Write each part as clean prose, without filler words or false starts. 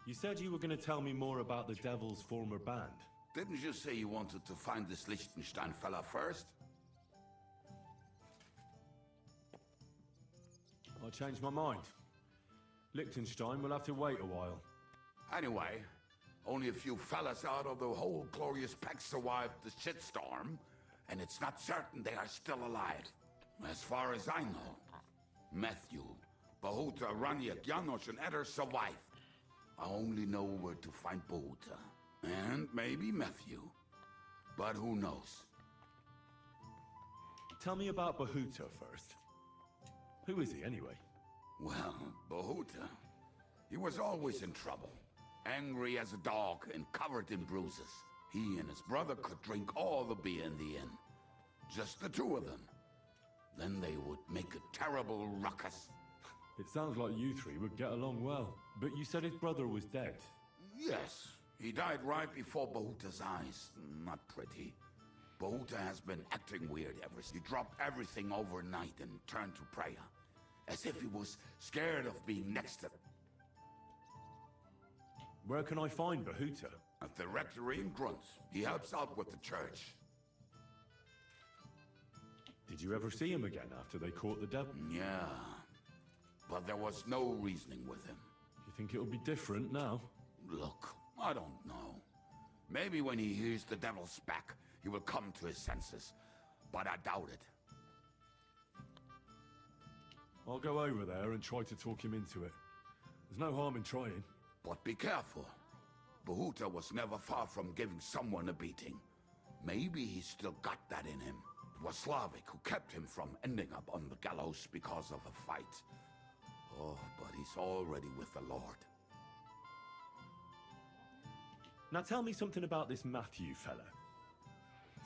You said you were going to tell me more about the Devil's former band. Didn't you say you wanted to find this Liechtenstein fella first? I changed my mind. Liechtenstein will have to wait a while. Anyway, only a few fellas out of the whole glorious pack survived the shitstorm, and it's not certain they are still alive. As far as I know, Matthew, Bahuta, Raniak, Janosch, and Eder survive. I only know where to find Bahuta. And maybe Matthew. But who knows? Tell me about Bahuta first. Who is he, anyway? Well, Bahuta, he was always in trouble. Angry as a dog and covered in bruises. He and his brother could drink all the beer in the inn. Just the two of them. Then they would make a terrible ruckus. It sounds like you three would get along well. But you said his brother was dead. Yes, he died right before Bahuta's eyes. Not pretty. Bahuta has been acting weird ever since. He dropped everything overnight and turned to prayer. As if he was scared of being next to... Where can I find Bahuta? At the rectory in Grunts. He helps out with the church. Did you ever see him again after they caught the devil? Yeah, but there was no reasoning with him. You think it'll be different now? Look, I don't know. Maybe when he hears the devil's back, he will come to his senses. But I doubt it. I'll go over there and try to talk him into it. There's no harm in trying. But be careful. Bahuta was never far from giving someone a beating. Maybe he's still got that in him. It was Slavic who kept him from ending up on the gallows because of a fight. Oh, but he's already with the Lord. Now tell me something about this Matthew fella.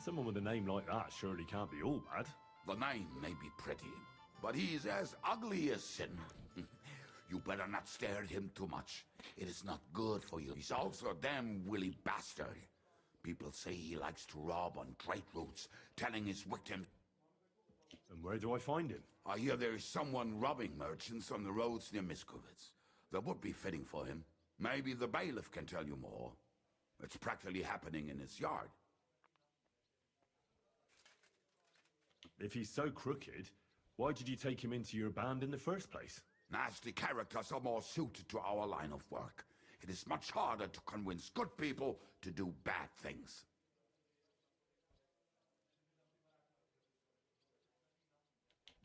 Someone with a name like that surely can't be all bad. The name may be pretty, but he's as ugly as sin. You better not stare at him too much. It is not good for you. He's also a damn willy bastard. People say he likes to rob on trade routes, telling his victims... And where do I find him? I hear there is someone robbing merchants on the roads near Miskovitz. That would be fitting for him. Maybe the bailiff can tell you more. It's practically happening in his yard. If he's so crooked, why did you take him into your band in the first place? Nasty characters are more suited to our line of work. It is much harder to convince good people to do bad things.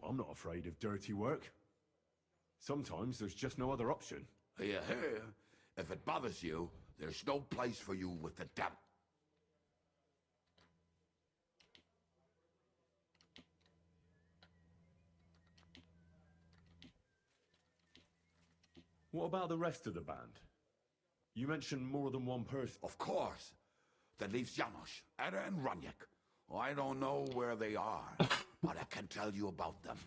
I'm not afraid of dirty work. Sometimes there's just no other option. Hear, hear. If it bothers you, there's no place for you with the devil. What about the rest of the band? You mentioned more than one person. Of course. That leaves Janosch, Ada and Raniak. I don't know where they are, but I can tell you about them.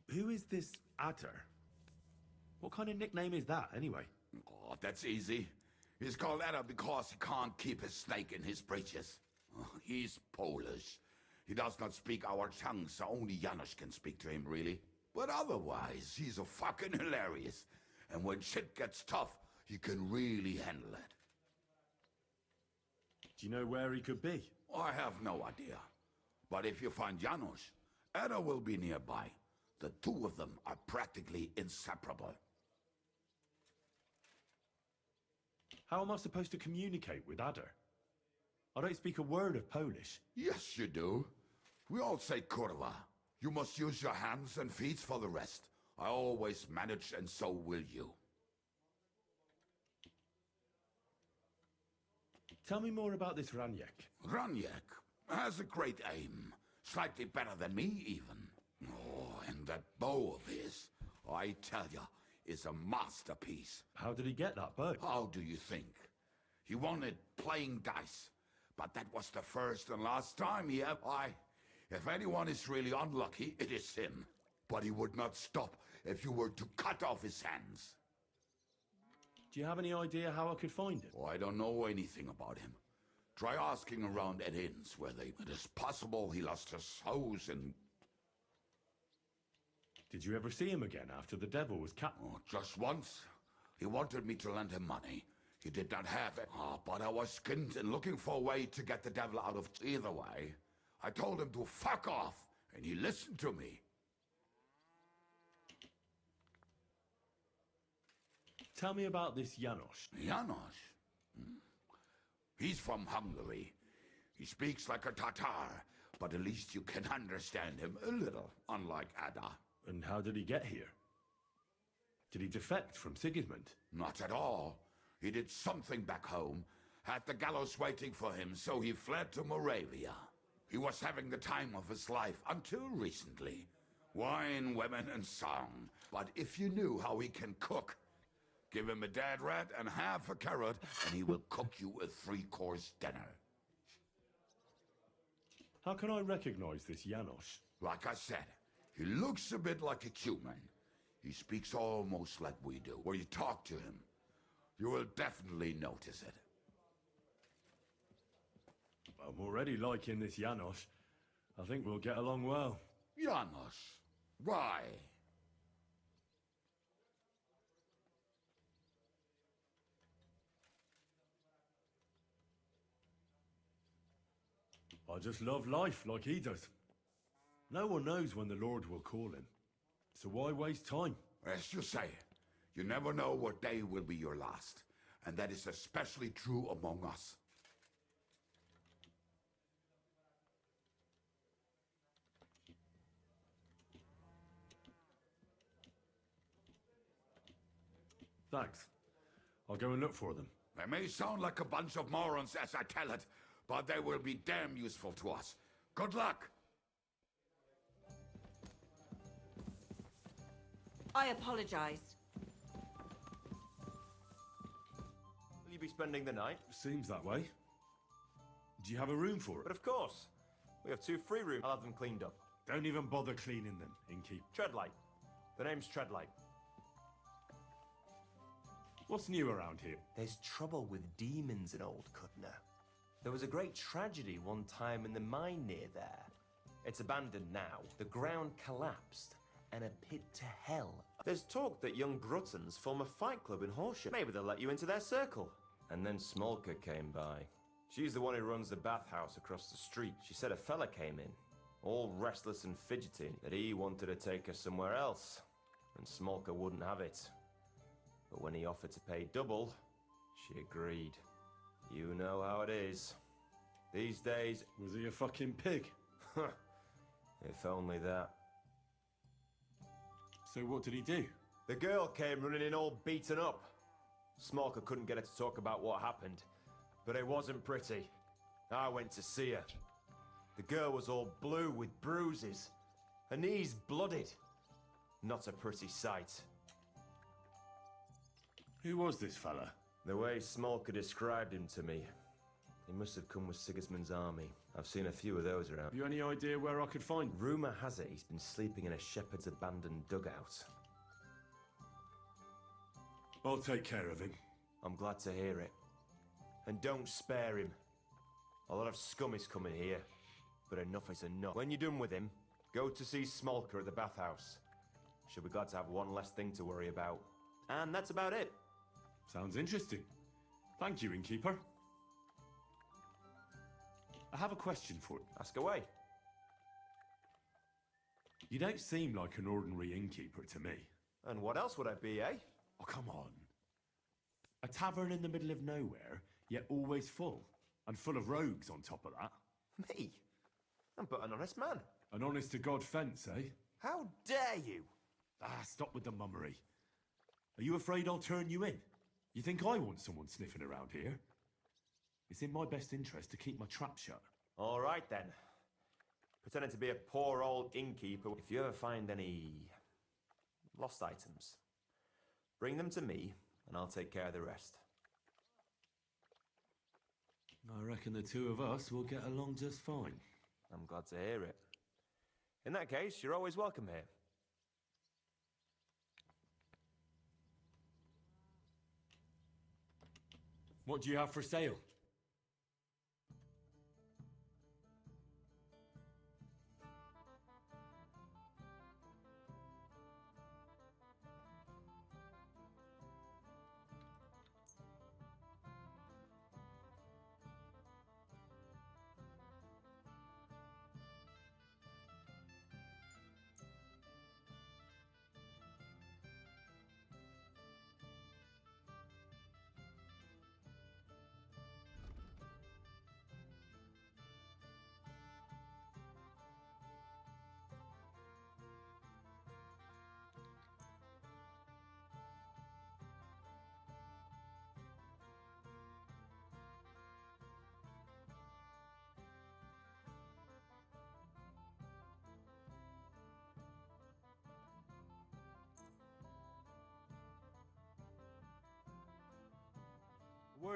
Who is this Adder? What kind of nickname is that, anyway? Oh, that's easy. He's called Ada because he can't keep his snake in his breeches. He's Polish. He does not speak our tongue, so only Janosch can speak to him, really. But otherwise, he's a fucking hilarious. And when shit gets tough, he can really handle it. Do you know where he could be? I have no idea. But if you find Janosch, Ada will be nearby. The two of them are practically inseparable. How am I supposed to communicate with Adder? I don't speak a word of Polish. Yes, you do. We all say kurwa. You must use your hands and feet for the rest. I always manage, and so will you. Tell me more about this Raniak. Raniak has a great aim. Slightly better than me, even. Oh, and that bow of his, I tell ya, is a masterpiece. How did he get that bow? How do you think? He won it playing dice. But that was the first and last time he ever... If anyone is really unlucky, it is him. But he would not stop if you were to cut off his hands. Do you have any idea how I could find him? Oh, I don't know anything about him. Try asking around at inns where they... It is possible he lost his hose and... Did you ever see him again after the devil was cut? Oh, just once. He wanted me to lend him money. He did not have it. But I was skint and looking for a way to get the devil out of either way. I told him to fuck off, and he listened to me. Tell me about this Janos. Janos? He's from Hungary. He speaks like a Tatar, but at least you can understand him a little, unlike Ada. And how did he get here? Did he defect from Sigismund? Not at all. He did something back home, had the gallows waiting for him, so he fled to Moravia. He was having the time of his life until recently. Wine, women, and song. But if you knew how he can cook, give him a dead rat and half a carrot, and he will cook you a three-course dinner. How can I recognize this Janos? Like I said, he looks a bit like a human. He speaks almost like we do. When you talk to him, you will definitely notice it. I'm already liking this Janos. I think we'll get along well. Janos? Why? I just love life like he does. No one knows when the Lord will call him. So why waste time? As you say, you never know what day will be your last. And that is especially true among us. Thanks. I'll go and look for them. They may sound like a bunch of morons as I tell it, but they will be damn useful to us. Good luck! I apologize. Will you be spending the night? Seems that way. Do you have a room for But it? of course. We have 2 free rooms. I'll have them cleaned up. Don't even bother cleaning them, innkeep. Treadlight. The name's Treadlight. What's new around here? There's trouble with demons in Old Cutner. There was a great tragedy one time in the mine near there. It's abandoned now. The ground collapsed, and a pit to hell. There's talk that young Bruttons form a fight club in Horsham. Maybe they'll let you into their circle. And then Smolka came by. She's the one who runs the bathhouse across the street. She said a fella came in, all restless and fidgety, that he wanted to take her somewhere else. And Smolka wouldn't have it. But when he offered to pay double, she agreed. You know how it is. These days... Was he a fucking pig? If only that. So what did he do? The girl came running in all beaten up. Smolka couldn't get her to talk about what happened, but it wasn't pretty. I went to see her. The girl was all blue with bruises, her knees blooded. Not a pretty sight. Who was this fella? The way Smolka described him to me, he must have come with Sigismund's army. I've seen a few of those around. Have you any idea where I could find him? Rumour has it he's been sleeping in a shepherd's abandoned dugout. I'll take care of him. I'm glad to hear it. And don't spare him. A lot of scum is coming here, but enough is enough. When you're done with him, go to see Smolka at the bathhouse. She'll be glad to have one less thing to worry about. And that's about it. Sounds interesting. Thank you, innkeeper. I have a question for you. Ask away. You don't seem like an ordinary innkeeper to me. And what else would I be, eh? Oh, come on. A tavern in the middle of nowhere, yet always full. And full of rogues on top of that. Me? I'm but an honest man. An honest-to-God fence, eh? How dare you? Stop with the mummery. Are you afraid I'll turn you in? You think I want someone sniffing around here? It's in my best interest to keep my trap shut. All right, then. Pretending to be a poor old innkeeper. If you ever find any lost items, bring them to me, and I'll take care of the rest. I reckon the two of us will get along just fine. I'm glad to hear it. In that case, you're always welcome here. What do you have for sale?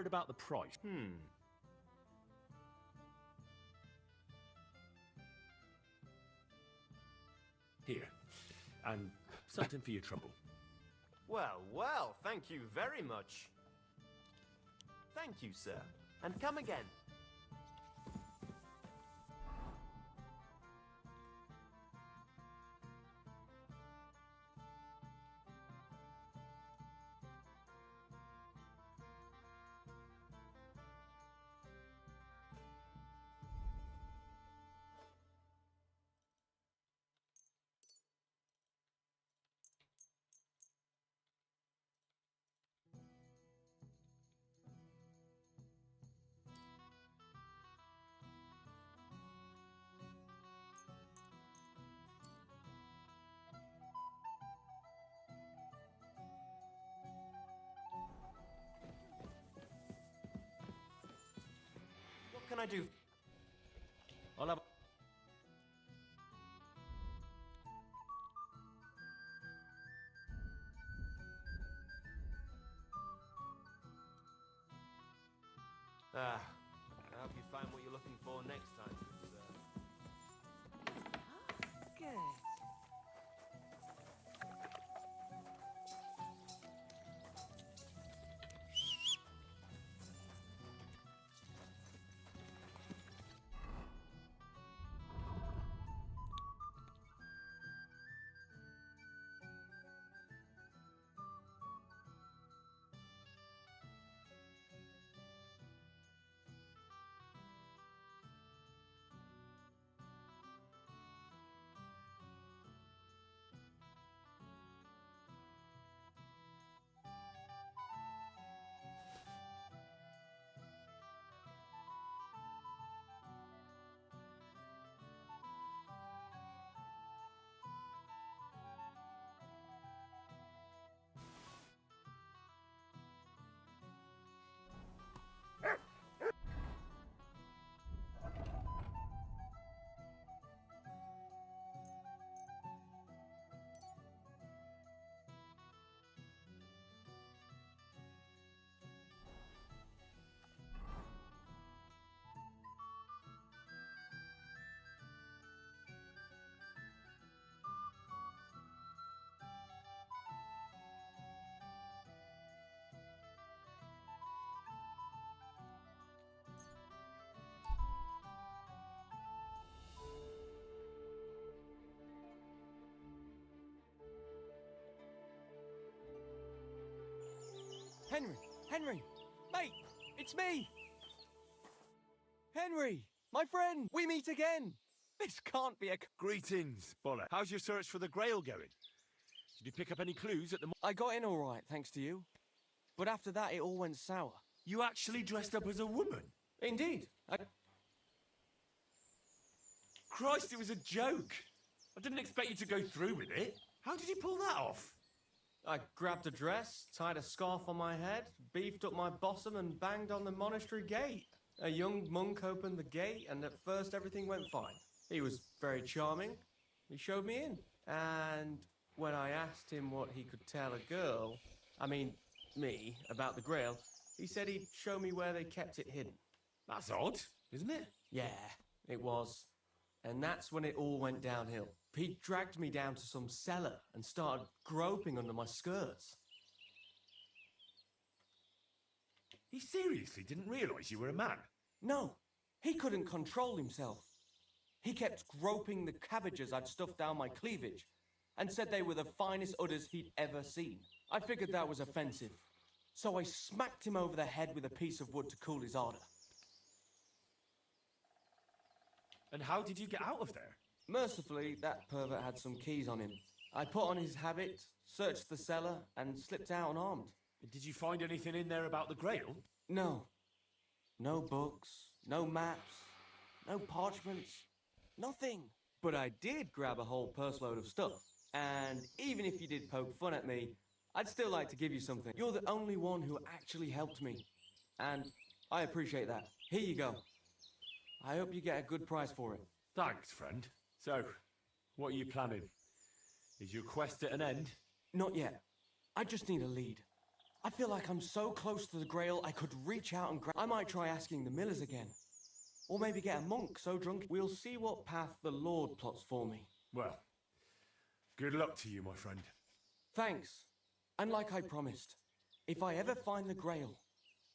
heard about the price. Here, and something for your trouble. Well, well, thank you very much. Thank you, sir. And come again. What can I do? I'll have... I hope you find what you're looking for next time. Good. Henry, mate, it's me. Henry, my friend, we meet again. This can't be a... Greetings, Boller. How's your search for the Grail going? Did you pick up any clues at the... I got in all right, thanks to you. But after that, it all went sour. You actually dressed up as a woman? Indeed. Christ, it was a joke. I didn't expect you to go through with it. How did you pull that off? I grabbed a dress, tied a scarf on my head, beefed up my bosom and banged on the monastery gate. A young monk opened the gate and at first everything went fine. He was very charming. He showed me in. And when I asked him what he could tell a girl, me, about the Grail, he said he'd show me where they kept it hidden. That's odd, isn't it? Yeah, it was. And that's when it all went downhill. He dragged me down to some cellar and started groping under my skirts. He seriously didn't realise you were a man? No, he couldn't control himself. He kept groping the cabbages I'd stuffed down my cleavage and said they were the finest udders he'd ever seen. I figured that was offensive, so I smacked him over the head with a piece of wood to cool his ardor. And how did you get out of there? Mercifully, that pervert had some keys on him. I put on his habit, searched the cellar, and slipped out unarmed. Did you find anything in there about the Grail? No. No books, no maps, no parchments, nothing. But I did grab a whole purse load of stuff. And even if you did poke fun at me, I'd still like to give you something. You're the only one who actually helped me. And I appreciate that. Here you go. I hope you get a good price for it. Thanks, friend. So, what are you planning? Is your quest at an end? Not yet. I just need a lead. I feel like I'm so close to the Grail I could reach out and grab. I might try asking the millers again. Or maybe get a monk so drunk. We'll see what path the Lord plots for me. Well, good luck to you, my friend. Thanks. And like I promised, if I ever find the Grail,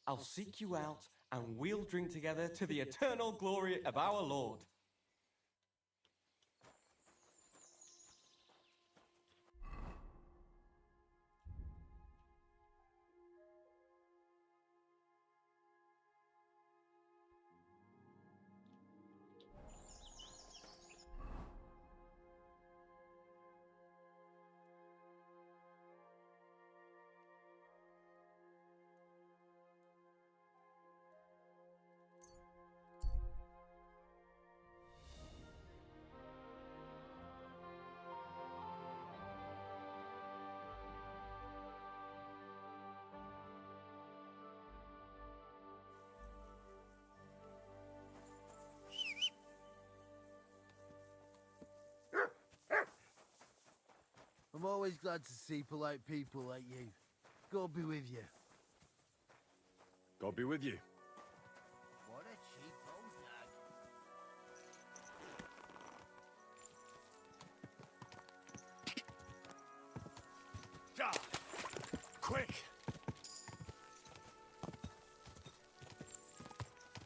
I'll seek you out and we'll drink together to the eternal glory of our Lord. I'm always glad to see polite people like you. God be with you. God be with you. What a cheap old nag. Ah, quick!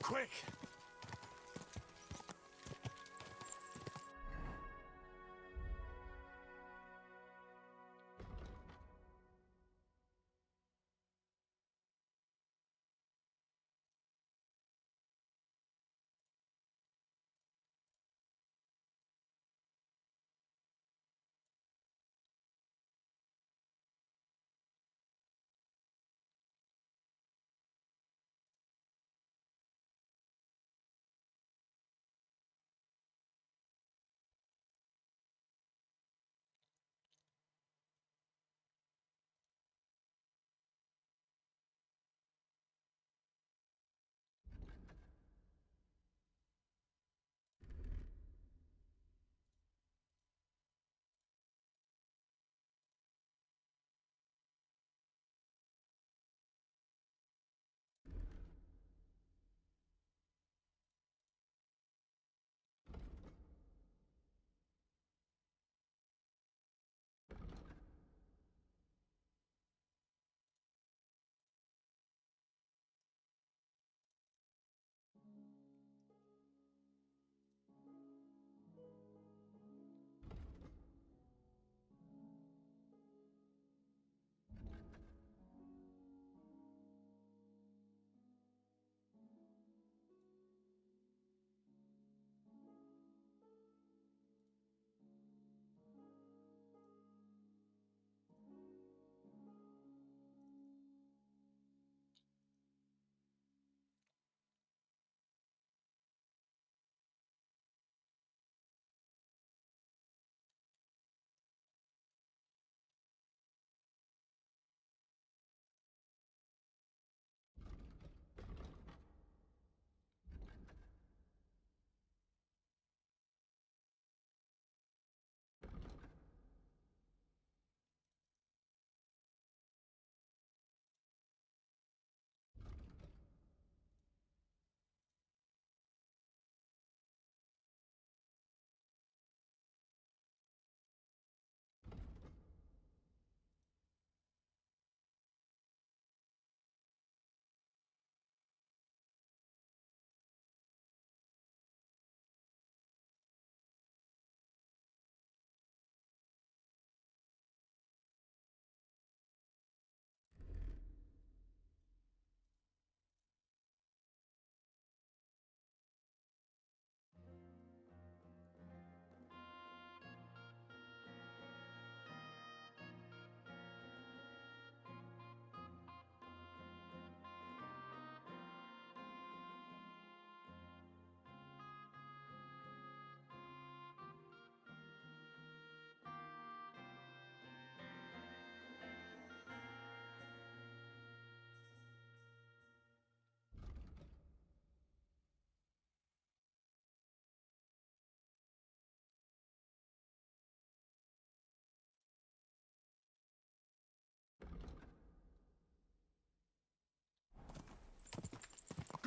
Quick!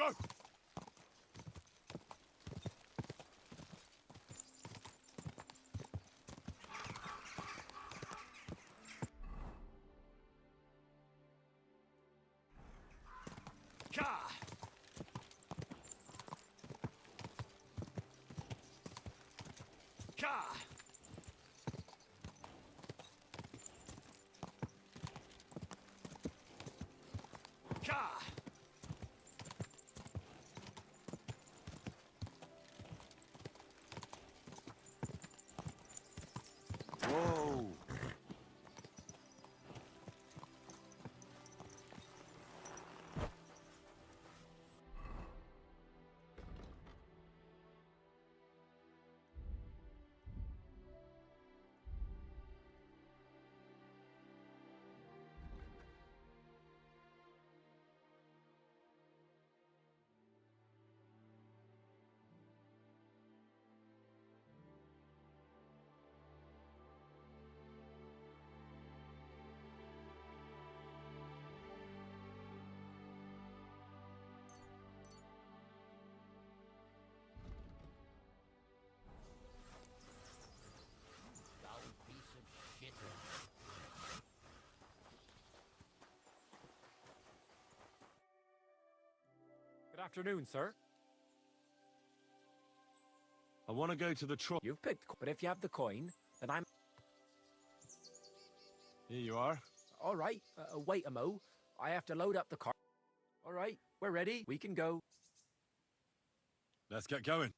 Go! Ka! Ka! Ka! Whoa. Good afternoon, sir. I want to go to the trough. You've picked, but if you have the coin, then I'm... Here you are. All right, wait a mo. I have to load up the car. All right, we're ready. We can go. Let's get going.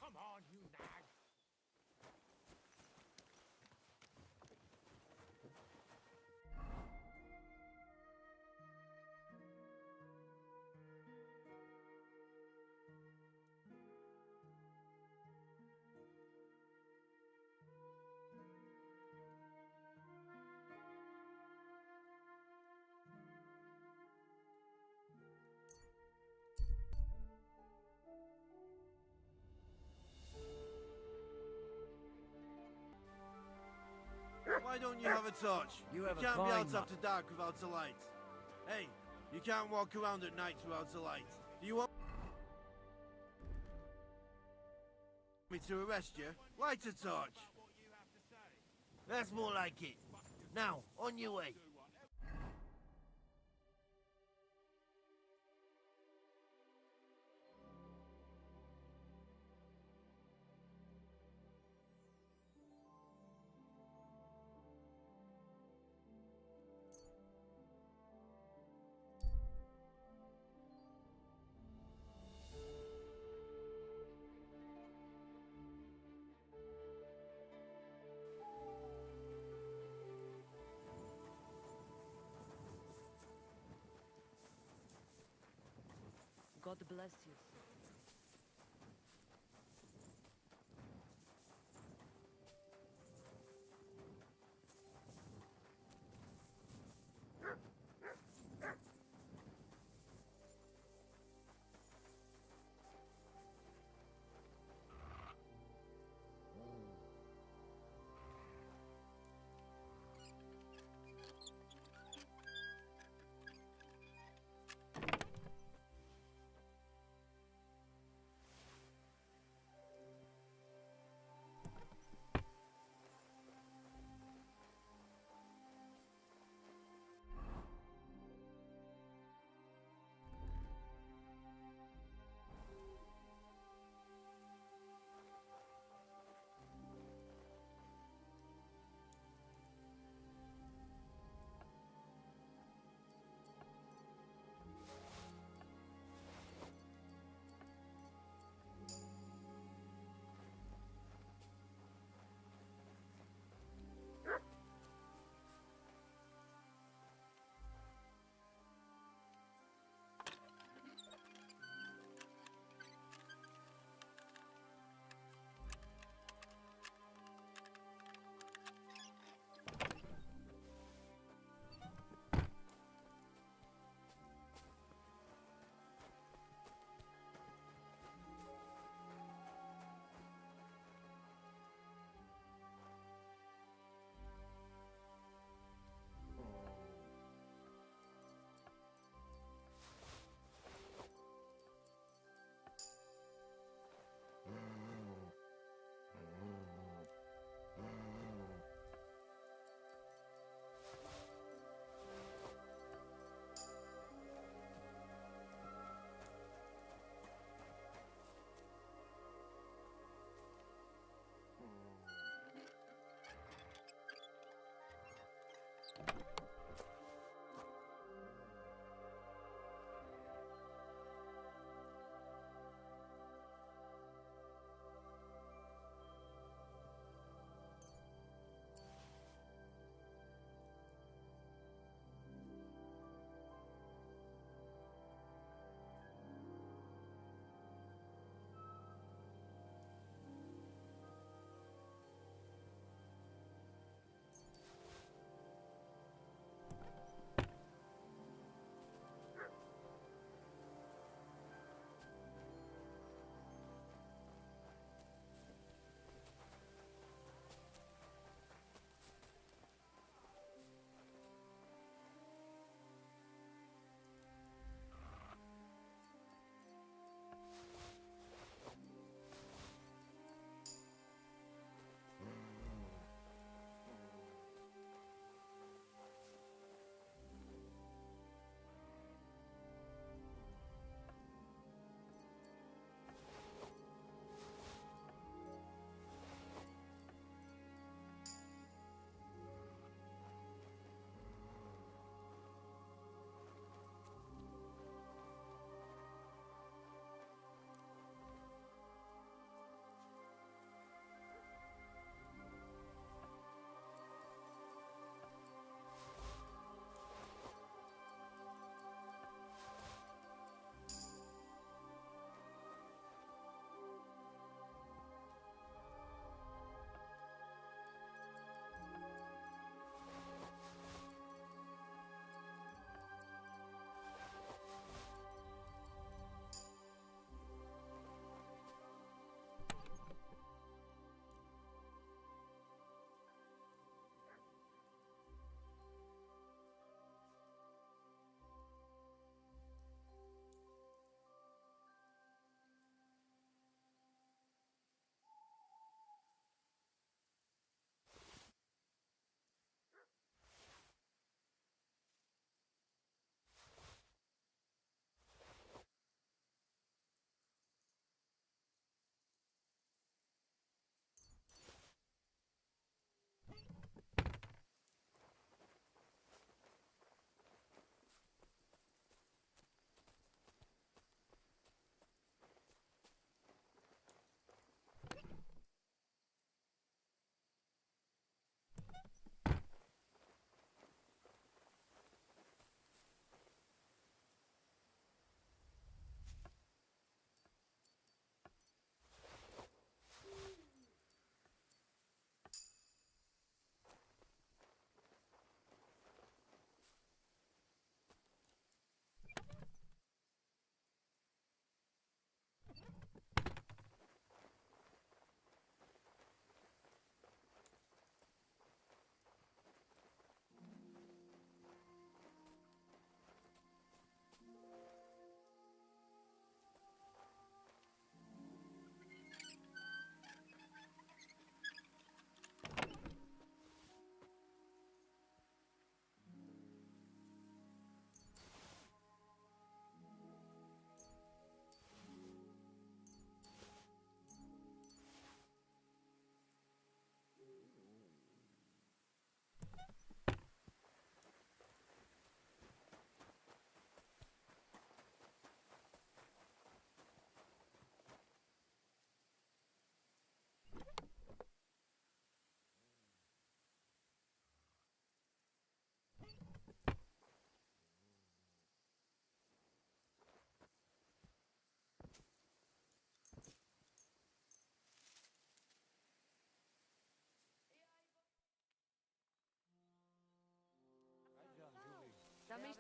Come on, you nag. Why don't you have a torch? You have a can't be coin, out after dark without a light. Hey, you can't walk around at night without a light. Do you want me to arrest you? Light a torch. That's more like it. Now, on your way. God bless you.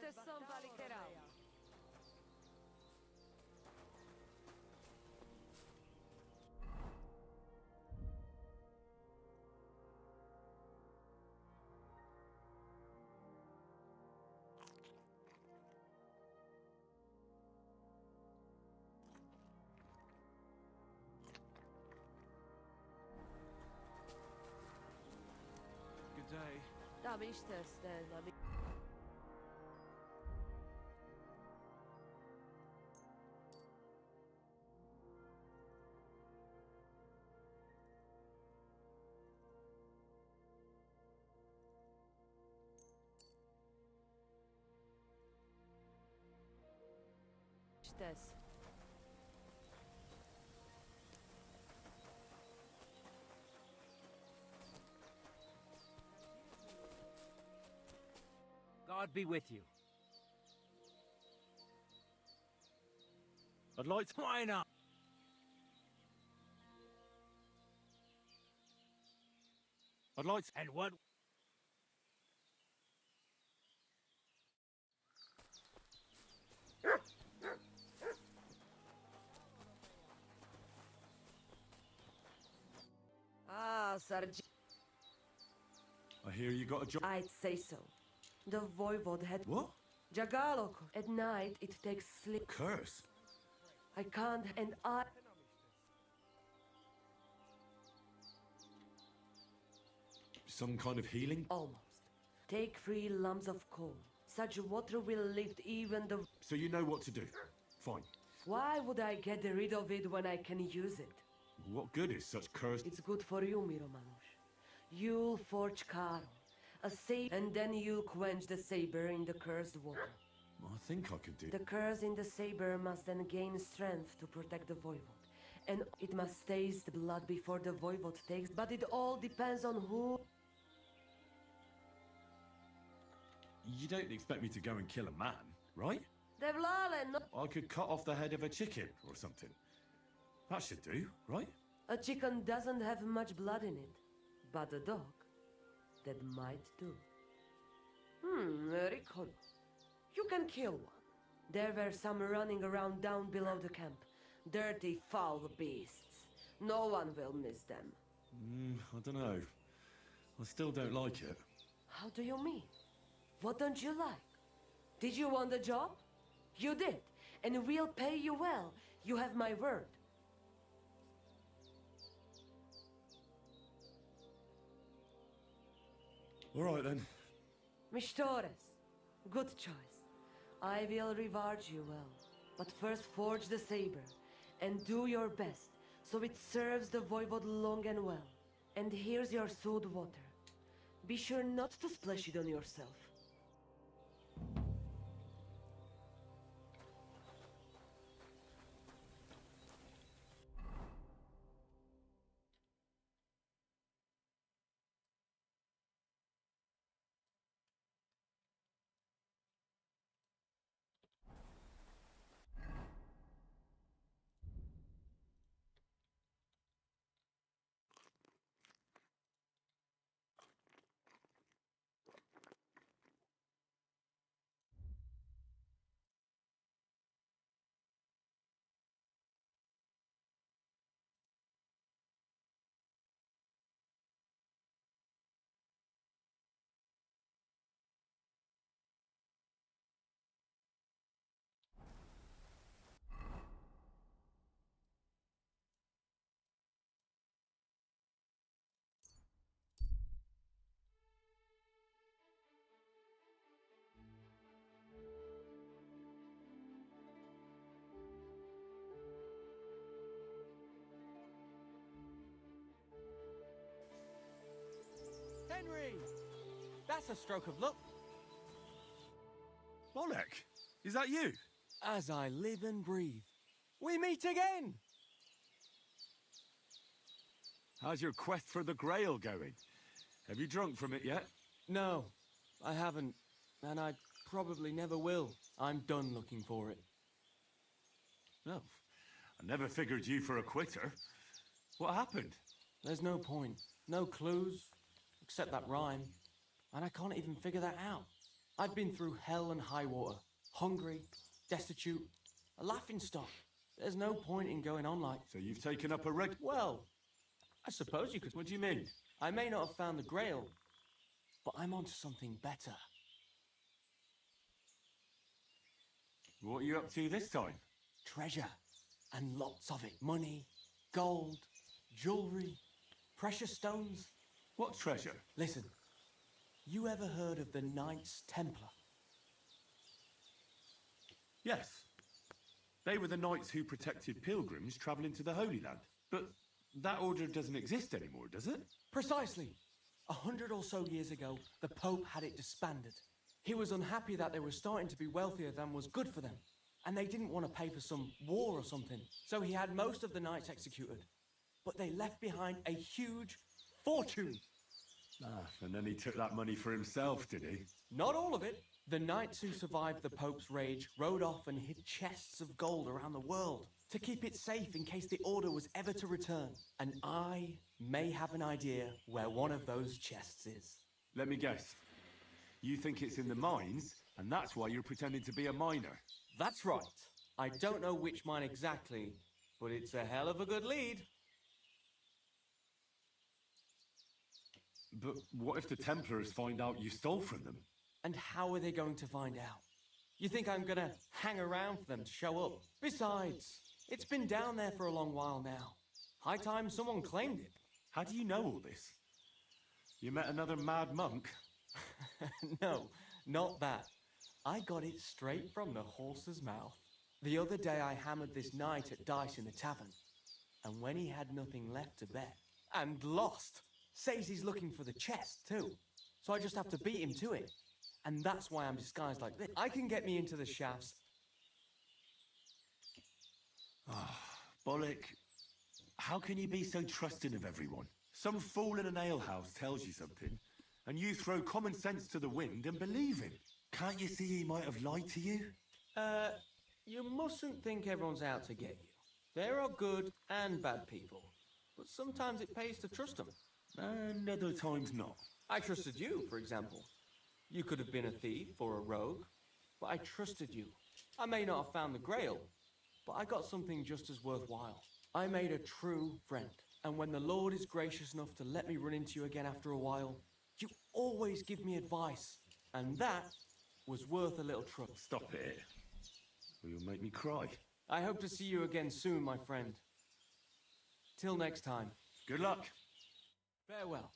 Можете сам поликерал. Good day. Tam işte Stan. İştes. God be with you. I'd like to... Why not? I'd like to... And what? Ah, Sarge. I hear you got a job... I'd say so. The voivode had... What? Jagalok. At night, it takes sleep. Curse? I can't, and I... Some kind of healing? Almost. Take 3 lumps of coal. Such water will lift even the... So you know what to do. Fine. Why would I get rid of it when I can use it? What good is such cursed... It's good for you, Miromanush. You'll forge Karo, a saber, and then you'll quench the saber in the cursed water. I think I could do... The curse in the saber must then gain strength to protect the voivode. And it must taste the blood before the voivode takes... But it all depends on who... You don't expect me to go and kill a man, right? Devlale, no... I could cut off the head of a chicken or something. That should do, right? A chicken doesn't have much blood in it. But a dog, that might do. Recall. You can kill one. There were some running around down below the camp. Dirty, foul beasts. No one will miss them. I don't know. I still don't like it. How do you mean? What don't you like? Did you want the job? You did, and we'll pay you well. You have my word. All right, then. Mistores, good choice. I will reward you well. But first forge the saber, and do your best, so it serves the voivode long and well. And here's your sewed water. Be sure not to splash it on yourself. Henry! That's a stroke of luck. Bolek, is that you? As I live and breathe. We meet again! How's your quest for the Grail going? Have you drunk from it yet? No, I haven't. And I probably never will. I'm done looking for it. No. I never figured you for a quitter. What happened? There's no point. No clues, except that rhyme. And I can't even figure that out. I've been through hell and high water. Hungry, destitute, a laughing stock. There's no point in going on like... So you've taken up a reg... Well, I suppose you could... What do you mean? I may not have found the Grail, but I'm onto something better. What are you up to this time? Treasure. And lots of it. Money, gold, jewelry, precious stones. What treasure? Listen, you ever heard of the Knights Templar? Yes. They were the knights who protected pilgrims travelling to the Holy Land. But that order doesn't exist anymore, does it? Precisely. 100 or so years ago, the Pope had it disbanded. He was unhappy that they were starting to be wealthier than was good for them. And they didn't want to pay for some war or something. So he had most of the knights executed. But they left behind a huge fortune. And then he took that money for himself, did he? Not all of it. The knights who survived the Pope's rage rode off and hid chests of gold around the world to keep it safe in case the order was ever to return. And I may have an idea where one of those chests is. Let me guess. You think it's in the mines, and that's why you're pretending to be a miner. That's right. I don't know which mine exactly, but it's a hell of a good lead. But what if the Templars find out you stole from them? And how are they going to find out? You think I'm gonna hang around for them to show up? Besides, it's been down there for a long while now. High time someone claimed it. How do you know all this? You met another mad monk? No, not that. I got it straight from the horse's mouth. The other day I hammered this knight at dice in the tavern. And when he had nothing left to bet, and lost, says he's looking for the chest too. So I just have to beat him to it. And that's why I'm disguised like this. I can get me into the shafts. Bollock. How can you be so trusting of everyone? Some fool in an alehouse tells you something, and you throw common sense to the wind and believe him. Can't you see he might have lied to you? You mustn't think everyone's out to get you. There are good and bad people, but sometimes it pays to trust them. And other times not. I trusted you, for example. You could have been a thief or a rogue, but I trusted you. I may not have found the Grail, but I got something just as worthwhile. I made a true friend, and when the Lord is gracious enough to let me run into you again after a while, you always give me advice, and that was worth a little trouble. Stop it. Or you'll make me cry. I hope to see you again soon, my friend. Till next time. Good luck. Farewell.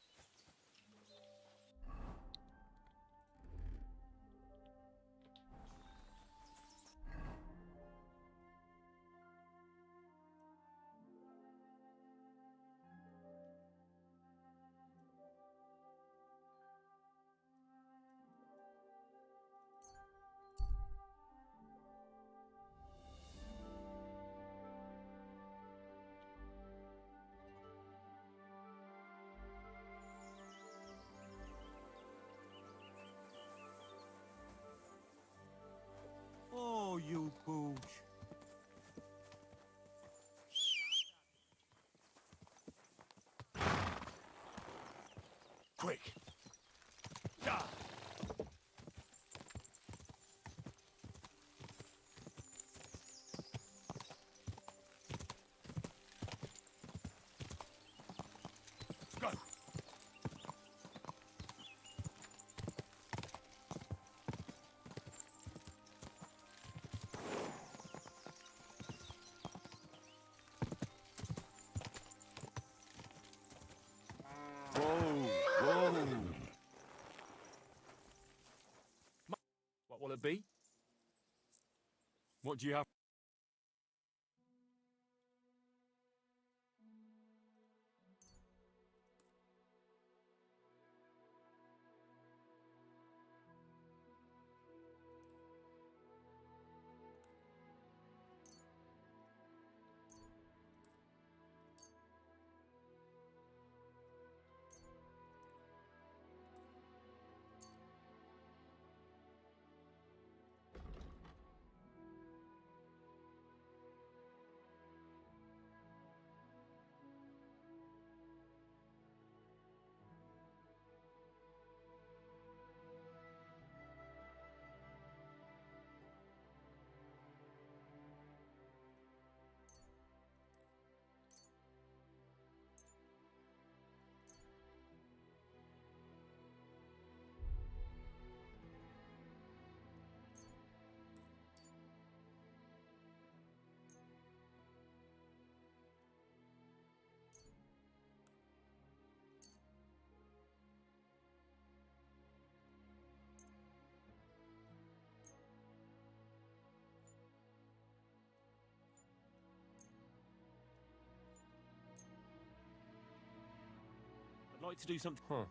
Oh, you booge. Quick. Go. What will it be? What do you have? Like to do something. Huh.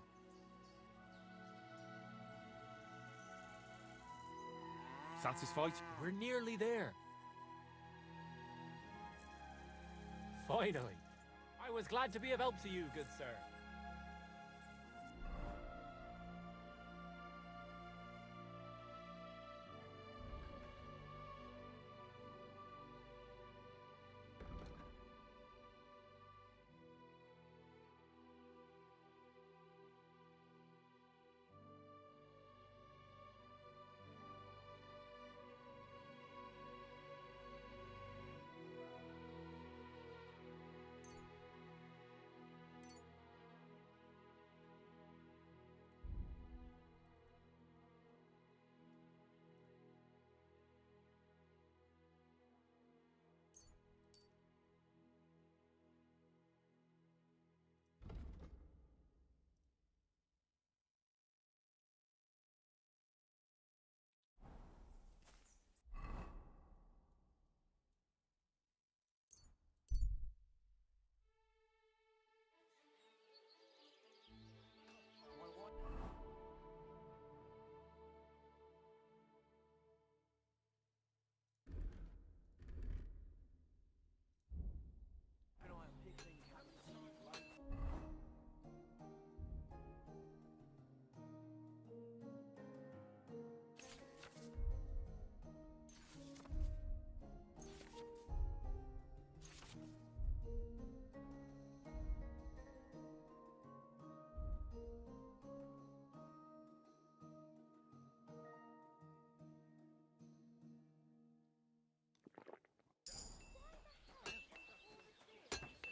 Satisfied? We're nearly there. Finally. I was glad to be of help to you, good sir.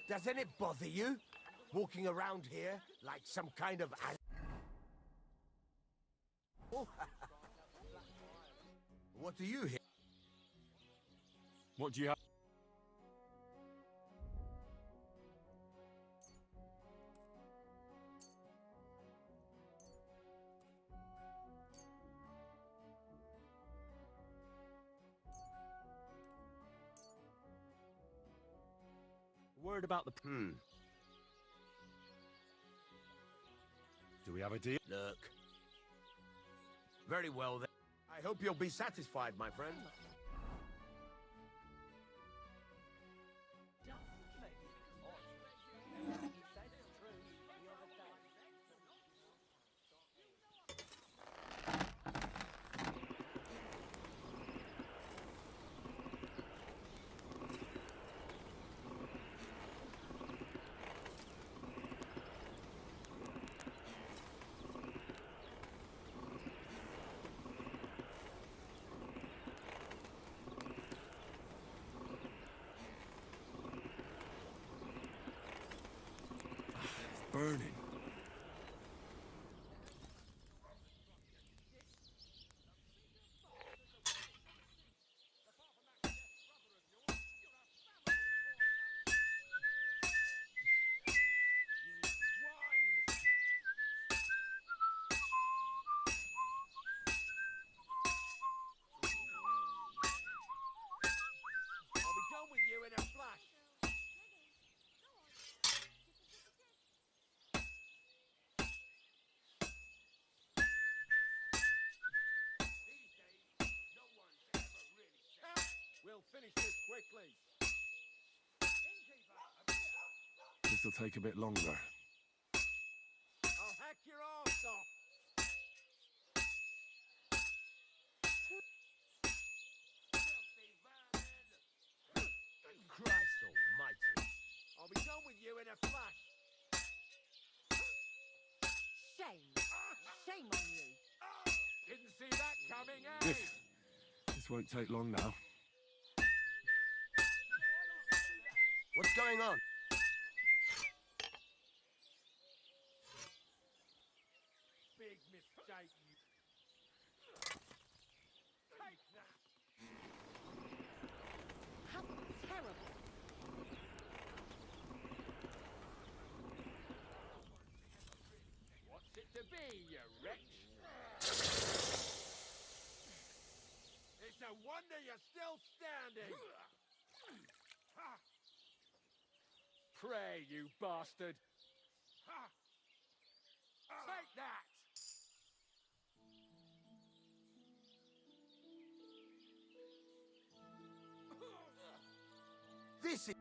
Doesn't it bother you? Walking around here like some kind of What do you hear? What do you have? Word about the... Do we have a deal? Look. Very well then. I hope you'll be satisfied, my friend. Burning. I'll be done with you in a flash. We'll finish this quickly. This'll take a bit longer. I'll hack your arse off. Christ almighty. I'll be done with you in a flash. Shame. Shame on you. Didn't see that coming, eh? This won't take long now. What's going on? Big mistake. Take that. How terrible. What's it to be, you wretch? It's a wonder you're still standing. Pray, you bastard. Take that! This is...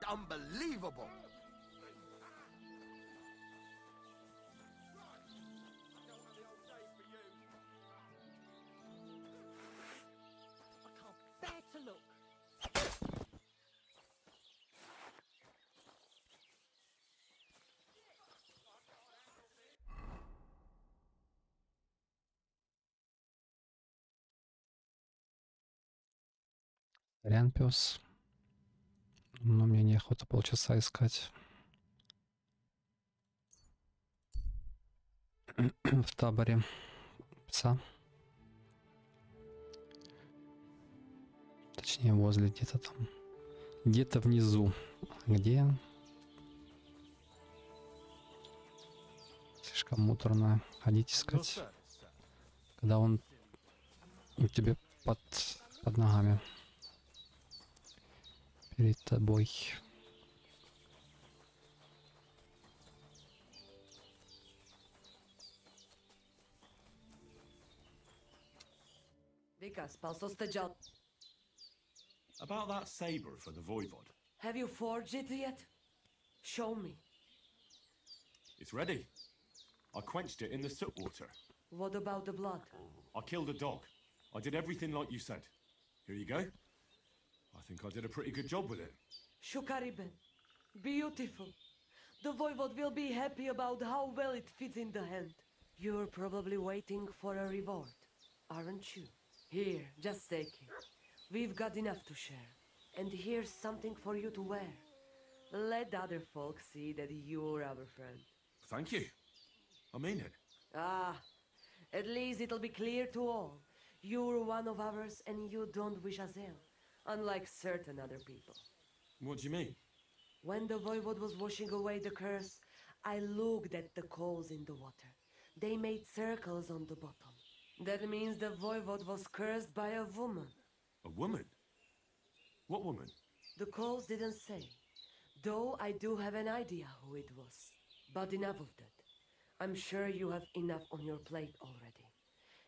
Unbelievable! I can't bear to look. Сорян, пес. Но мне неохота полчаса искать в таборе пса. Точнее, возле где-то там. Где-то внизу. Где? Слишком муторно ходить искать, когда он у тебя под ногами. Перед тобой. Vika, spal sostađal. About that saber for the Voivod. Have you forged it yet? Show me. It's ready. I quenched it in the soot water. What about the blood? I killed a dog. I did everything like you said. Here you go. I think I did a pretty good job with it. Shukariben. Beautiful. The Voivod will be happy about how well it fits in the hand. You're probably waiting for a reward, aren't you? Here, just take it. We've got enough to share. And here's something for you to wear. Let other folks see that you're our friend. Thank you. I mean it. Ah, at least it'll be clear to all. You're one of ours and you don't wish us ill, unlike certain other people. What do you mean? When the Voivod was washing away the curse, I looked at the coals in the water. They made circles on the bottom. That means the Voivod was cursed by a woman. A woman? What woman? The coals didn't say, though I do have an idea who it was. But enough of that. I'm sure you have enough on your plate already.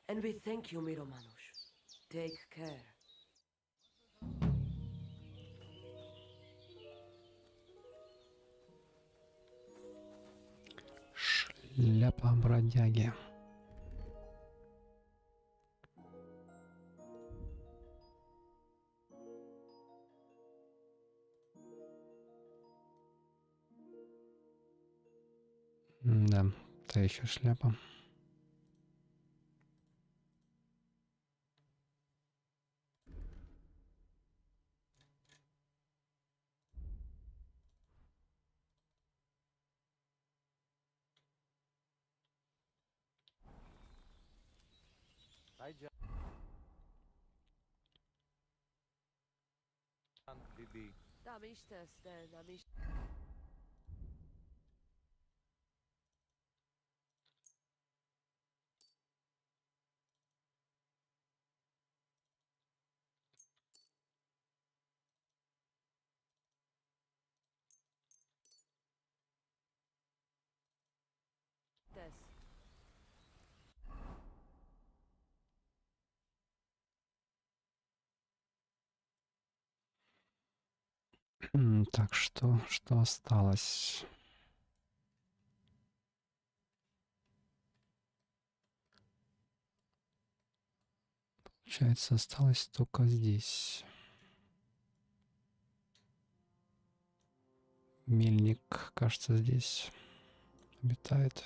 And we thank you, Miromanush. Take care. Шляпа бродяги. Да, та еще шляпа. Tam işte Stan, tam işte. Tess. Так, что осталось? Получается, осталось только здесь. Мельник, кажется, здесь обитает.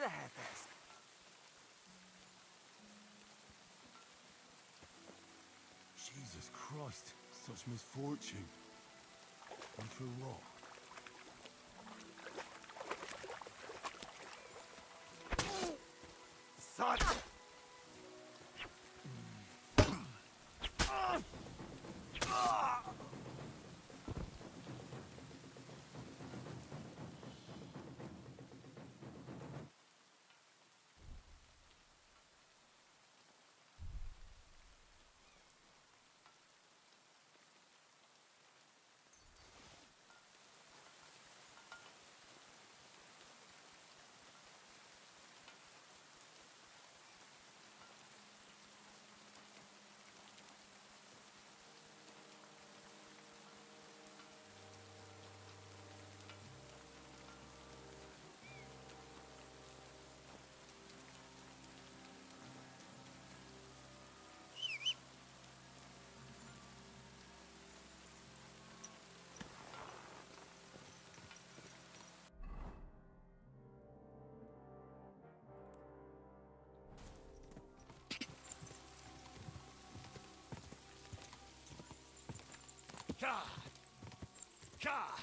hair first. Jesus Christ, such misfortune. And for what? Son! Ka! Ka!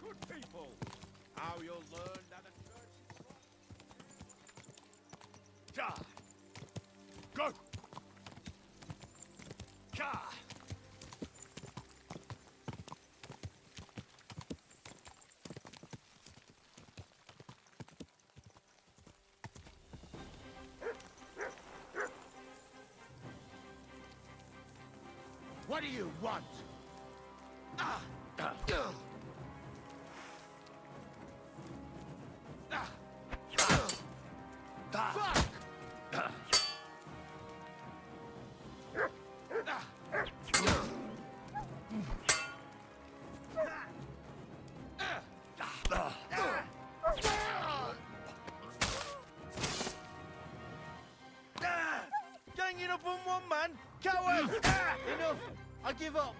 Good people! How you'll learn that a church is Ka! Go! Ka! What do you want? Fuck! Ganging up on one man? Coward! Enough! I give up!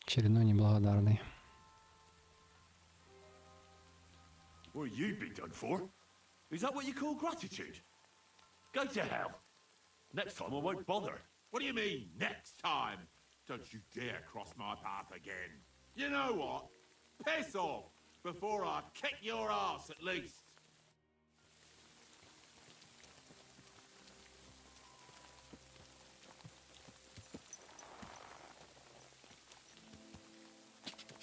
Очередной неблагодарный. What have you been done for? Is that what you call gratitude? Go to hell. Next time I won't bother. What do you mean, next time? Don't you dare cross my path again. You know what? Piss off before I kick your ass at least.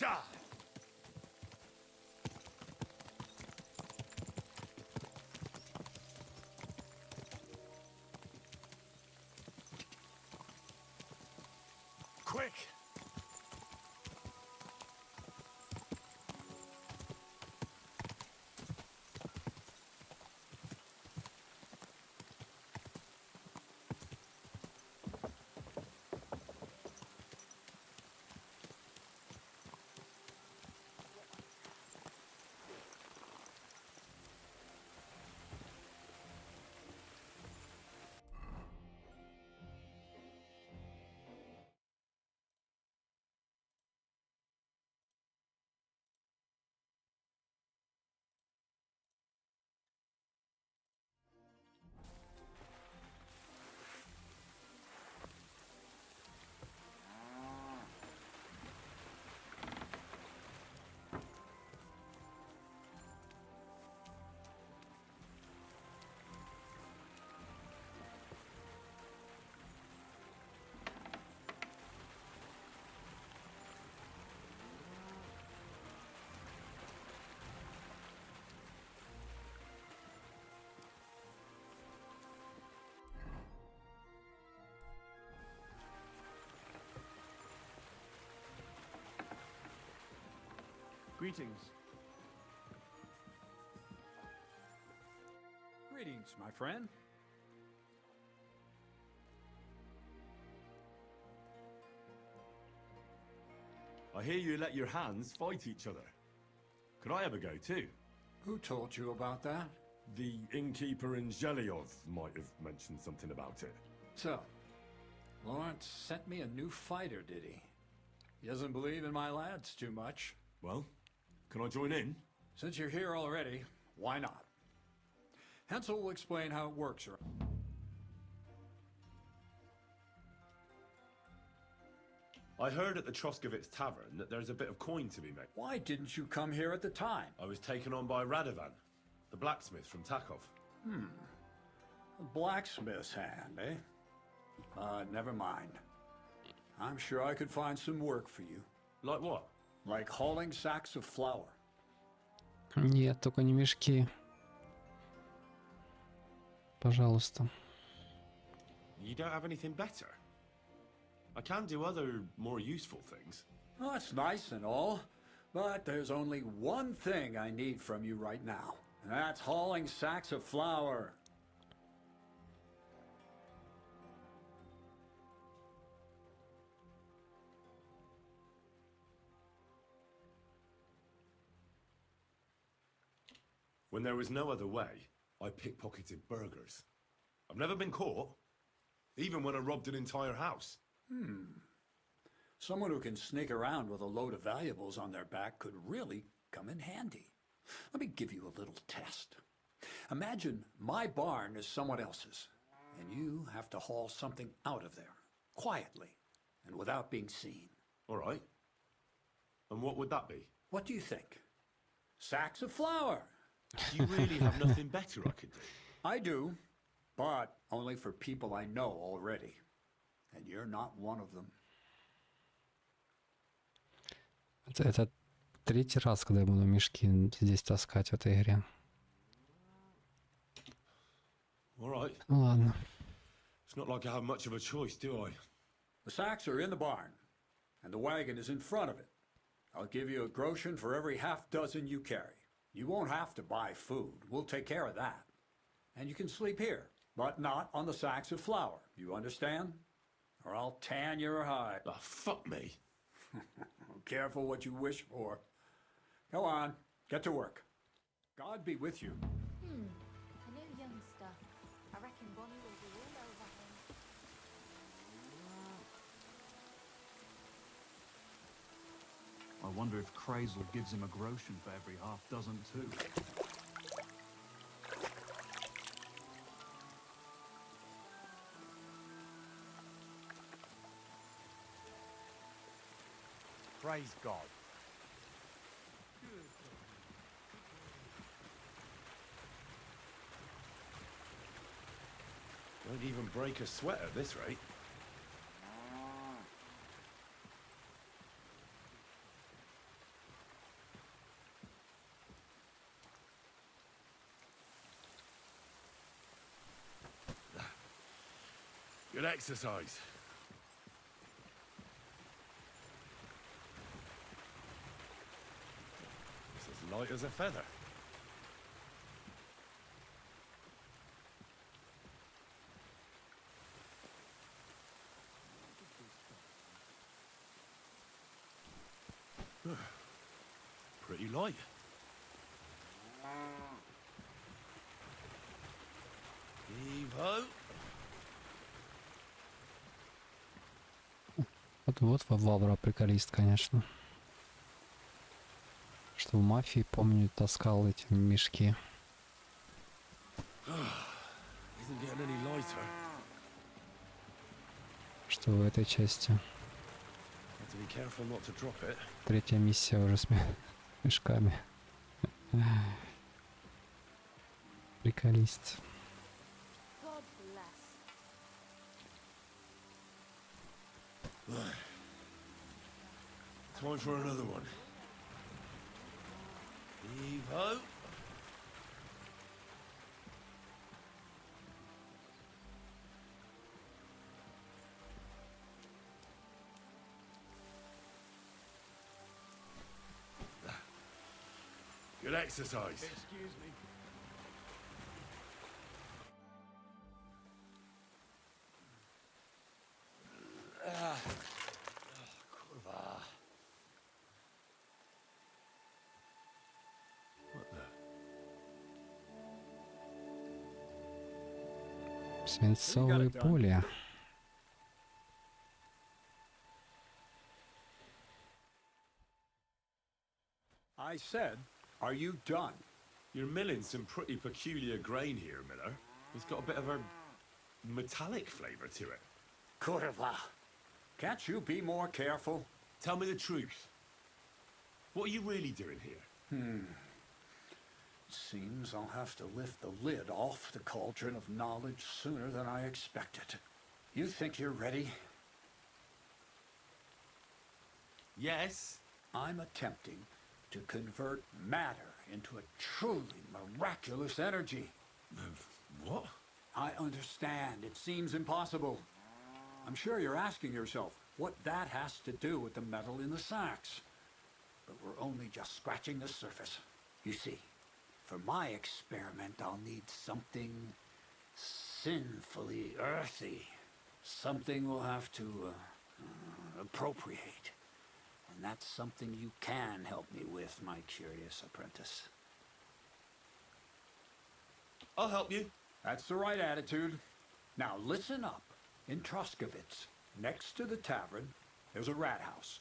Ja! Quick! Greetings. Greetings, my friend. I hear you let your hands fight each other. Could I ever go too? Who told you about that? The innkeeper in Zhelyov might have mentioned something about it. So, Lawrence sent me a new fighter, did he? He doesn't believe in my lads too much. Well, can I join in? Since you're here already, why not? Hansel will explain how it works. I heard at the Troskovitz Tavern that there's a bit of coin to be made. Why didn't you come here at the time? I was taken on by Radovan, the blacksmith from Takov. A blacksmith's hand, eh? Never mind. I'm sure I could find some work for you. Like what? Like hauling sacks of flour. Нет, только не мешки. Пожалуйста. You don't have anything better? I can do other, more useful things. Well, that's nice and all, but there's only one thing I need from you right now, and that's hauling sacks of flour. When there was no other way, I pickpocketed burgers. I've never been caught, even when I robbed an entire house. Someone who can sneak around with a load of valuables on their back could really come in handy. Let me give you a little test. Imagine my barn is someone else's, and you have to haul something out of there, quietly, and without being seen. All right. And what would that be? What do you think? Sacks of flour. Do you really have nothing better I could do? I do, but only for people I know already. And you're not one of them. Это третий раз, когда я буду мешки здесь таскать в этой игре. All right. Ну ладно. It's not like I have much of a choice, do I? The sacks are in the barn, and the wagon is in front of it. I'll give you a groschen for every half dozen you carry. You won't have to buy food. We'll take care of that. And you can sleep here, but not on the sacks of flour. You understand? Or I'll tan your hide. Oh, fuck me. Careful what you wish for. Go on, get to work. God be with you. A new youngster. I reckon Bonnie will be all over him. I wonder if Crazel gives him a groschen for every half dozen too. Praise God. Won't even break a sweat at this rate. Good exercise. It's as light as a feather. Pretty light. Heave-ho. Вот Вавра приколист, конечно. Что в мафии, помню, таскал эти мешки. Isn't getting any lighter. Что в этой части. Have to be careful not to drop it. Третья миссия уже с мешками. Приколист. God bless. Time for another one. Heave-ho. Good exercise. Excuse me. Kurwa. Свинцовые пули. I said, are you done? You're milling some pretty peculiar grain here, Miller. It's got a bit of a metallic flavour to it. Kurva. Can't you be more careful? Tell me the truth. What are you really doing here? Seems I'll have to lift the lid off the cauldron of knowledge sooner than I expected. You think you're ready? Yes. I'm attempting to convert matter into a truly miraculous energy. What? I understand. It seems impossible. I'm sure you're asking yourself what that has to do with the metal in the sacks. But we're only just scratching the surface. You see, for my experiment, I'll need something sinfully earthy. Something we'll have to appropriate. And that's something you can help me with, my curious apprentice. I'll help you. That's the right attitude. Now listen up. In Troskovitz, next to the tavern, there's a rat house.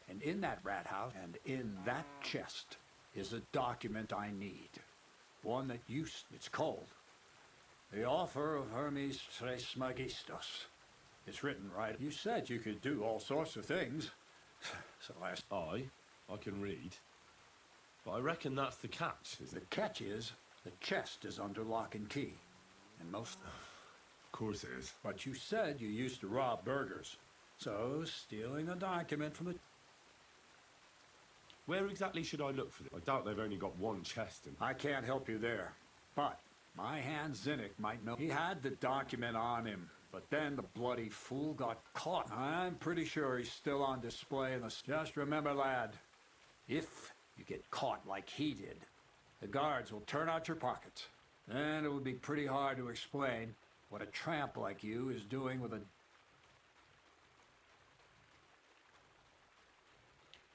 And in that rat house, and in that chest, is a document I need. One that it's called The Offer of Hermes Trismegistos. It's written right. You said you could do all sorts of things. So I can read. But I reckon that's the catch, is the it? catch is, the chest is under lock and key. And most... Of course it is. But you said you used to rob burgers. So, stealing a document from the... Where exactly should I look for this? I doubt they've only got one chest in. I can't help you there. But my hand Zinnik might know. He had the document on him. But then the bloody fool got caught. I'm pretty sure he's still on display in the... Just remember, lad, if you get caught like he did, the guards will turn out your pockets. Then it would be pretty hard to explain what a tramp like you is doing with a...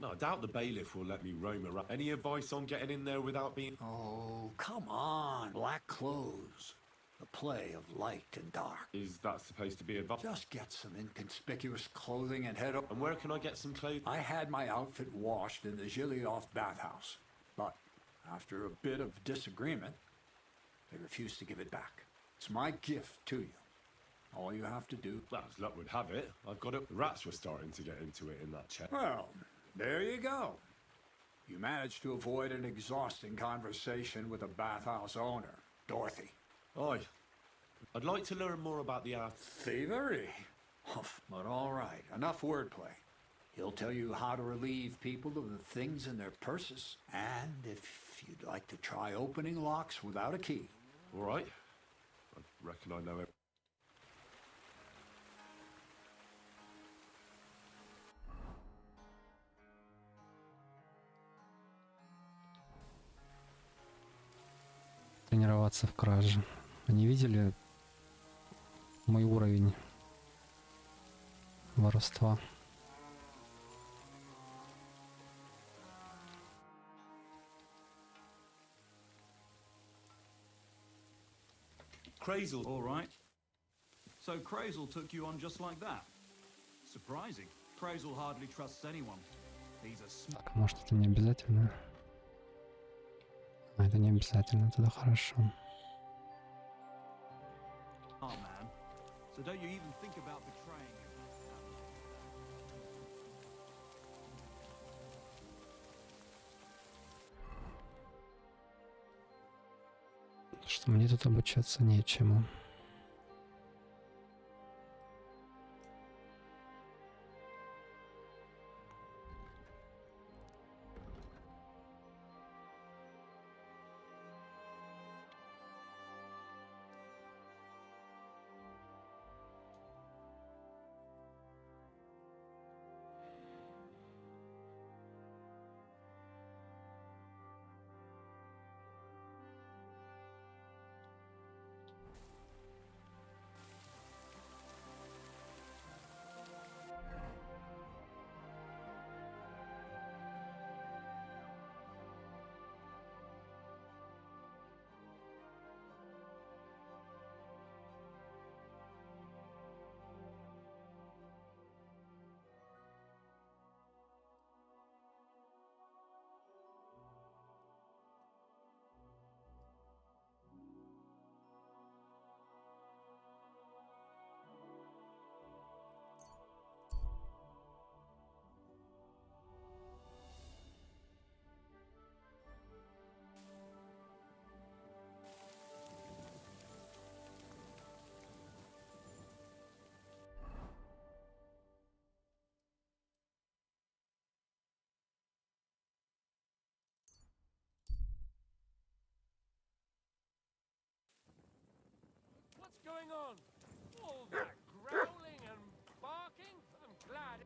No, I doubt the bailiff will let me roam around. Any advice on getting in there without being... Oh, come on. Black clothes. The play of light and dark. Is that supposed to be advice? Just get some inconspicuous clothing and head up. And where can I get some clothes? I had my outfit washed in the Gilioff bathhouse. But after a bit of disagreement, they refused to give it back. It's my gift to you. All you have to do... Well, as luck would have it, I've got it. Rats were starting to get into it in that chest. Well, there you go. You managed to avoid an exhausting conversation with the bathhouse owner, Dorothy. Aye. I'd like to learn more about the art. Thievery? But all right, enough wordplay. He'll tell you how to relieve people of the things in their purses. And if you'd like to try opening locks without a key. All right. I reckon I know it. Тренироваться в краже. Они видели мой уровень воровства. Crazel. All right. So Crazel took you on just like that. Surprising. Crazel hardly trusts anyone. He's a Так, может, это не обязательно? А, это не обязательно, тогда хорошо. smart man. So don't you even think about betraying him. Что мне тут обучаться нечему. going on? All that growling and barking? I'm glad.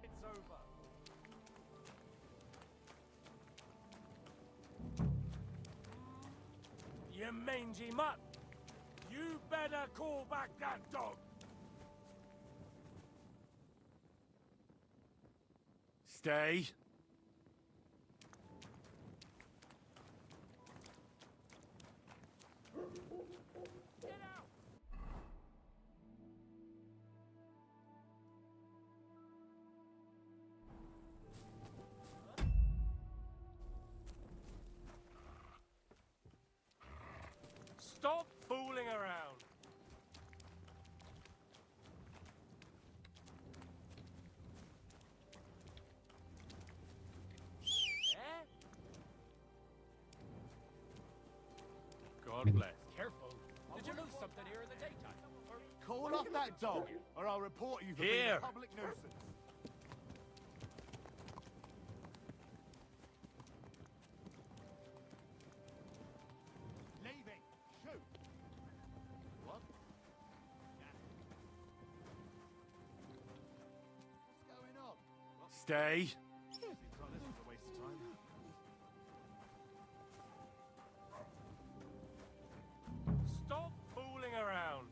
It's over. You mangy mutt! You better call back that dog! Stay. Get out! Stop fooling around! Eh? God bless. Careful. Did you lose something here in the daytime? Call off that dog, or I'll report you for being Here. a public nuisance. Leaving. Shoot. What? What's going on? Stay. Seems like this was a waste of time. Stop fooling around!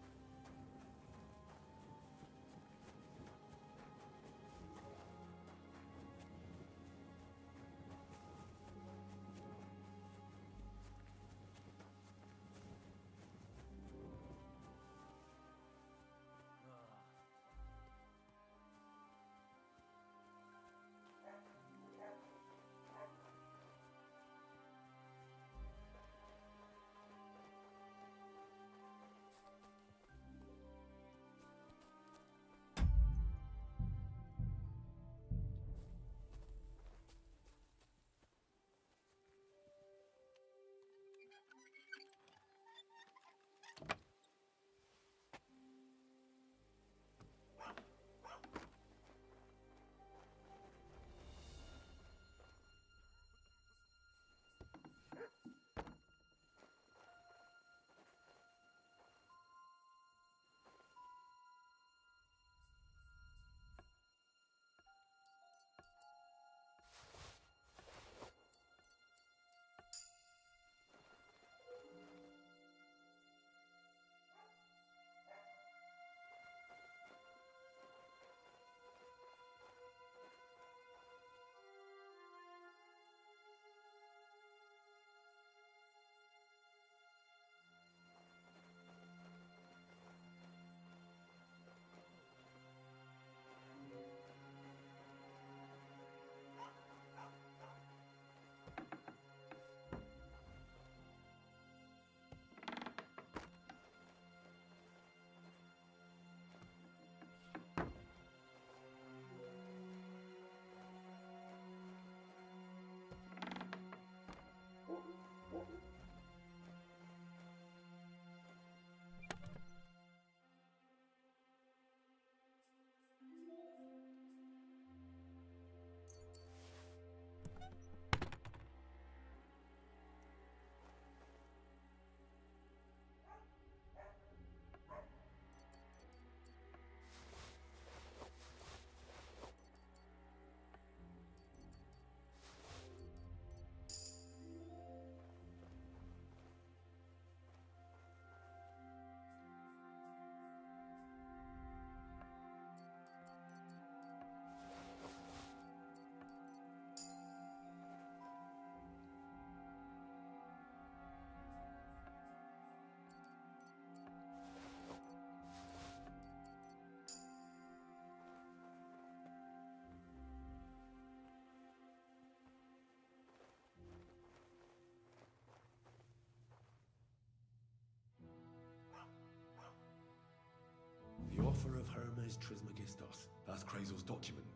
The offer of Hermes Trismegistos. That's Krazel's document.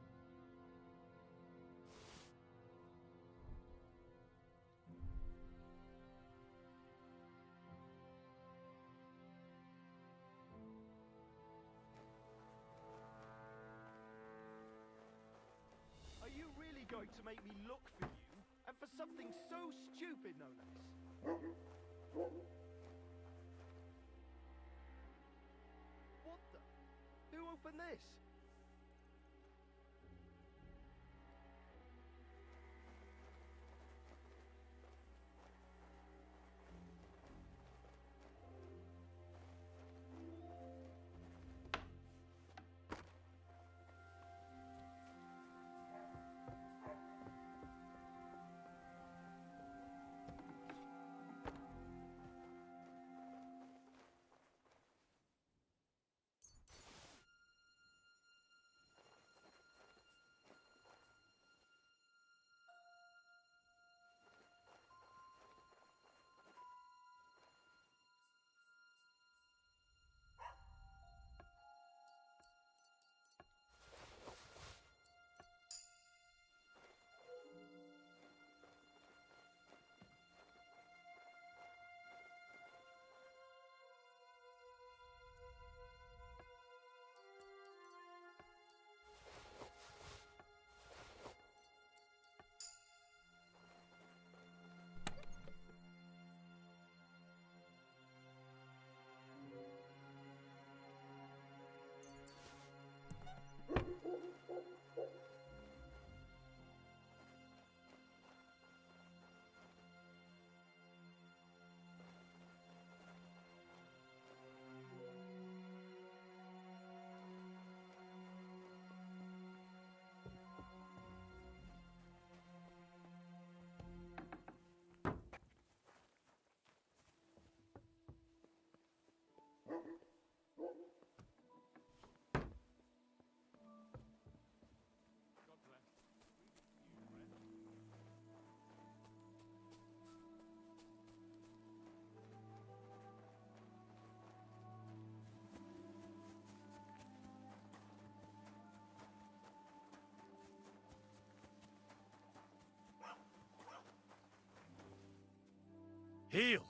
tried to make me look for you, and for something so stupid, no less. What the? Who opened this? Heal!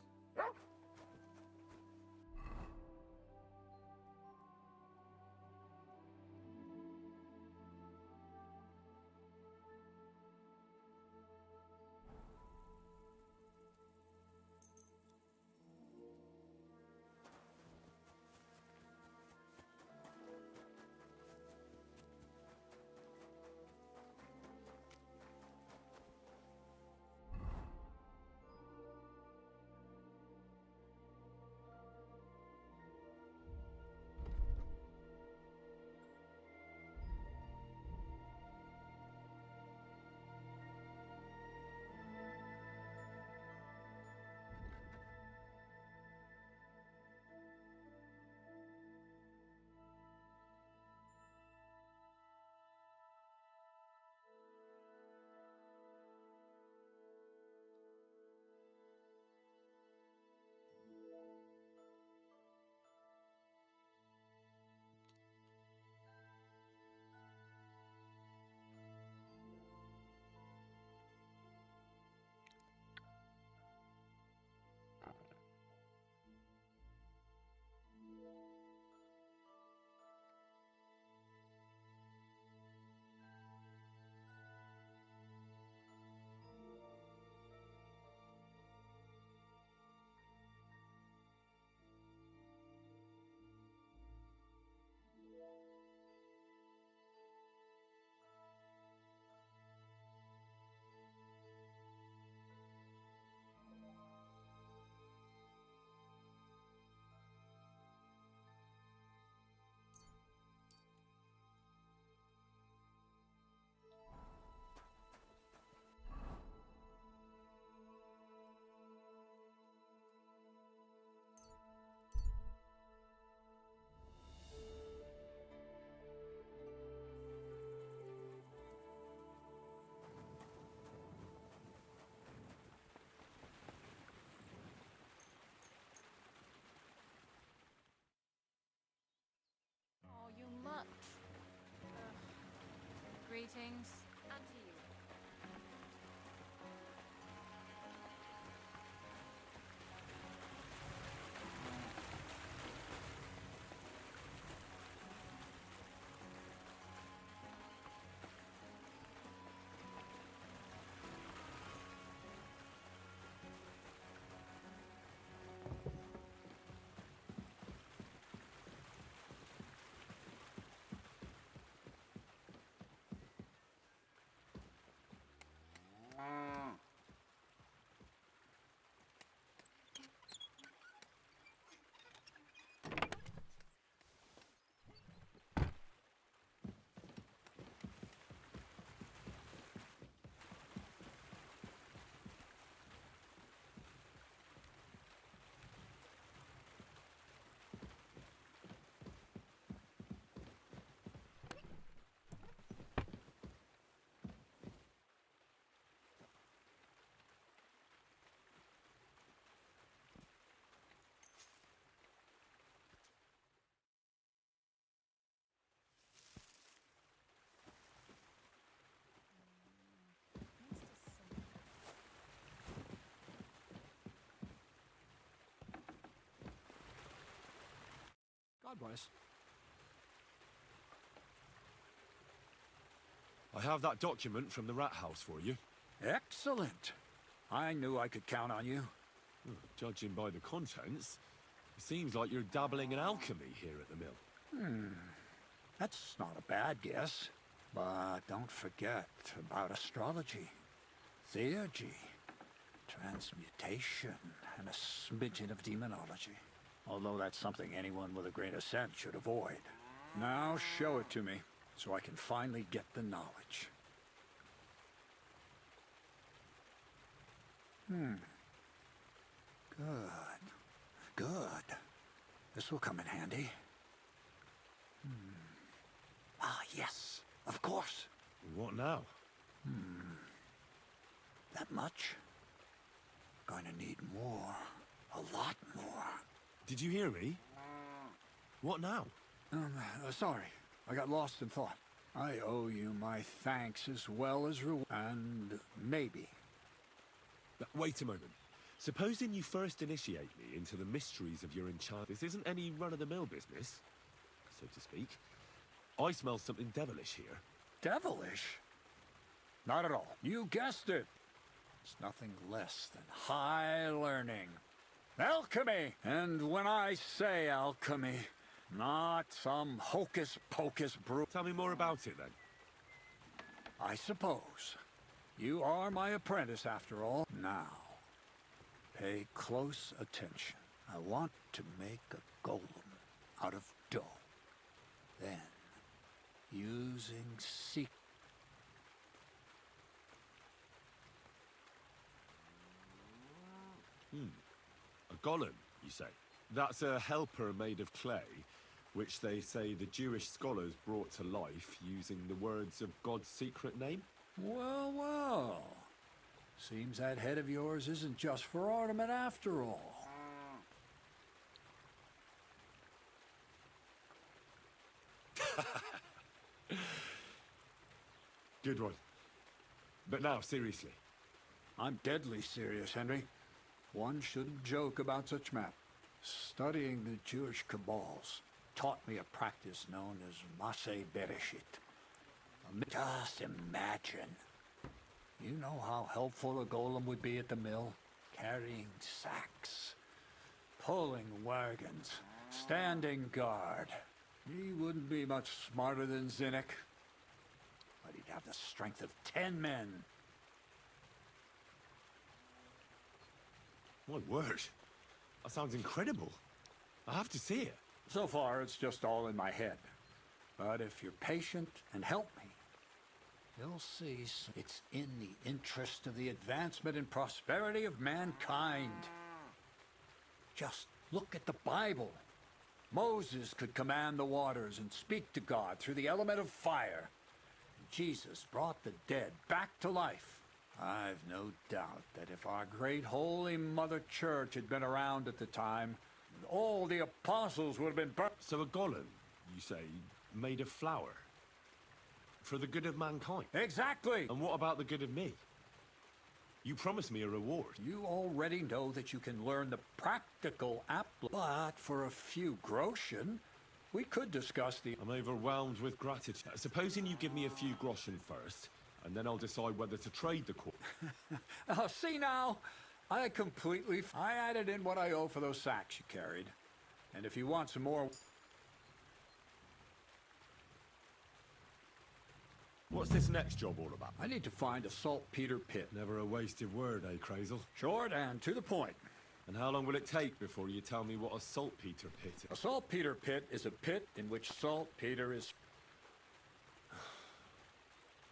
Greetings. And to you. boys. I have that document from the rat house for you. Excellent. I knew I could count on you. Judging by the contents, it seems like you're dabbling in alchemy here at the mill. That's not a bad guess. But don't forget about astrology, theurgy, transmutation, and a smidgen of demonology. Although that's something anyone with a grain of sense should avoid. Now show it to me, so I can finally get the knowledge. Good. Good. This will come in handy. Ah, yes. Of course. What now? That much? Going to need more. A lot more. Did you hear me? What now? Sorry. I got lost in thought. I owe you my thanks as well as reward. And maybe. Wait a moment. Supposing you first initiate me into the mysteries of your enchantment. This isn't any run-of-the-mill business, so to speak. I smell something devilish here. Devilish? Not at all. You guessed it. It's nothing less than high learning. Alchemy! And when I say alchemy, not some hocus-pocus brew. Tell me more about it, then. I suppose. You are my apprentice, after all. Now, pay close attention. I want to make a golem out of dough. Then, using secret. A golem, you say? That's a helper made of clay, which they say the Jewish scholars brought to life using the words of God's secret name? Well, well. Seems that head of yours isn't just for ornament after all. Good one. But now, seriously. I'm deadly serious, Henry. One shouldn't joke about such matters. Studying the Jewish cabals taught me a practice known as Maseh Bereshit. Just imagine. You know how helpful a golem would be at the mill? Carrying sacks, pulling wagons, standing guard. He wouldn't be much smarter than Zinnik, but he'd have the strength of 10 men. My word. That sounds incredible. I have to see it. So far, it's just all in my head. But if you're patient and help me, you'll see it's in the interest of the advancement and prosperity of mankind. Just look at the Bible. Moses could command the waters and speak to God through the element of fire. And Jesus brought the dead back to life. I've no doubt that if our great Holy Mother Church had been around at the time, all the apostles would have been burnt. So a golem, you say, made of flour? For the good of mankind? Exactly! And what about the good of me? You promised me a reward. You already know that you can learn the practical but for a few groschen, we could discuss the... I'm overwhelmed with gratitude. Supposing you give me a few groschen first, and then I'll decide whether to trade the coin. Oh, see now, I added in what I owe for those sacks you carried. And if you want some more... What's this next job all about? I need to find a saltpeter pit. Never a wasted word, eh, Crazel? Short and to the point. And how long will it take before you tell me what a saltpeter pit is? A saltpeter pit is a pit in which saltpeter is...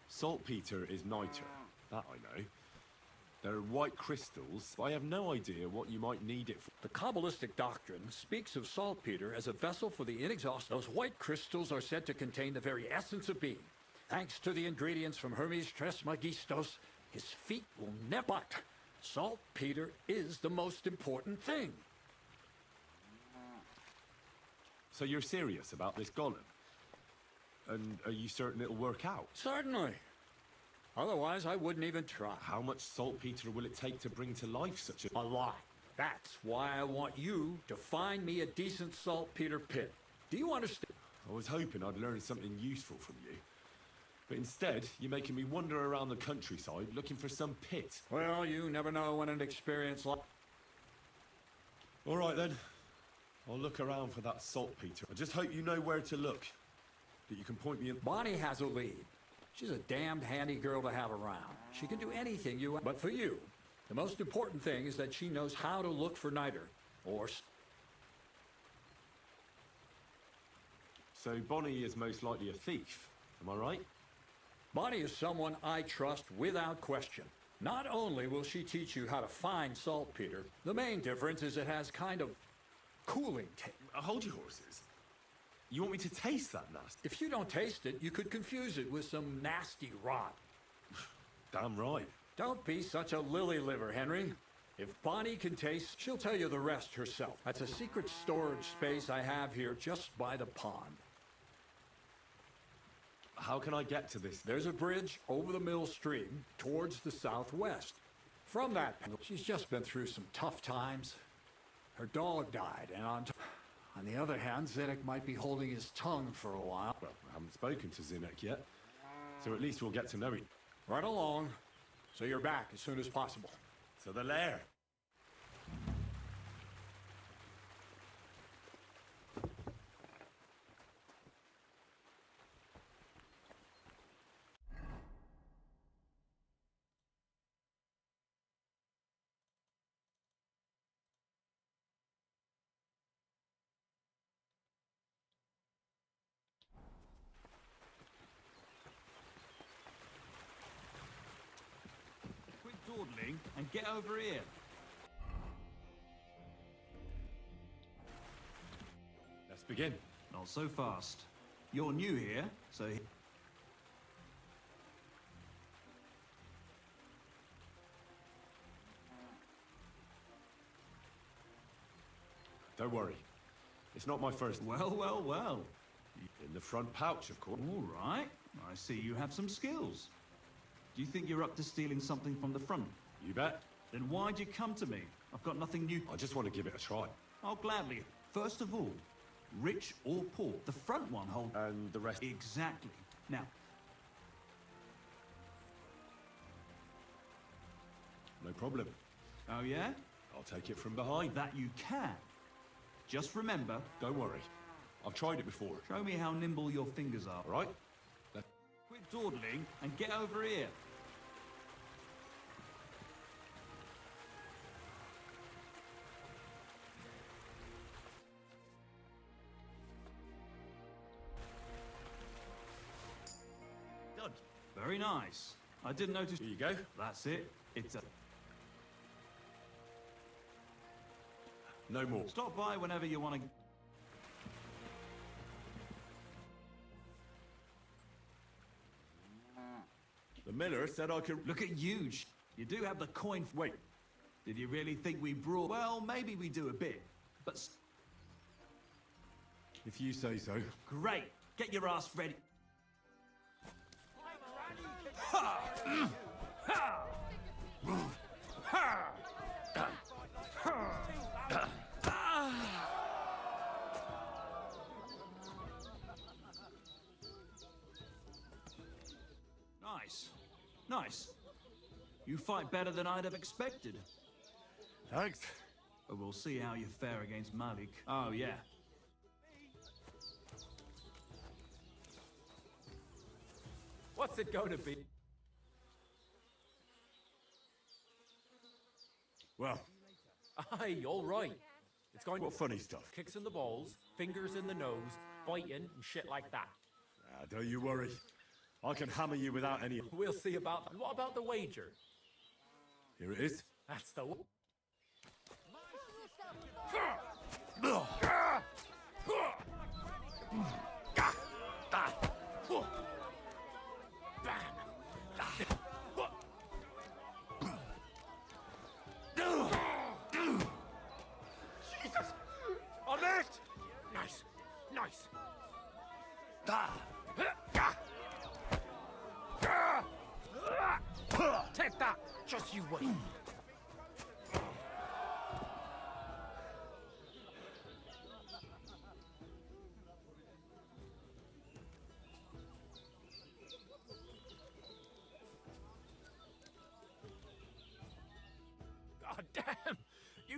Saltpeter is niter. That I know. They're white crystals. I have no idea what you might need it for. The Kabbalistic doctrine speaks of saltpeter as a vessel for the inexhaustible. Those white crystals are said to contain the very essence of being. Thanks to the ingredients from Hermes Trismegistos, his feet will never... But saltpeter is the most important thing. So you're serious about this golem? And are you certain it'll work out? Certainly. Otherwise, I wouldn't even try. How much saltpeter will it take to bring to life such a... A lot. That's why I want you to find me a decent saltpeter pit. Do you understand? I was hoping I'd learn something useful from you. But instead, you're making me wander around the countryside looking for some pit. Well, you never know when an experience like... All right, then. I'll look around for that saltpeter. I just hope you know where to look. That you can point me in... Bonnie has a lead. She's a damned handy girl to have around. She can do anything you want. But for you, the most important thing is that she knows how to look for Niter. Or... So Bonnie is most likely a thief, am I right? Bonnie is someone I trust without question. Not only will she teach you how to find saltpeter, the main difference is it has kind of cooling taste. Hold your horses. You want me to taste that nasty? If you don't taste it, you could confuse it with some nasty rot. Damn right. Don't be such a lily liver, Henry. If Bonnie can taste, she'll tell you the rest herself. That's a secret storage space I have here just by the pond. How can I get to this? There's a bridge over the mill stream towards the southwest. From that, she's just been through some tough times. Her dog died, and on the other hand, Zedek might be holding his tongue for a while. Well, I haven't spoken to Zinek yet, so at least we'll get to know him. Right along, so you're back as soon as possible. To the lair. Quit dawdling and get over here. Let's begin. Not so fast. You're new here, so... Don't worry. It's not my first... Well, well, well. In the front pouch, of course. All right. I see you have some skills. Do you think you're up to stealing something from the front? You bet. Then why'd you come to me? I've got nothing new. I just want to give it a try. I'll gladly. First of all, rich or poor, the front one holds... And the rest... Exactly. Now... No problem. Oh, yeah? I'll take it from behind. That you can. Just remember... Don't worry. I've tried it before. Show me how nimble your fingers are. All right? Quit dawdling and get over here. Done. Very nice. I didn't notice... Here you go. That's it. It's a... No more. Stop by whenever you want to... The miller said I could... Look at you. You do have the coin... Wait. Did you really think we brought... Well, maybe we do a bit, but... If you say so. Great. Get your ass ready. Nice. Nice. You fight better than I'd have expected. Thanks. But we'll see how you fare against Malik. Oh, yeah. What's it going to be? Well, Aye, all right. It's going what funny stuff. kicks in the balls, fingers in the nose, biting, and shit like that. Don't you worry. I can hammer you without any... We'll see about that. What about the wager? Here it is. That's the one. Jesus! I'm it! Nice. Nice. Take that! Just you wait.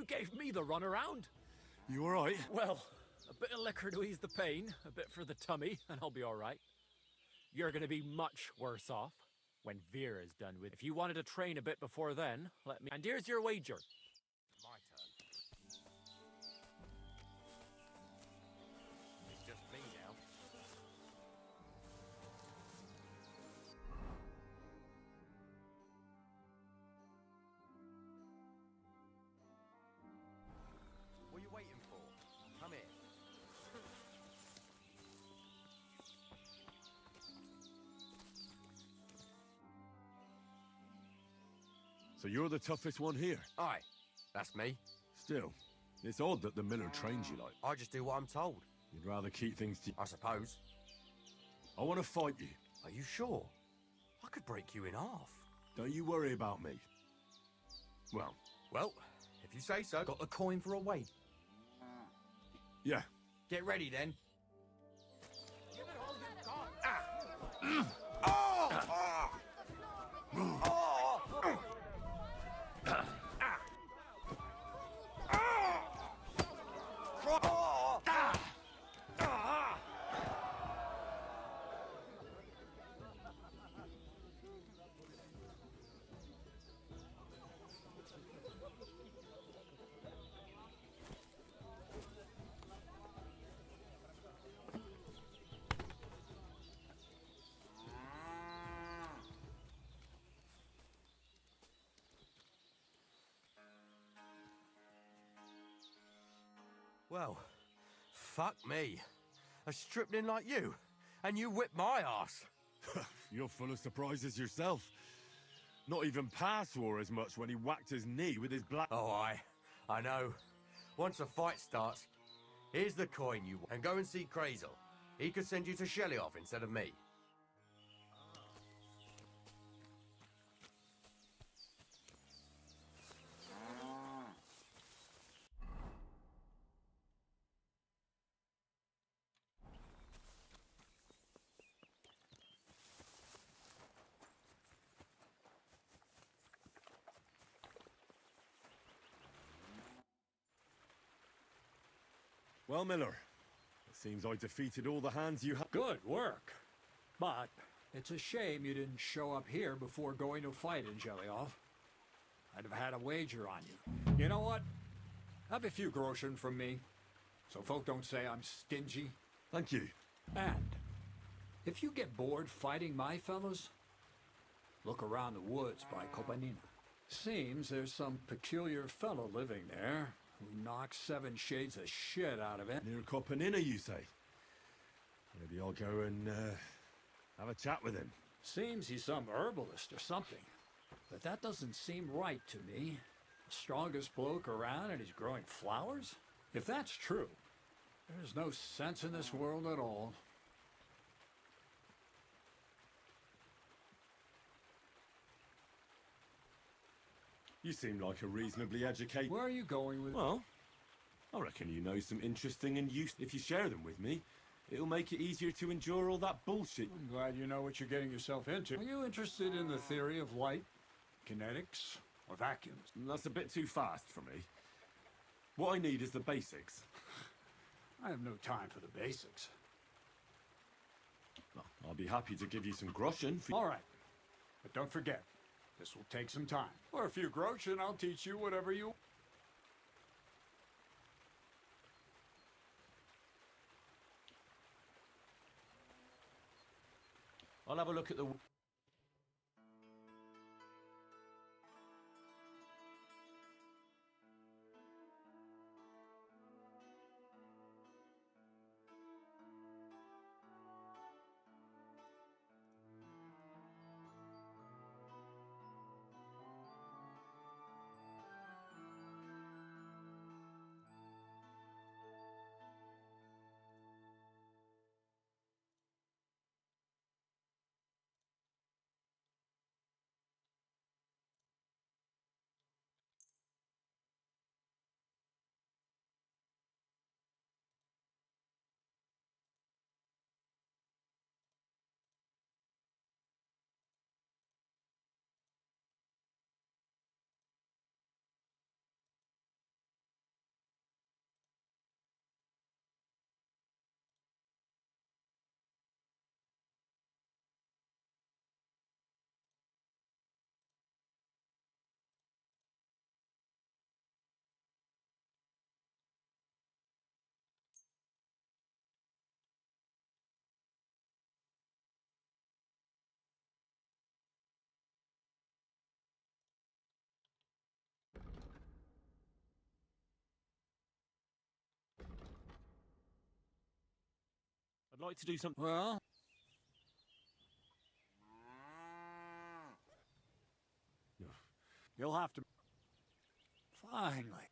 gave me the runaround. You all right? Well, a bit of liquor to ease the pain, a bit for the tummy, and I'll be all right. You're gonna be much worse off when Vera's done with. If you wanted to train a bit before then, let me. And here's your wager. My turn. It's just me now. What are you waiting for? Come here. So you're the toughest one here? Aye, that's me. Still, it's odd that the miller trains you like. I just do what I'm told, You'd rather keep things to... I suppose. I want to fight you. Are you sure? I could break you in half. Don't you worry about me. Well, Well, if you say so. Got the coin for a weight. yeah. Get ready then. Well, fuck me. A stripling like you, and you whip my ass. You're full of surprises yourself. Not even Pa swore as much when he whacked his knee with his black... Oh, I know. Once a fight starts, here's the coin you want. And go and see Crazel. He could send you to Shelly off instead of me. Well, Miller, it seems I defeated all the hands you had. Good work. But it's a shame you didn't show up here before going to fight in Jelioff. I'd have had a wager on you. You know what? Have a few groschen from me, so folk don't say I'm stingy. Thank you. And if you get bored fighting my fellows, look around the woods by Kopanina. Seems there's some peculiar fellow living there who knocks 7 shades of shit out of it. Near Kopanina, you say? Maybe I'll go and have a chat with him. Seems he's some herbalist or something. But that doesn't seem right to me. The strongest bloke around and he's growing flowers? If that's true, there's no sense in this world at all. You seem like a reasonably educated... Where are you going with... Well, I reckon you know some interesting and useful... If you share them with me, it'll make it easier to endure all that bullshit. I'm glad you know what you're getting yourself into. Are you interested in the theory of light, kinetics, or vacuums? That's a bit too fast for me. What I need is the basics. I have no time for the basics. Well, I'll be happy to give you some groschen for... All right, but don't forget, this will take some time. For a few groschen, I'll teach you whatever you... I'll have a look at the... I'd like to do something. Well, you'll have to. Finally.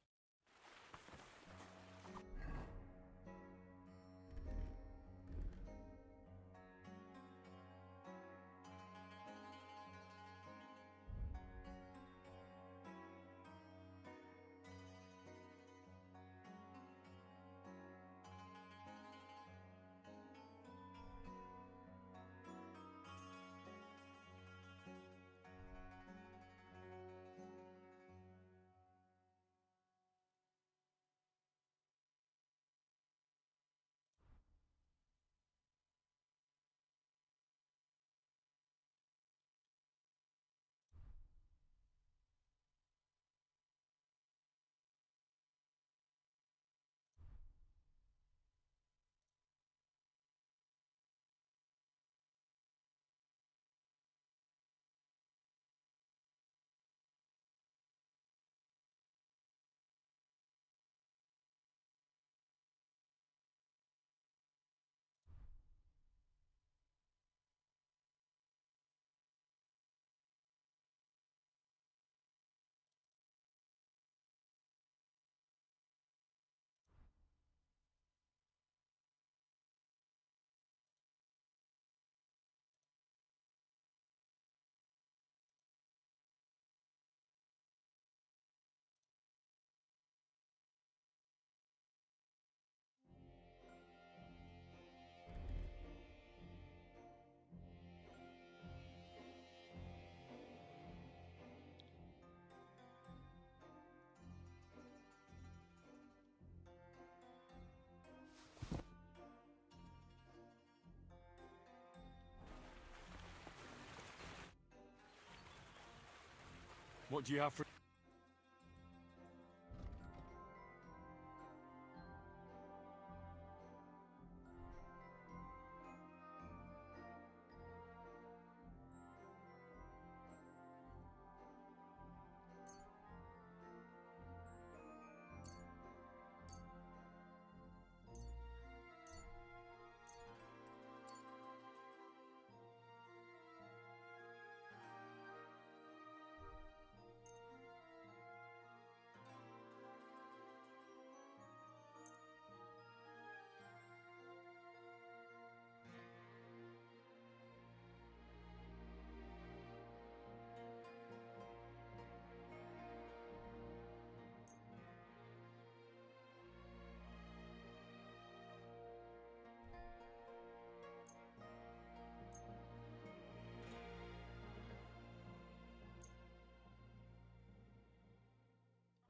What do you have for?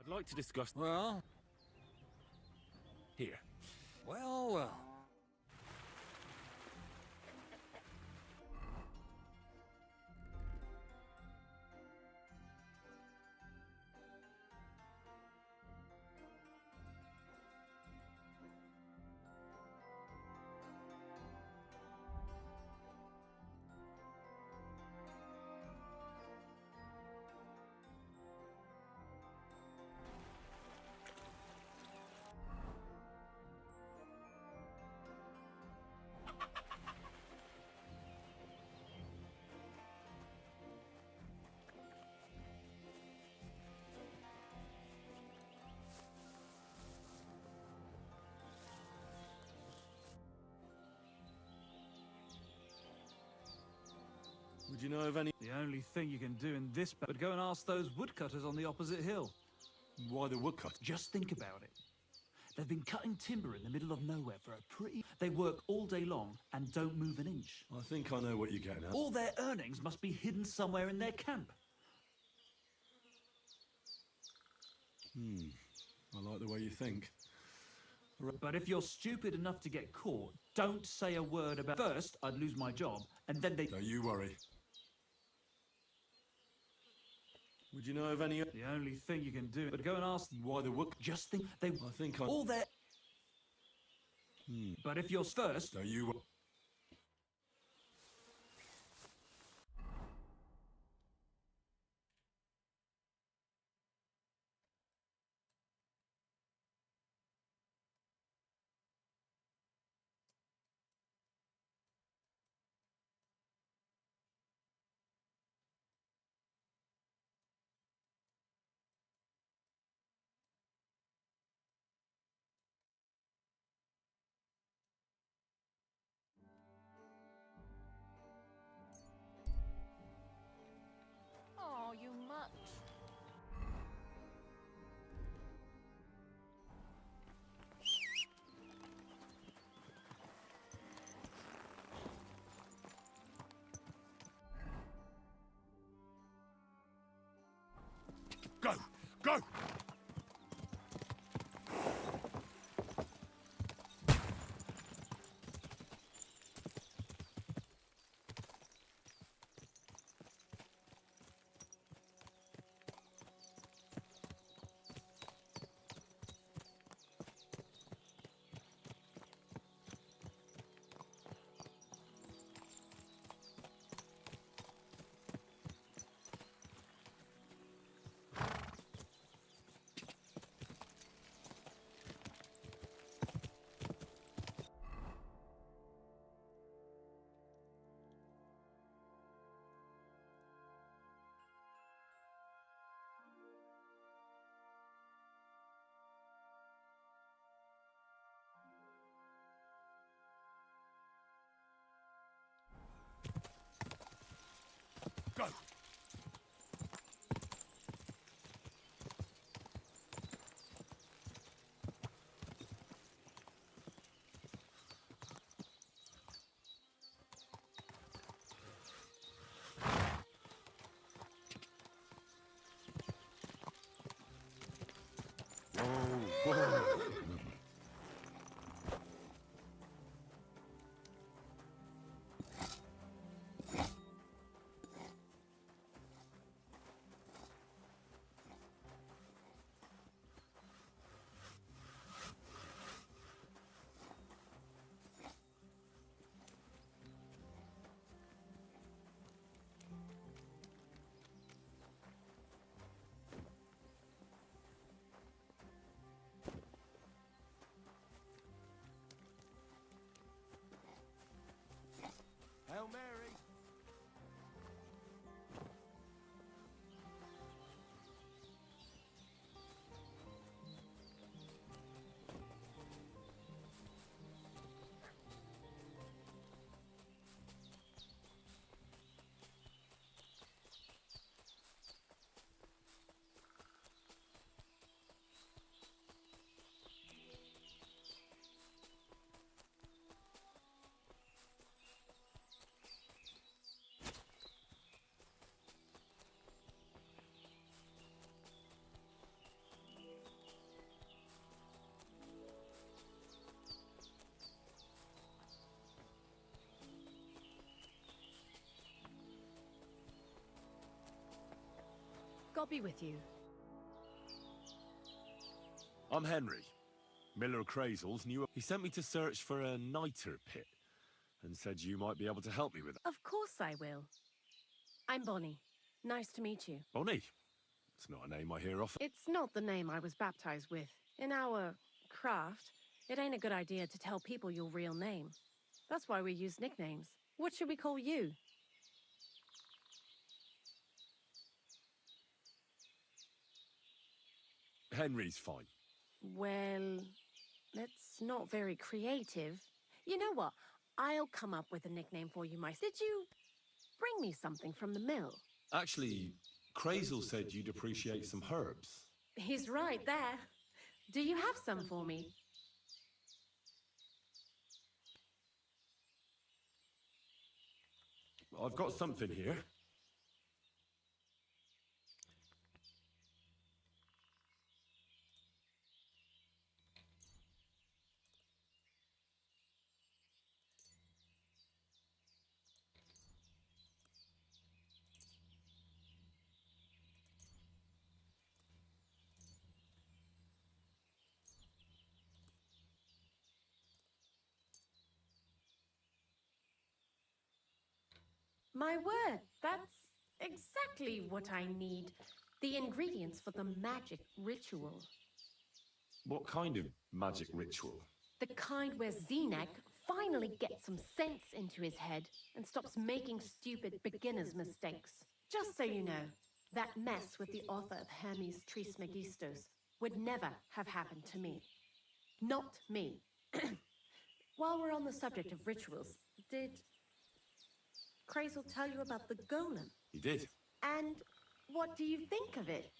I'd like to discuss. Well, Here. well. Would you know of any? The only thing you can do in this but go and ask those woodcutters on the opposite hill. Why the woodcut? Just think about it. They've been cutting timber in the middle of nowhere for a pretty... They work all day long and don't move an inch. I think I know what you're getting at. All their earnings must be hidden somewhere in their camp. I like the way you think. But if you're stupid enough to get caught, don't say a word about... First, I'd lose my job, and then they... Don't you worry. Would you know of any? The only thing you can do... But go and ask... Why the wood? Just think... They... I think I... All their... But if you're first... Don't you... Go! Go! Hail Mary! God be with you. I'm Henry. Miller Crazel's new... He sent me to search for a niter pit and said you might be able to help me with it. Of course I will. I'm Bonnie. Nice to meet you. Bonnie? It's not a name I hear often. It's not the name I was baptized with. In our craft, it ain't a good idea to tell people your real name. That's why we use nicknames. What should we call you? Henry's fine. Well, that's not very creative. You know what? I'll come up with a nickname for you myself. Did you bring me something from the mill? Actually, Crazel said you'd appreciate some herbs. He's right there. Do you have some for me? I've got something here. My word, that's exactly what I need. The ingredients for the magic ritual. What kind of magic ritual? The kind where Zenek finally gets some sense into his head and stops making stupid beginner's mistakes. Just so you know, that mess with the author of Hermes Trismegistos would never have happened to me. Not me. While we're on the subject of rituals, did Crazel tell you about the golem? He did. And what do you think of it?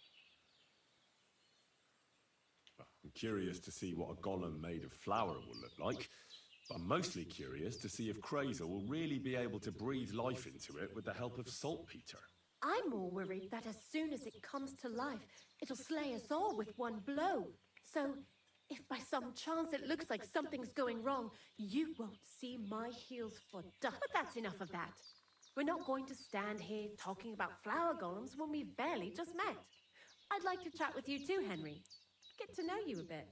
I'm curious to see what a golem made of flour will look like. But I'm mostly curious to see if Crazel will really be able to breathe life into it with the help of saltpeter. I'm more worried that as soon as it comes to life, it'll slay us all with one blow. So, if by some chance it looks like something's going wrong, you won't see my heels for dust. But that's enough of that. We're not going to stand here talking about flower golems when we've barely just met. I'd like to chat with you too, Henry. Get to know you a bit.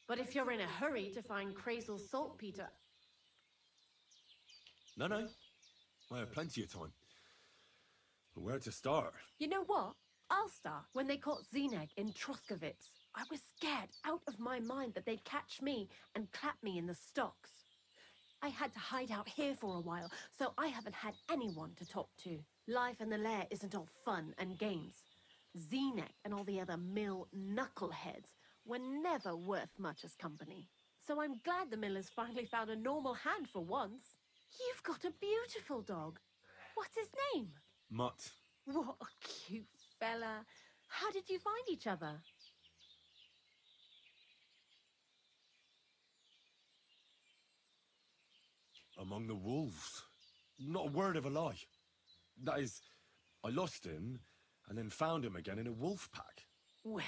But if you're in a hurry to find Crazel's saltpeter... No. I have plenty of time. But where to start? You know what? I'll start. When they caught Zeneg in Troskovitz, I was scared out of my mind that they'd catch me and clap me in the stocks. I had to hide out here for a while, so I haven't had anyone to talk to. Life in the lair isn't all fun and games. Zeneg and all the other mill knuckleheads were never worth much as company. So I'm glad the miller's finally found a normal hand for once. You've got a beautiful dog. What's his name? Mutt. What a cute fella. How did you find each other? Among the wolves. Not a word of a lie. That is, I lost him and then found him again in a wolf pack. Well,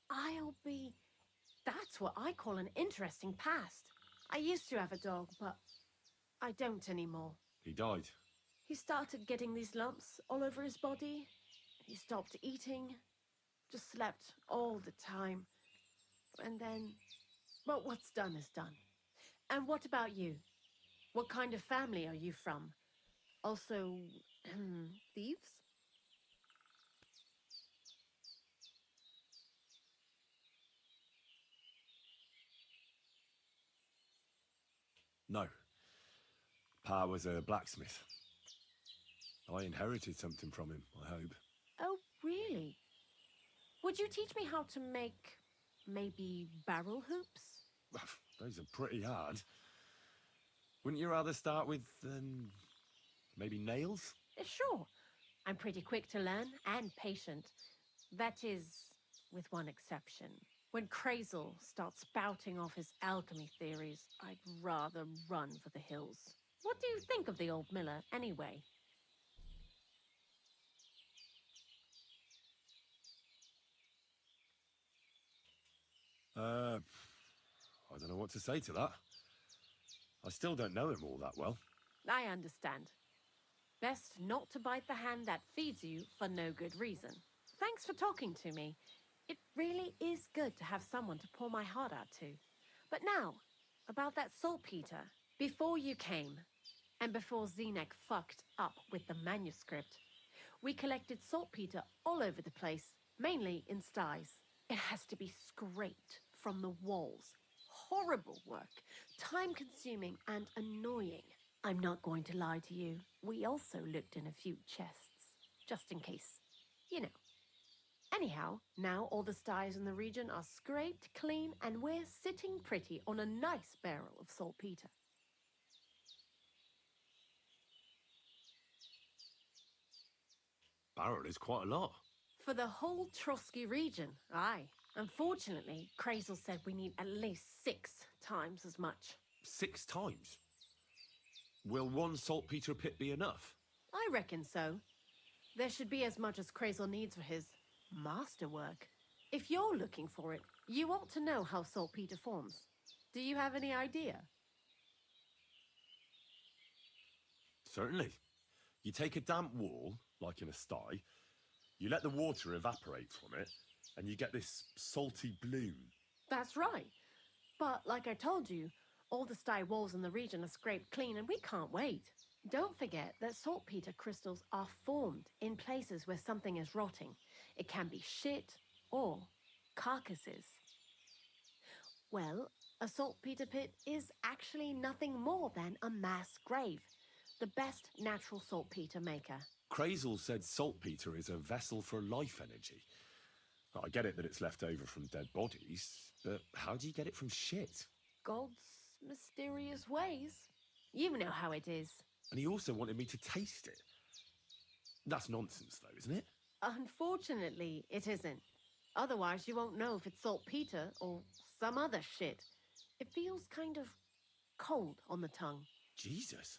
I'll be... That's what I call an interesting past. I used to have a dog, but I don't anymore. He died. He started getting these lumps all over his body. He stopped eating, just slept all the time. And then, well, what's done is done. And what about you? What kind of family are you from? Also, thieves? No. Pa was a blacksmith. I inherited something from him, I hope. Oh, really? Would you teach me how to make, maybe, barrel hoops? Those are pretty hard. Wouldn't you rather start with, maybe nails? Sure. I'm pretty quick to learn and patient. That is, with one exception. When Crazel starts spouting off his alchemy theories, I'd rather run for the hills. What do you think of the old miller, anyway? I don't know what to say to that. I still don't know him all that well. I understand. Best not to bite the hand that feeds you for no good reason. Thanks for talking to me. It really is good to have someone to pour my heart out to. But now, about that saltpeter. Before you came, and before Zeneg fucked up with the manuscript, we collected saltpeter all over the place, mainly in sties. It has to be scraped from the walls. Horrible work, time-consuming and annoying. I'm not going to lie to you. We also looked in a few chests, just in case. You know. Anyhow, now all the sties in the region are scraped clean and we're sitting pretty on a nice barrel of saltpeter. Barrel is quite a lot. For the whole Trotsky region, aye. Unfortunately, Crazel said we need at least 6 times as much. 6 times? Will one saltpeter pit be enough? I reckon so. There should be as much as Crazel needs for his masterwork. If you're looking for it, you ought to know how saltpeter forms. Do you have any idea? Certainly. You take a damp wall, like in a sty, you let the water evaporate from it, and you get this salty bloom. That's right. But like I told you, all the sty walls in the region are scraped clean and we can't wait. Don't forget that saltpeter crystals are formed in places where something is rotting. It can be shit or carcasses. Well, a saltpeter pit is actually nothing more than a mass grave. The best natural saltpeter maker. Crazel said saltpeter is a vessel for life energy. I get it that it's left over from dead bodies, but how do you get it from shit? God's mysterious ways. You know how it is. And he also wanted me to taste it. That's nonsense, though, isn't it? Unfortunately, it isn't. Otherwise, you won't know if it's saltpeter or some other shit. It feels kind of cold on the tongue. Jesus.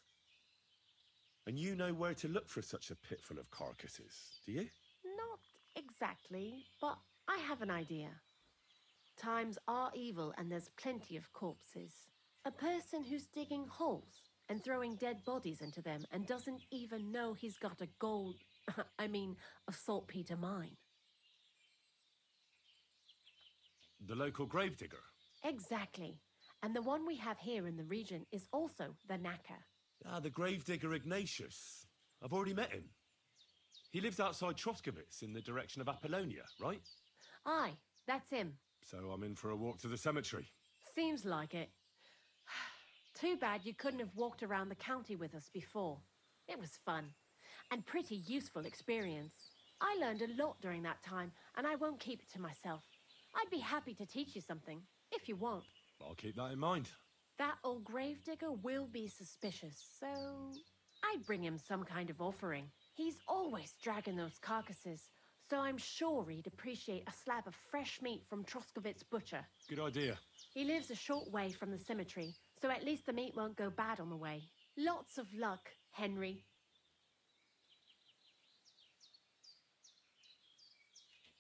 And you know where to look for such a pit full of carcasses, do you? Not exactly, but I have an idea. Times are evil and there's plenty of corpses. A person who's digging holes and throwing dead bodies into them and doesn't even know he's got a gold, a saltpeter mine. The local gravedigger? Exactly. And the one we have here in the region is also the knacker. Ah, the gravedigger Ignatius. I've already met him. He lives outside Troskowitz in the direction of Apollonia, right? Aye, that's him. So I'm in for a walk to the cemetery. Seems like it. Too bad you couldn't have walked around the county with us before. It was fun, and pretty useful experience. I learned a lot during that time, and I won't keep it to myself. I'd be happy to teach you something, if you want. I'll keep that in mind. That old gravedigger will be suspicious, so I'd bring him some kind of offering. He's always dragging those carcasses, so I'm sure he'd appreciate a slab of fresh meat from Troskowitz butcher. Good idea. He lives a short way from the cemetery, so at least the meat won't go bad on the way. Lots of luck, Henry.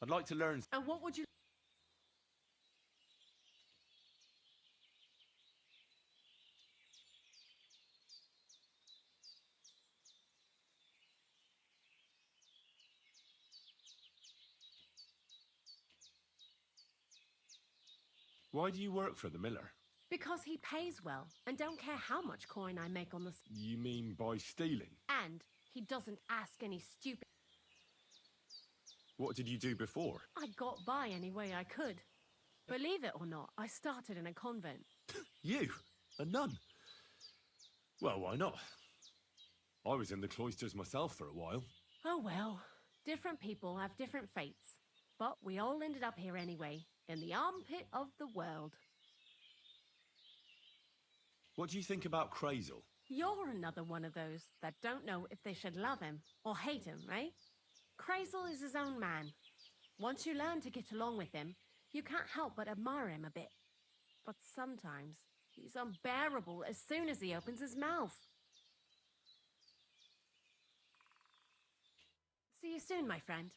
I'd like to learn... And what would you... Why do you work for the miller? Because he pays well, and don't care how much coin I make on the... You mean by stealing? And he doesn't ask any stupid... What did you do before? I got by any way I could. Believe it or not, I started in a convent. You? A nun? Well, why not? I was in the cloisters myself for a while. Oh well, different people have different fates. But we all ended up here anyway, in the armpit of the world. What do you think about Crazel? You're another one of those that don't know if they should love him or hate him, right? Crazel is his own man. Once you learn to get along with him, you can't help but admire him a bit. But sometimes he's unbearable as soon as he opens his mouth. See you soon, my friend.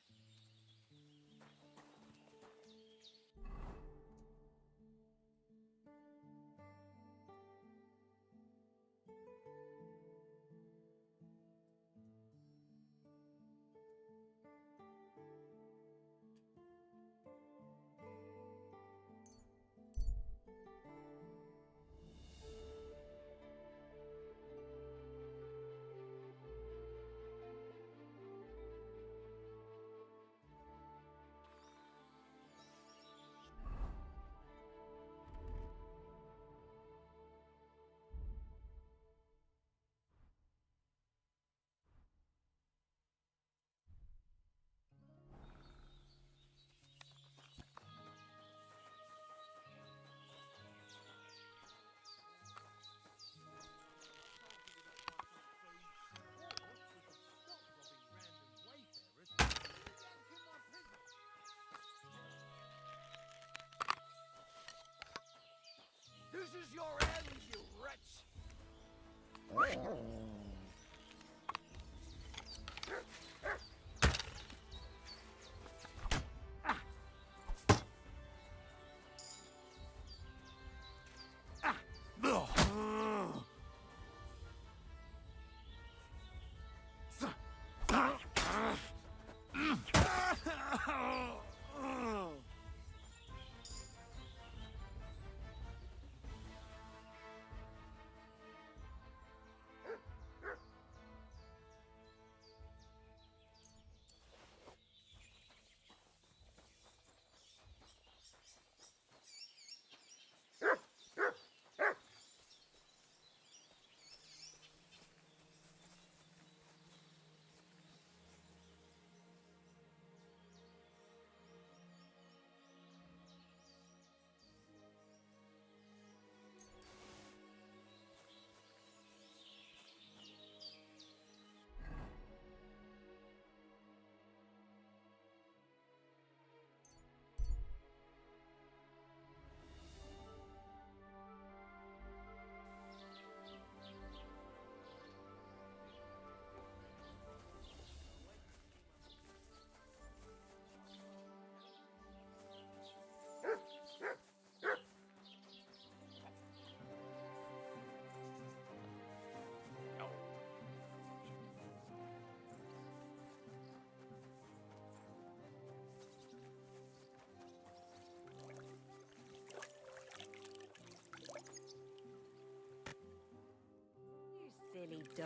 This is your end, you wretch!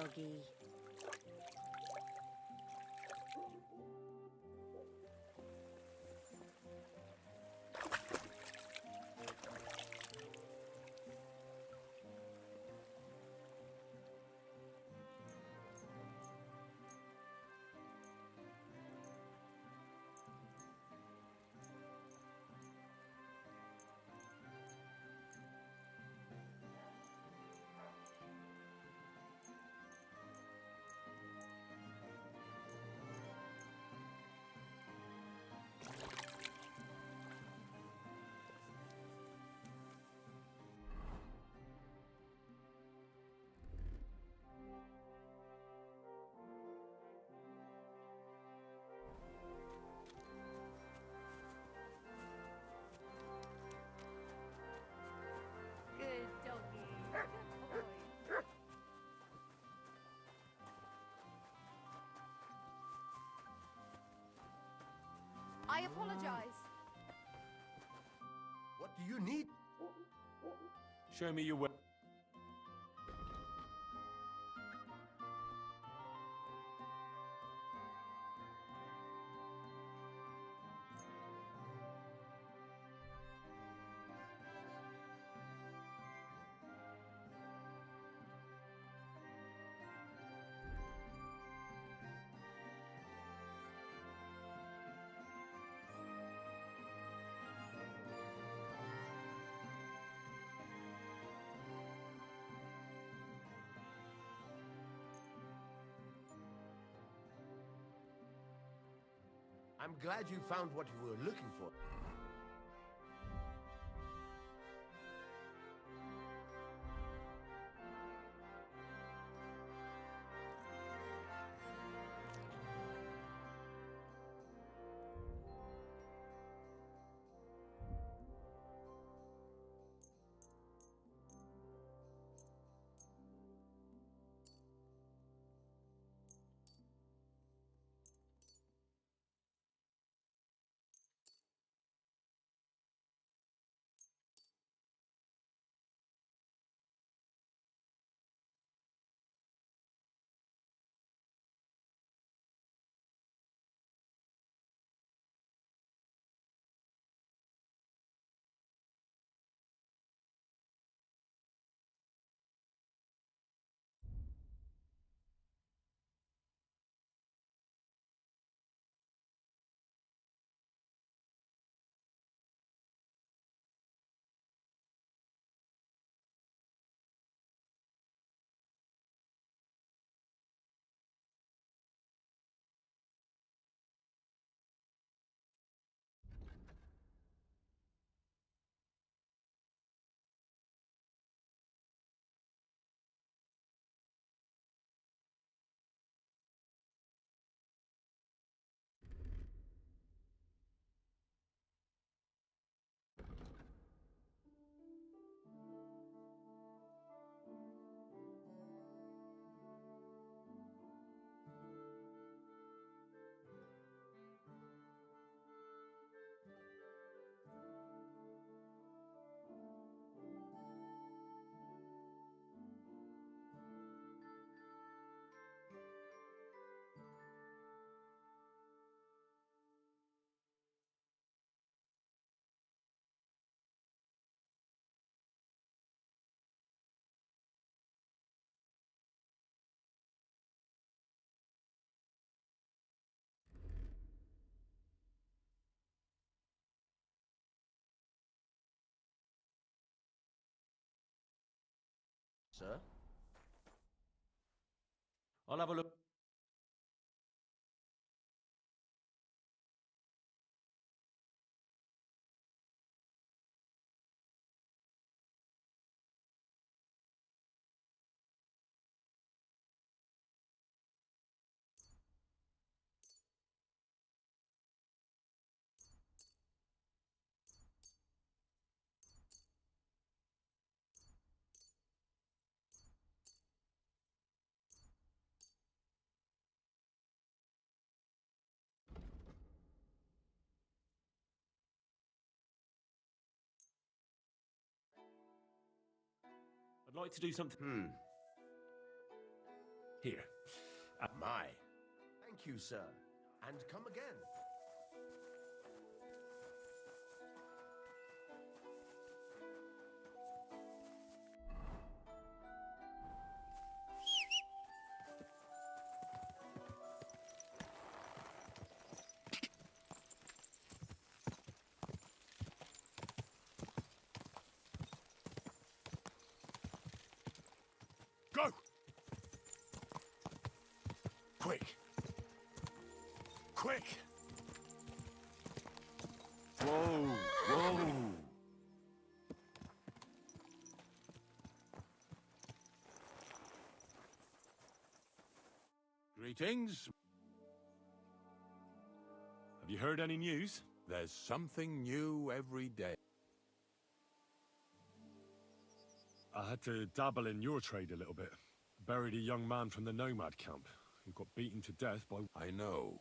doggy. Good doggy. Good boy. I apologize. What do you need? Show me your way. I'm glad you found what you were looking for. Sir? I'll have a look. I'd like to do something. Here. My. Thank you, sir. And come again. Go! Quick! Quick! Whoa! Whoa! Greetings. Have you heard any news? There's something new every day. I had to dabble in your trade a little bit. Buried a young man from the nomad camp who got beaten to death by... I know.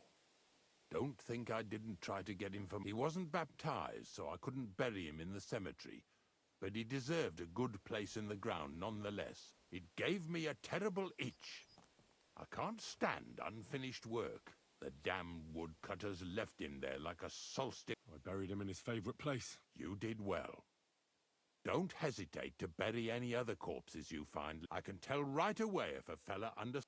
Don't think I didn't try to get him from... He wasn't baptized, so I couldn't bury him in the cemetery. But he deserved a good place in the ground nonetheless. It gave me a terrible itch. I can't stand unfinished work. The damn woodcutters left him there like a solstice. I buried him in his favorite place. You did well. Don't hesitate to bury any other corpses you find. I can tell right away if a fella under...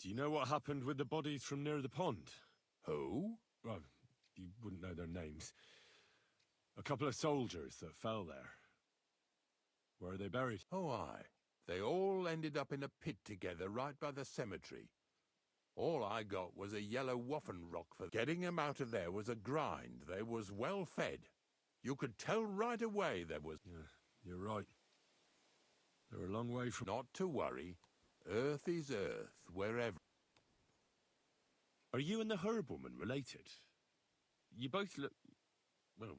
Do you know what happened with the bodies from near the pond? Who? Well, you wouldn't know their names. A couple of soldiers that fell there. Where are they buried? Oh, aye. They all ended up in a pit together right by the cemetery. All I got was a yellow waffen rock for... Getting them out of there was a grind. They was well fed. You could tell right away there was... Yeah, you're right. They're a long way from... Not to worry. Earth is earth, wherever... Are you and the herb woman related? You both look... well,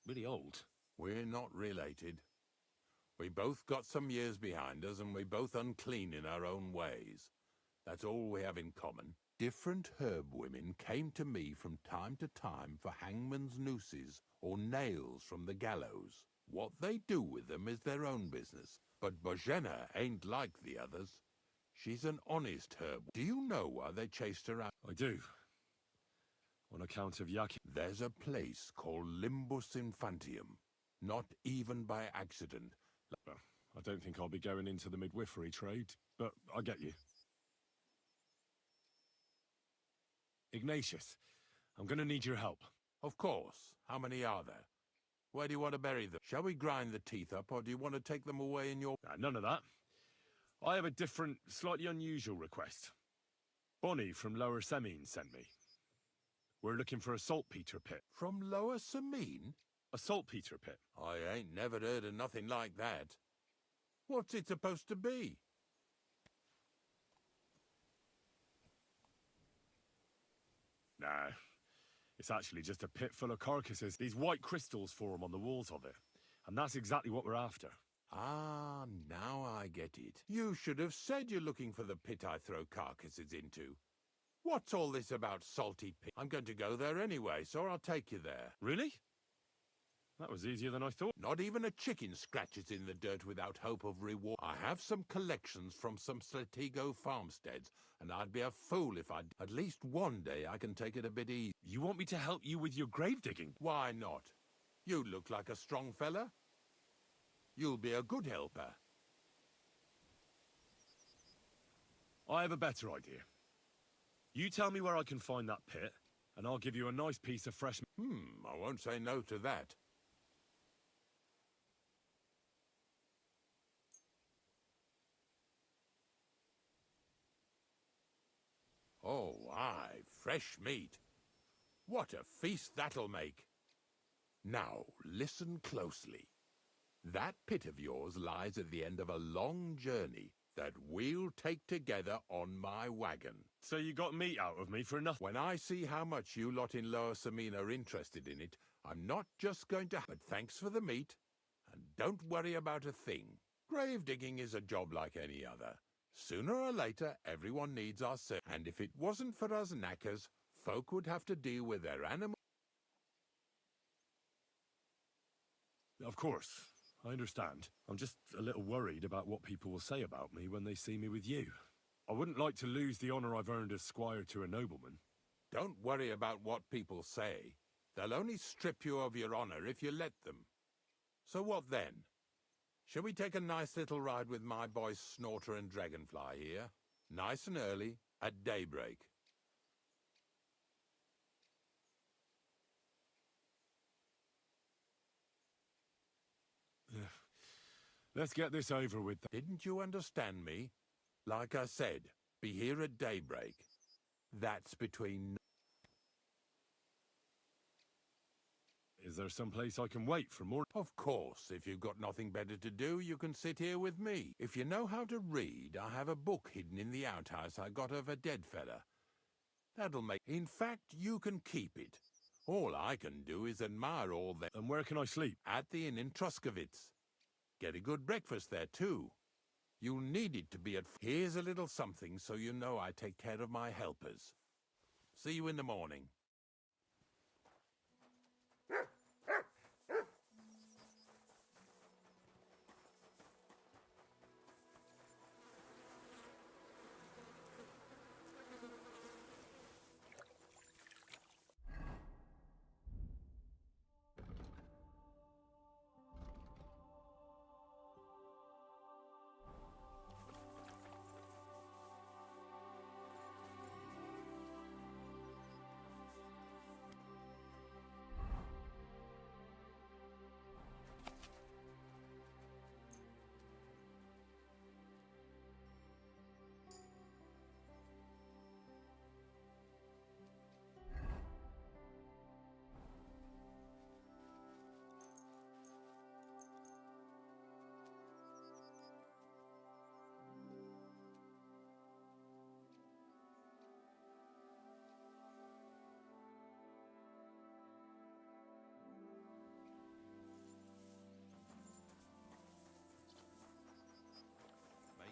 really old. We're not related. We both got some years behind us, and we're both unclean in our own ways. That's all we have in common. Different herb women came to me from time to time for hangman's nooses or nails from the gallows. What they do with them is their own business. But Bozhena ain't like the others. She's an honest herb. Do you know why they chased her out? I do. On account of Yaki. There's a place called Limbus Infantium. Not even by accident. Well, I don't think I'll be going into the midwifery trade, but I get you. Ignatius, I'm gonna need your help. Of course. How many are there? Where do you want to bury them? Shall we grind the teeth up, or do you want to take them away in your... None of that. I have a different, slightly unusual request. Bonnie from Lower Semine sent me. We're looking for a saltpeter pit. From Lower Semine? A saltpeter pit. I ain't never heard of nothing like that. What's it supposed to be? Nah. It's actually just a pit full of carcasses. These white crystals form on the walls of it. And that's exactly what we're after. Ah, now I get it. You should have said you're looking for the pit I throw carcasses into. What's all this about salty pit? I'm going to go there anyway, so I'll take you there. Really? That was easier than I thought. Not even a chicken scratches in the dirt without hope of reward. I have some collections from some Slatigo farmsteads, and I'd be a fool if I'd... At least one day I can take it a bit easy. You want me to help you with your grave digging? Why not? You look like a strong fella. You'll be a good helper. I have a better idea. You tell me where I can find that pit, and I'll give you a nice piece of fresh... I won't say no to that. Oh, aye, fresh meat. What a feast that'll make. Now, listen closely. That pit of yours lies at the end of a long journey that we'll take together on my wagon. So you got meat out of me for nothing? When I see how much you lot in Lower Semine are interested in it, I'm not just going to... But thanks for the meat, and don't worry about a thing. Grave digging is a job like any other. Sooner or later, everyone needs our service. And if it wasn't for us knackers, folk would have to deal with their animals. Of course. I understand. I'm just a little worried about what people will say about me when they see me with you. I wouldn't like to lose the honor I've earned as squire to a nobleman. Don't worry about what people say. They'll only strip you of your honor if you let them. So what then? Shall we take a nice little ride with my boys Snorter and Dragonfly here? Nice and early, at daybreak. Let's get this over with. Didn't you understand me? Like I said, be here at daybreak. That's between... Is there some place I can wait for more? Of course, if you've got nothing better to do, you can sit here with me. If you know how to read, I have a book hidden in the outhouse I got of a dead fella. That'll make... In fact, you can keep it. All I can do is admire all that. And where can I sleep? At the inn in Truskowitz. Get a good breakfast there, too. You'll need it to be at... Here's a little something so you know I take care of my helpers. See you in the morning.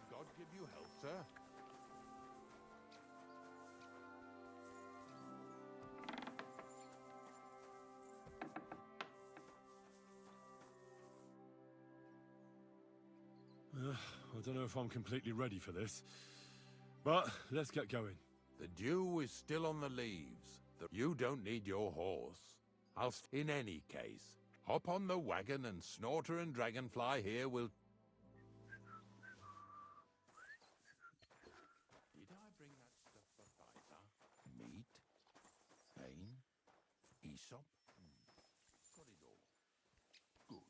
God give you health, sir. I don't know if I'm completely ready for this, but let's get going. The dew is still on the leaves. You don't need your horse. In any case, hop on the wagon and Snorter and Dragonfly here will... Did I bring that stuff for Pfizer? Meat? Pain? Aesop? Got it all. Good.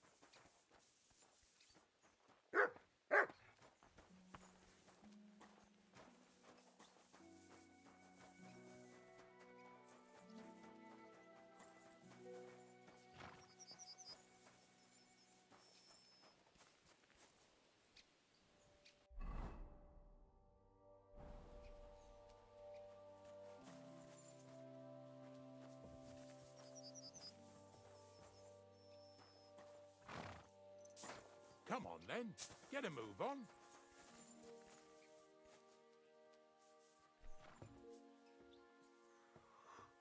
Come on, then. Get a move on.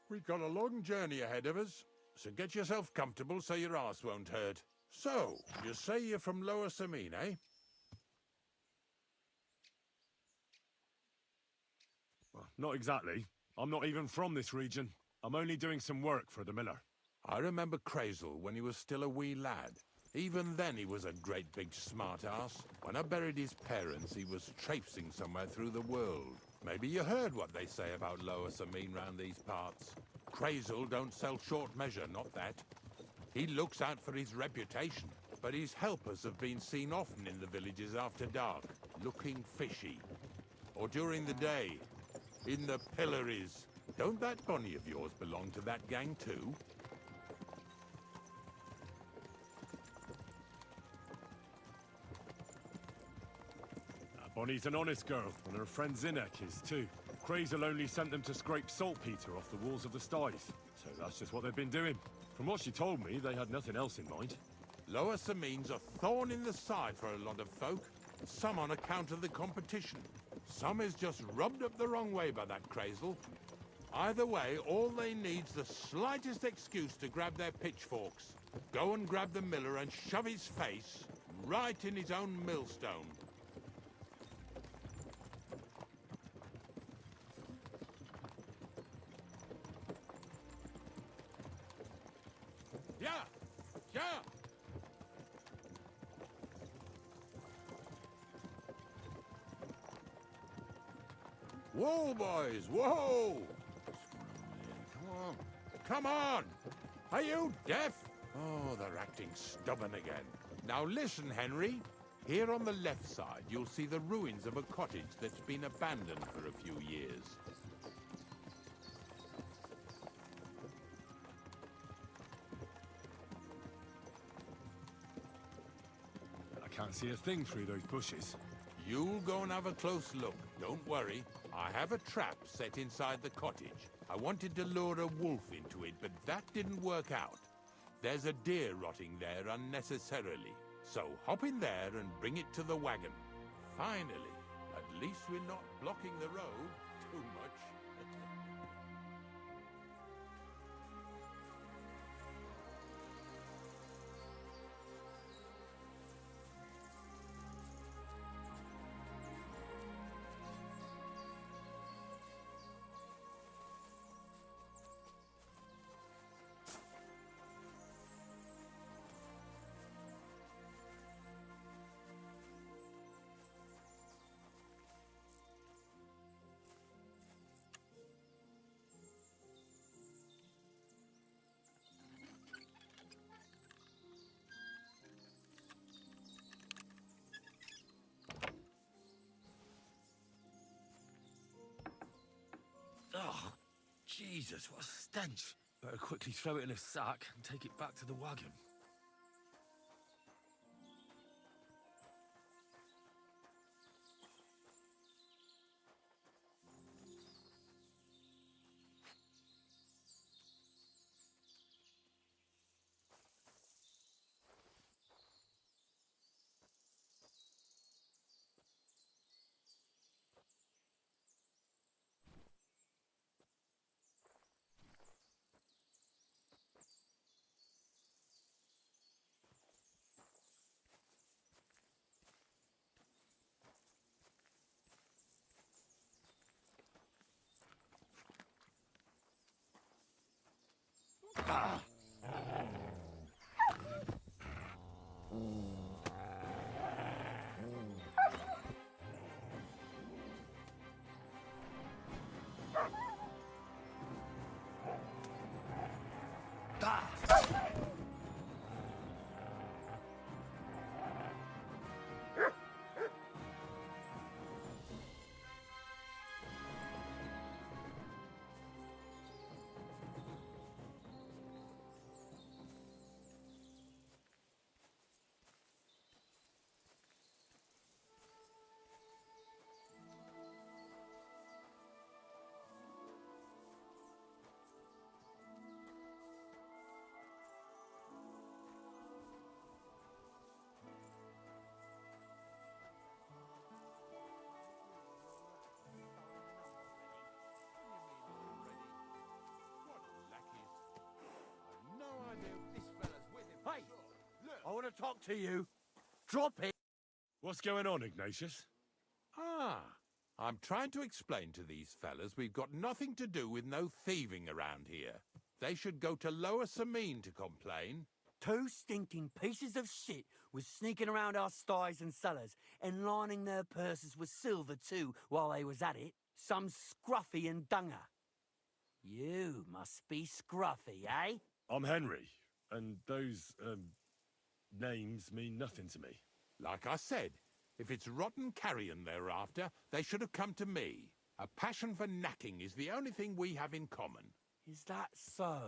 We've got a long journey ahead of us, so get yourself comfortable so your arse won't hurt. So, you say you're from Lower Samine, eh? Well, not exactly. I'm not even from this region. I'm only doing some work for the miller. I remember Crazel when he was still a wee lad. Even then he was a great big smart-ass. When I buried his parents, he was traipsing somewhere through the world. Maybe you heard what they say about Lower Samine round these parts. Crazel don't sell short measure, not that. He looks out for his reputation, but his helpers have been seen often in the villages after dark, looking fishy. Or during the day, in the pillories. Don't that bunny of yours belong to that gang too? Bonnie's an honest girl, and her friend Zinnek is too. Crazel only sent them to scrape saltpeter off the walls of the sties, so that's just what they've been doing. From what she told me, they had nothing else in mind. Lower Samine's a thorn in the side for a lot of folk, some on account of the competition. Some is just rubbed up the wrong way by that Crazel. Either way, all they need's the slightest excuse to grab their pitchforks. Go and grab the miller and shove his face right in his own millstone. Yeah! Yeah! Whoa, boys, whoa! Come on, come on! Are you deaf? Oh, they're acting stubborn again. Now listen, Henry. Here on the left side, you'll see the ruins of a cottage that's been abandoned for a few years. I can't see a thing through those bushes. You'll go and have a close look. Don't worry. I have a trap set inside the cottage. I wanted to lure a wolf into it, but that didn't work out. There's a deer rotting there unnecessarily. So hop in there and bring it to the wagon. Finally, at least we're not blocking the road too much. Oh, Jesus, what a stench. Better quickly throw it in a sack and take it back to the wagon. Hey, I want to talk to you. Drop it. What's going on, Ignatius? Ah, I'm trying to explain to these fellas we've got nothing to do with no thieving around here. They should go to Lower Samine to complain. Two stinking pieces of shit was sneaking around our sties and cellars and lining their purses with silver too while they was at it. Some scruffy and dunger. You must be scruffy, eh? I'm Henry, and those, names mean nothing to me. Like I said, if it's rotten carrion they're after, they should have come to me. A passion for knacking is the only thing we have in common. Is that so?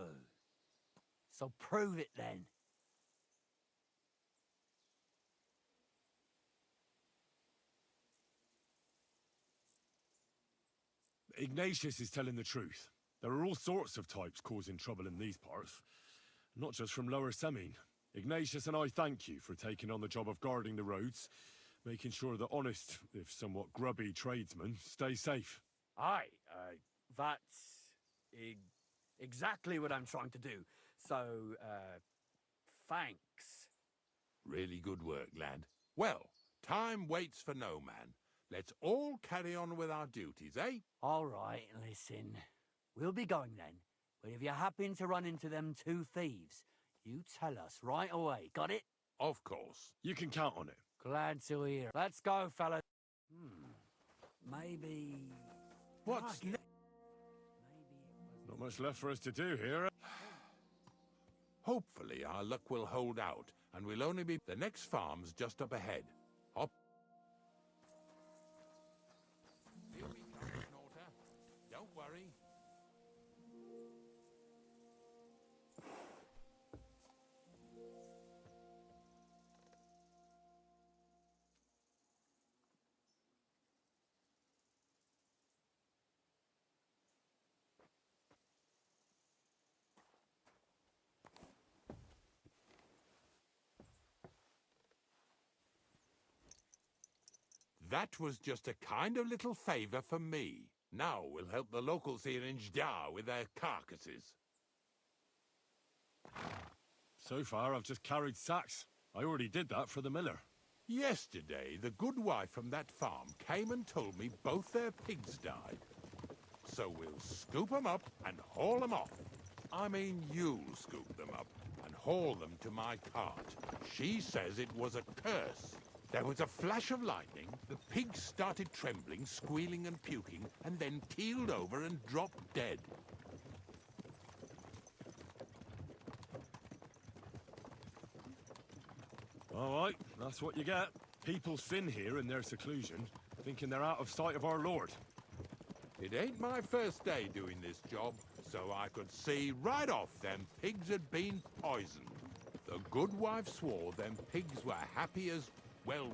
So prove it then. Ignatius is telling the truth. There are all sorts of types causing trouble in these parts, not just from Lower Samine. Ignatius and I thank you for taking on the job of guarding the roads, making sure that honest, if somewhat grubby tradesmen stay safe. Aye, that's Exactly what I'm trying to do. So, thanks. Really good work, lad. Well, time waits for no man. Let's all carry on with our duties, eh? All right, listen. We'll be going then. But if you happen to run into them two thieves, you tell us right away. Got it? Of course. You can count on it. Glad to hear. Let's go, fellas. Maybe... What's Maybe Not much left for us to do here. Hopefully our luck will hold out, and we'll only be... The next farm's just up ahead. Hop. Hear me coming, Snorter? Don't worry. That was just a kind of little favour for me. Now we'll help the locals here in Jdar with their carcasses. So far, I've just carried sacks. I already did that for the miller. Yesterday, the good wife from that farm came and told me both their pigs died. So we'll scoop them up and haul them off. I mean, you'll scoop them up and haul them to my cart. She says it was a curse. There was a flash of lightning, the pigs started trembling, squealing and puking, and then keeled over and dropped dead. All right, that's what you get. People sin here in their seclusion, thinking they're out of sight of our Lord. It ain't my first day doing this job, so I could see right off them pigs had been poisoned. The good wife swore them pigs were happy as... well,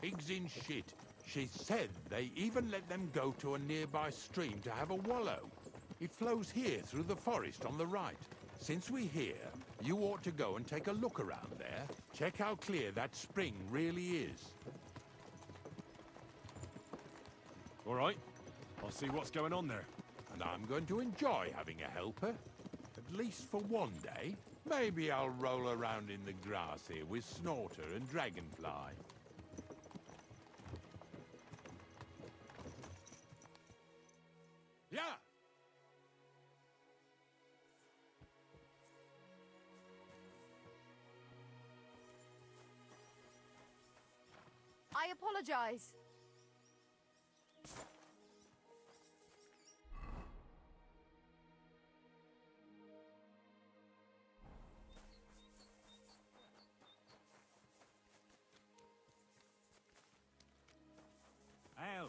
pigs in shit. She said they even let them go to a nearby stream to have a wallow. It flows here through the forest on the right. Since we're here, you ought to go and take a look around there. Check how clear that spring really is. All right, I'll see what's going on there. And I'm going to enjoy having a helper. At least for one day. Maybe I'll roll around in the grass here with Snorter and Dragonfly. Yeah! I apologize. Ow.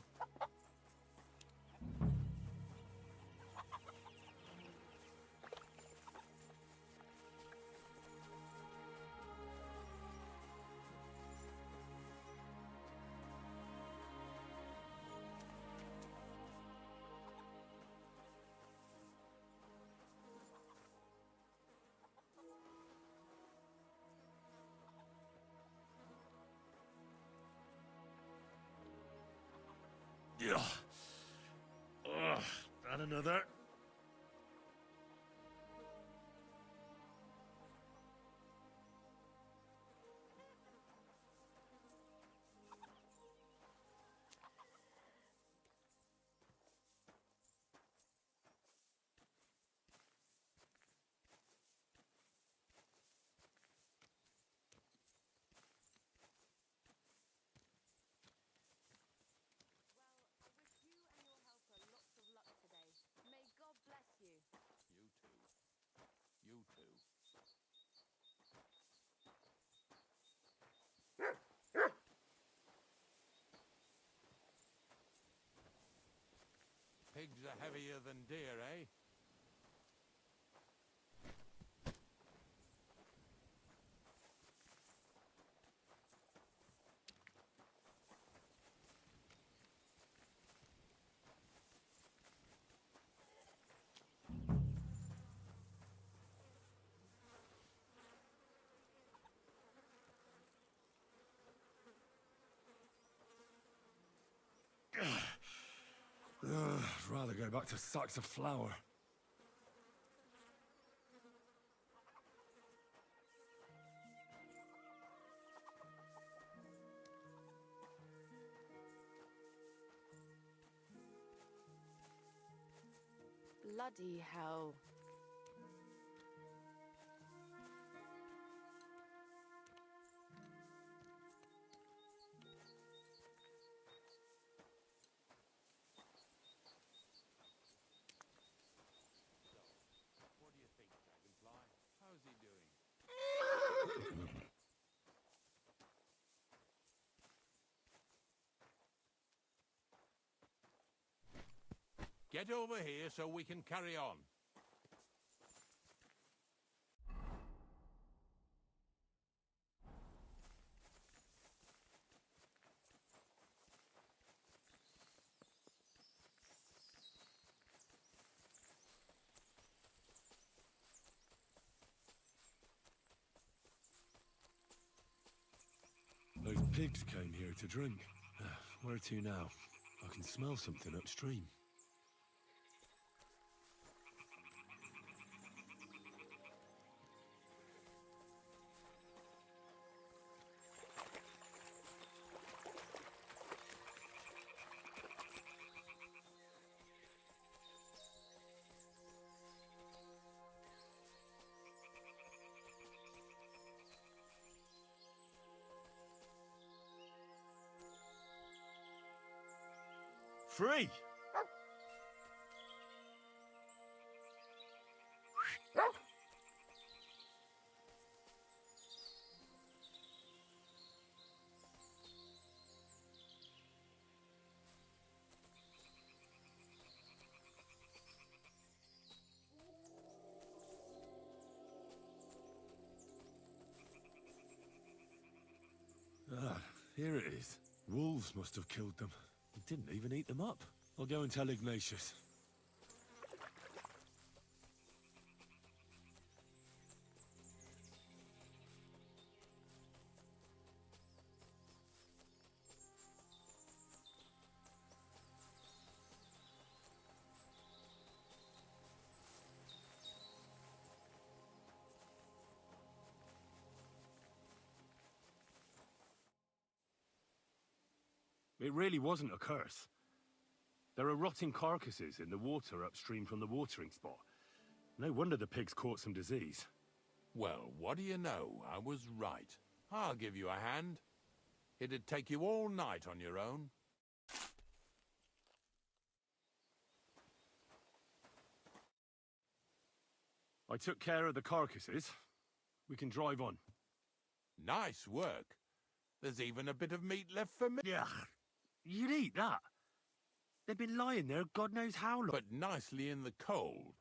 Yeah. And another. You too. Pigs are heavier than deer, eh? I'd rather go back to sacks of flour. Bloody hell. What do you think, Dragonfly? How's he doing? Get over here so we can carry on. Those pigs came here to drink. Where to now? I can smell something upstream. Free! Ah, here it is. Wolves must have killed them. They didn't even eat them up. I'll go and tell Ignatius. It really wasn't a curse. There are rotting carcasses in the water upstream from the watering spot. No wonder the pigs caught some disease. Well, what do you know? I was right. I'll give you a hand. It'd take you all night on your own. I took care of the carcasses. We can drive on. Nice work. There's even a bit of meat left for me. Yeah, you'd eat that. They've been lying there God knows how long. But nicely in the cold.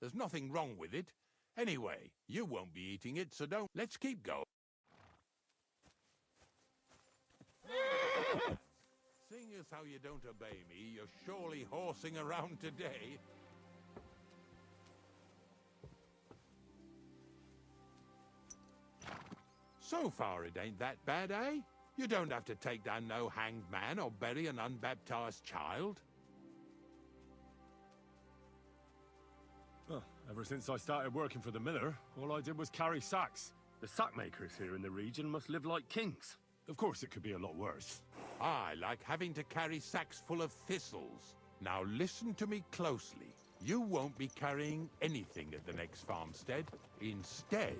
There's nothing wrong with it. Anyway, you won't be eating it, so don't. Let's keep going. Seeing as how you don't obey me, you're surely horsing around today. So far, it ain't that bad, eh? You don't have to take down no hanged man or bury an unbaptized child. Well, ever since I started working for the miller, all I did was carry sacks. The sack makers here in the region must live like kings. Of course, it could be a lot worse. I like having to carry sacks full of thistles. Now listen to me closely. You won't be carrying anything at the next farmstead. Instead,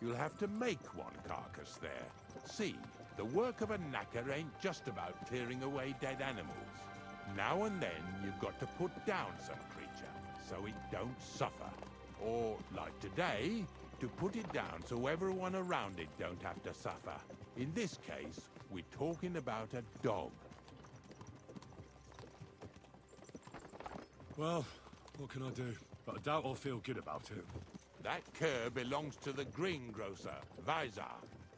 you'll have to make one carcass there. See, the work of a knacker ain't just about clearing away dead animals. Now and then, you've got to put down some creature, so it don't suffer. Or, like today, to put it down so everyone around it don't have to suffer. In this case, we're talking about a dog. Well, what can I do? But I doubt I'll feel good about it. That cur belongs to the greengrocer, Vizar.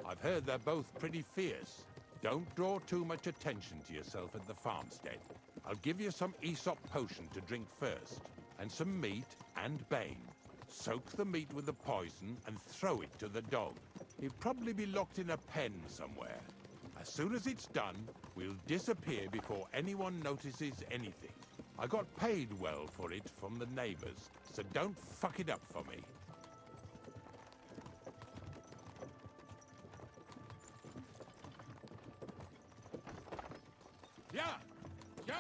I've heard they're both pretty fierce. Don't draw too much attention to yourself at the farmstead. I'll give you some Aesop potion to drink first, and some meat and bane. Soak the meat with the poison and throw it to the dog. He'll probably be locked in a pen somewhere. As soon as it's done, we'll disappear before anyone notices anything. I got paid well for it from the neighbors, so don't fuck it up for me. Yeah! Yeah!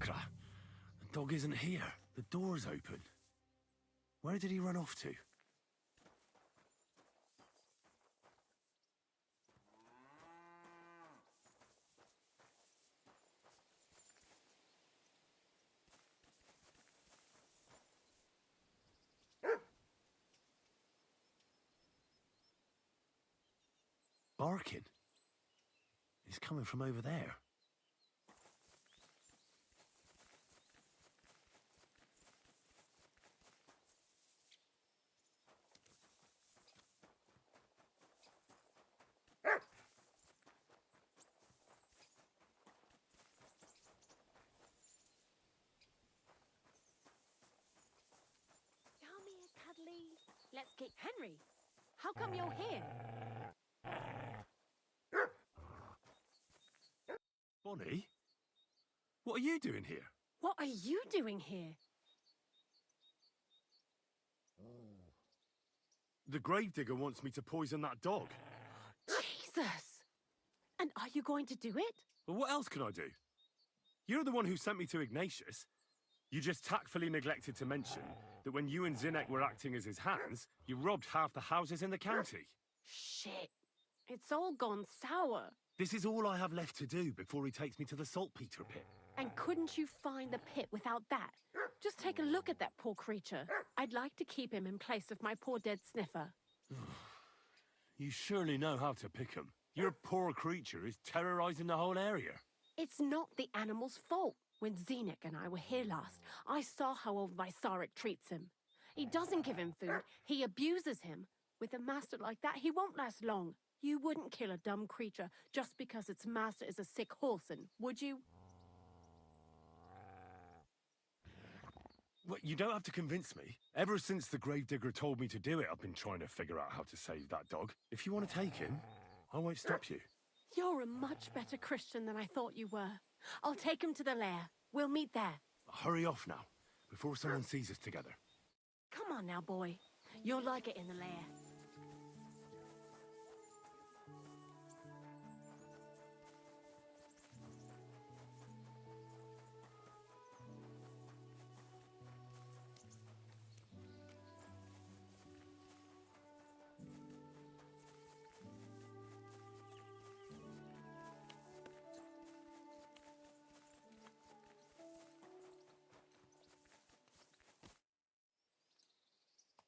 Sacra! The dog isn't here. The door's open. Where did he run off to? Barking. It's coming from over there. Come here, Cuddly. Let's get Henry. How come you're here? Bonnie? What are you doing here? What are you doing here? The gravedigger wants me to poison that dog. Jesus! And are you going to do it? Well, what else can I do? You're the one who sent me to Ignatius. You just tactfully neglected to mention that when you and Zinnek were acting as his hands, you robbed half the houses in the county. Shit. It's all gone sour. This is all I have left to do before he takes me to the saltpeter pit. And couldn't you find the pit without that? Just take a look at that poor creature. I'd like to keep him in place of my poor dead sniffer. You surely know how to pick 'em. Your poor creature is terrorizing the whole area. It's not the animal's fault. When Zinnek and I were here last, I saw how old Vysarik treats him. He doesn't give him food, he abuses him. With a master like that, he won't last long. You wouldn't kill a dumb creature just because its master is a sick horseman, would you? Well, you don't have to convince me. Ever since the gravedigger told me to do it, I've been trying to figure out how to save that dog. If you want to take him, I won't stop you. You're a much better Christian than I thought you were. I'll take him to the lair. We'll meet there. Hurry off now, before someone sees us together. Come on now, boy. You'll like it in the lair.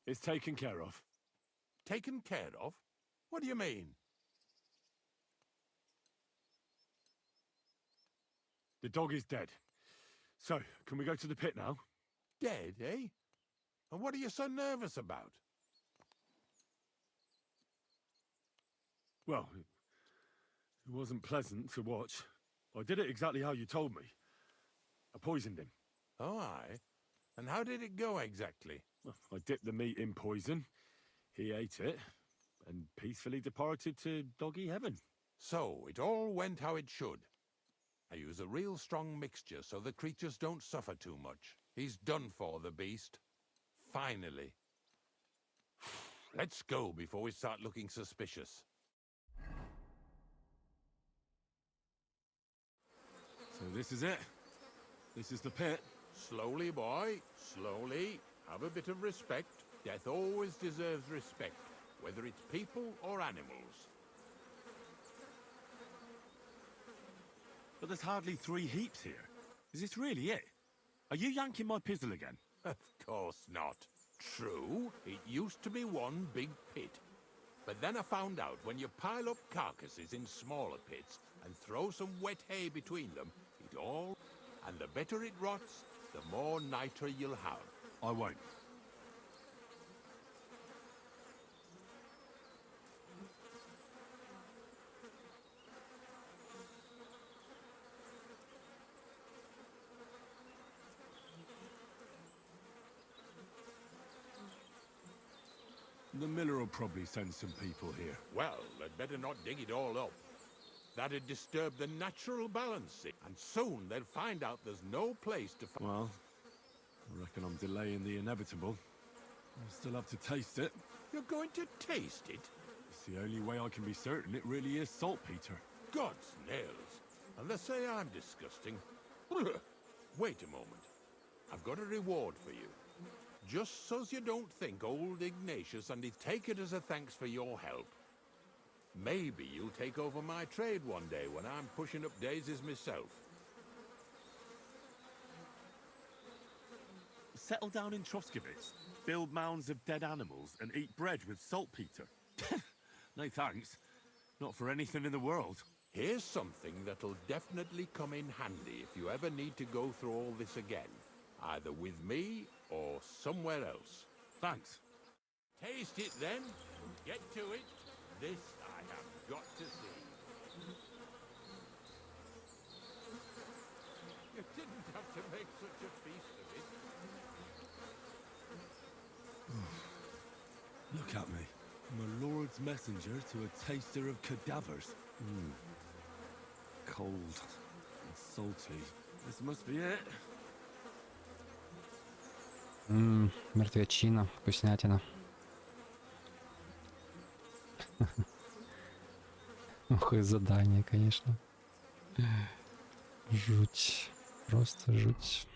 It's taken care of. Taken care of? What do you mean? The dog is dead. So, can we go to the pit now? Dead, eh? And what are you so nervous about? Well, it wasn't pleasant to watch. I did it exactly how you told me. I poisoned him. Oh, aye. And how did it go exactly? Well, I dipped the meat in poison. He ate it and peacefully departed to doggy heaven. So, it all went how it should. I use a real strong mixture so the creatures don't suffer too much. He's done for, the beast. Finally. Let's go before we start looking suspicious. So this is it. This is the pit. Slowly, boy. Slowly. Have a bit of respect. Death always deserves respect, whether it's people or animals. But there's hardly 3 heaps here. Is this really it? Are you yanking my pizzle again? Of course not. True, it used to be one big pit. But then I found out when you pile up carcasses in smaller pits and throw some wet hay between them, it all... And the better it rots, the more niter you'll have. I won't. The miller will probably send some people here. Well, they'd better not dig it all up. That'd disturb the natural balance, and soon they'll find out there's no place to find... Well, I reckon I'm delaying the inevitable. I'll still have to taste it. You're going to taste it? It's the only way I can be certain it really is saltpeter. God's nails. And they say I'm disgusting. Wait a moment. I've got a reward for you. Just so's you don't think old Ignatius and he'd take it as a thanks for your help. Maybe you'll take over my trade one day when I'm pushing up daisies myself. Settle down in Troskowitz, build mounds of dead animals, and eat bread with saltpeter. No thanks. Not for anything in the world. Here's something that'll definitely come in handy if you ever need to go through all this again. Either with me or somewhere else. Thanks. Taste it then. Get to it. This I have got to see. You didn't have to make such a feast of it. Look at me. I'm a lord's messenger to a taster of cadavers. Cold and salty. This must be it. Мертвечина, вкуснятина. Ох, и задание, конечно. Жуть. Просто жуть.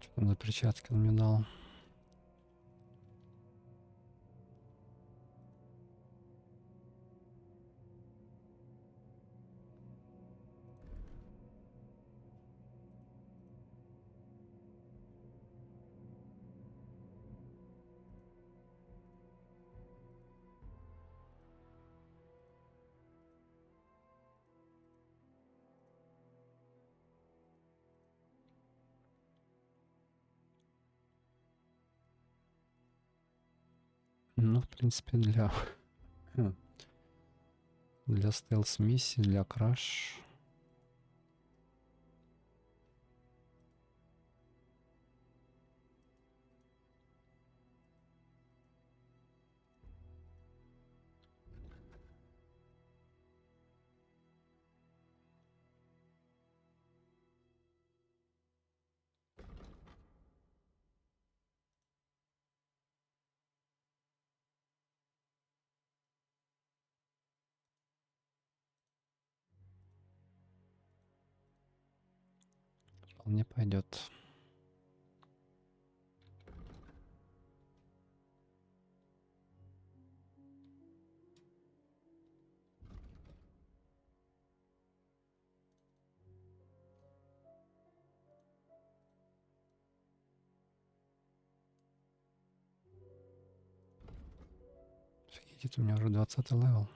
Что там за перчатки он мне дал? Ну, в принципе, для стелс-миссии, для краш. Вполне пойдет. Офигеть, у меня уже 20-й левел.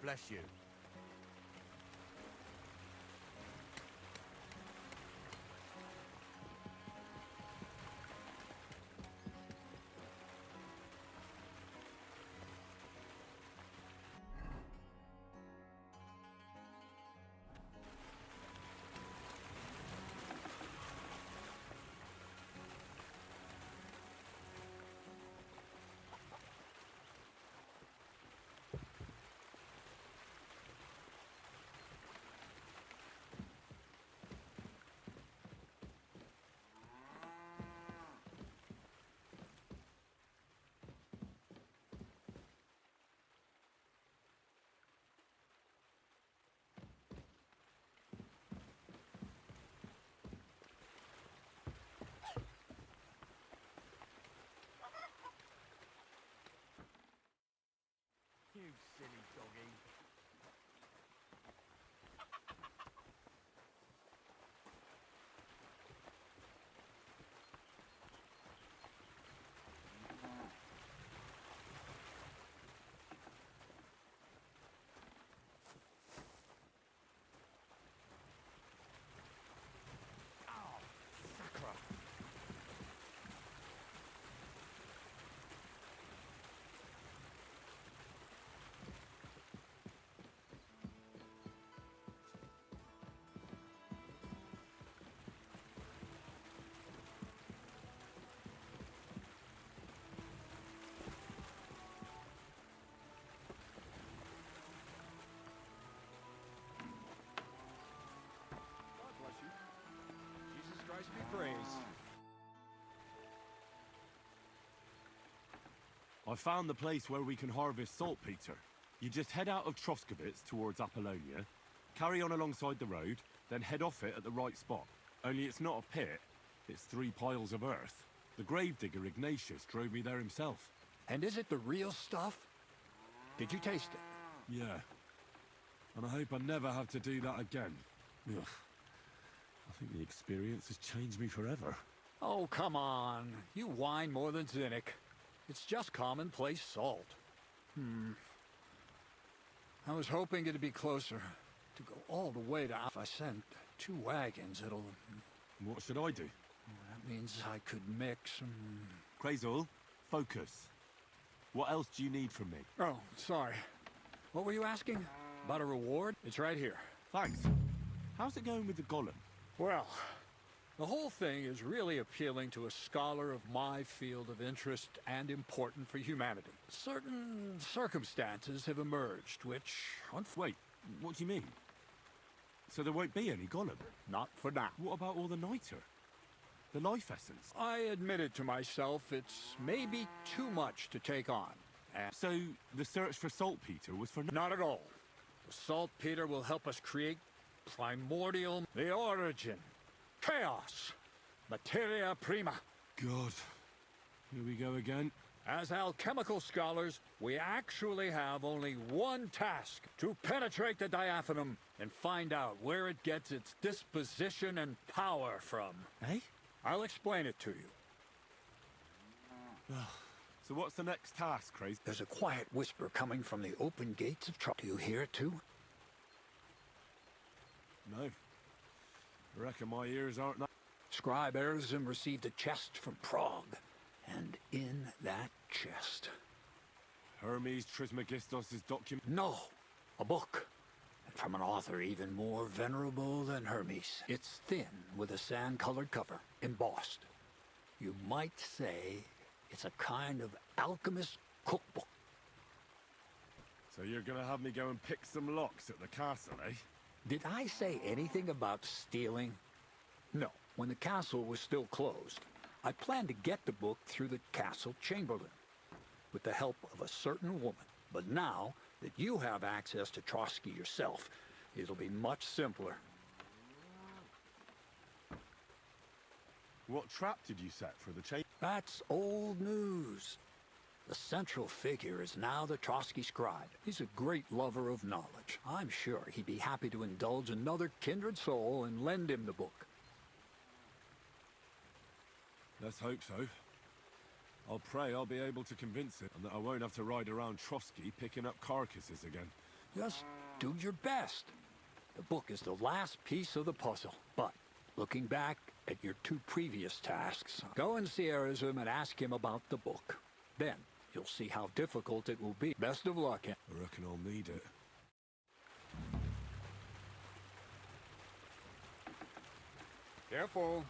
bless you. You silly doggy. Christ be praised. I found the place where we can harvest saltpeter. You just head out of Troskowitz towards Apollonia, carry on alongside the road, then head off it at the right spot. Only it's not a pit, it's 3 piles of earth. The gravedigger Ignatius drove me there himself. And is it the real stuff? Did you taste it? Yeah. And I hope I never have to do that again. Ugh. I think the experience has changed me forever. Oh, come on. You whine more than Zinnik. It's just commonplace salt. I was hoping it'd be closer. To go all the way to... If I sent 2 wagons, it'll... What should I do? That means I could mix... Crazul, focus. What else do you need from me? Oh, sorry. What were you asking? About a reward? It's right here. Thanks. How's it going with the golem? Well, the whole thing is really appealing to a scholar of my field of interest and important for humanity. Certain circumstances have emerged which... Wait, what do you mean? So there won't be any golem? Not for now. What about all the niter? The life essence? I admitted to myself it's maybe too much to take on. And so the search for saltpeter was for... Not at all. The saltpeter will help us create primordial, the origin, chaos, materia prima. God, here we go again. As alchemical scholars, we actually have only one task: to penetrate the diaphanum and find out where it gets its disposition and power from. Eh? I'll explain it to you. So what's the next task, Crazy? There's a quiet whisper coming from the open gates of Do you hear it too? No. I reckon my ears aren't that... Scribe Erzim received a chest from Prague. And in that chest... Hermes Trismegistos' document? No, a book. And from an author even more venerable than Hermes. It's thin, with a sand-colored cover, embossed. You might say it's a kind of alchemist cookbook. So you're gonna have me go and pick some locks at the castle, eh? Did I say anything about stealing? No. When the castle was still closed, I planned to get the book through the castle chamberlain, with the help of a certain woman. But now that you have access to Trotsky yourself, it'll be much simpler. What trap did you set for the chain? That's old news. The central figure is now the Trotsky scribe. He's a great lover of knowledge. I'm sure he'd be happy to indulge another kindred soul and lend him the book. Let's hope so. I'll pray I'll be able to convince him, and that I won't have to ride around Trotsky picking up carcasses again. Just do your best. The book is the last piece of the puzzle, but looking back at your 2 previous tasks, go and see Arizim and ask him about the book. Then you'll see how difficult it will be. Best of luck. I reckon I'll need it. Careful.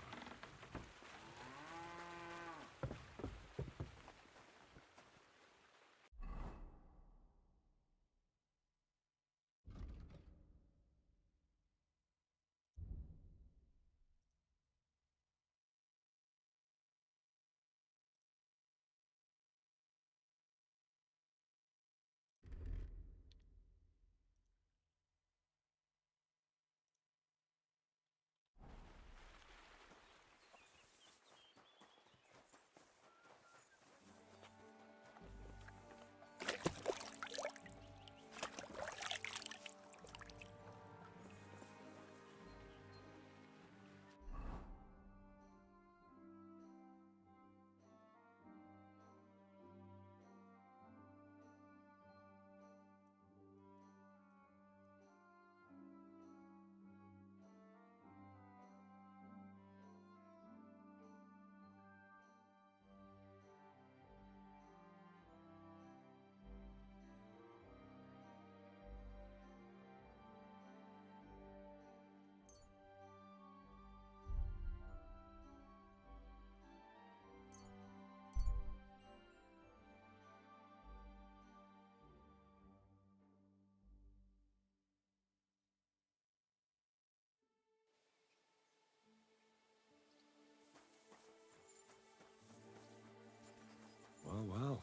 Well.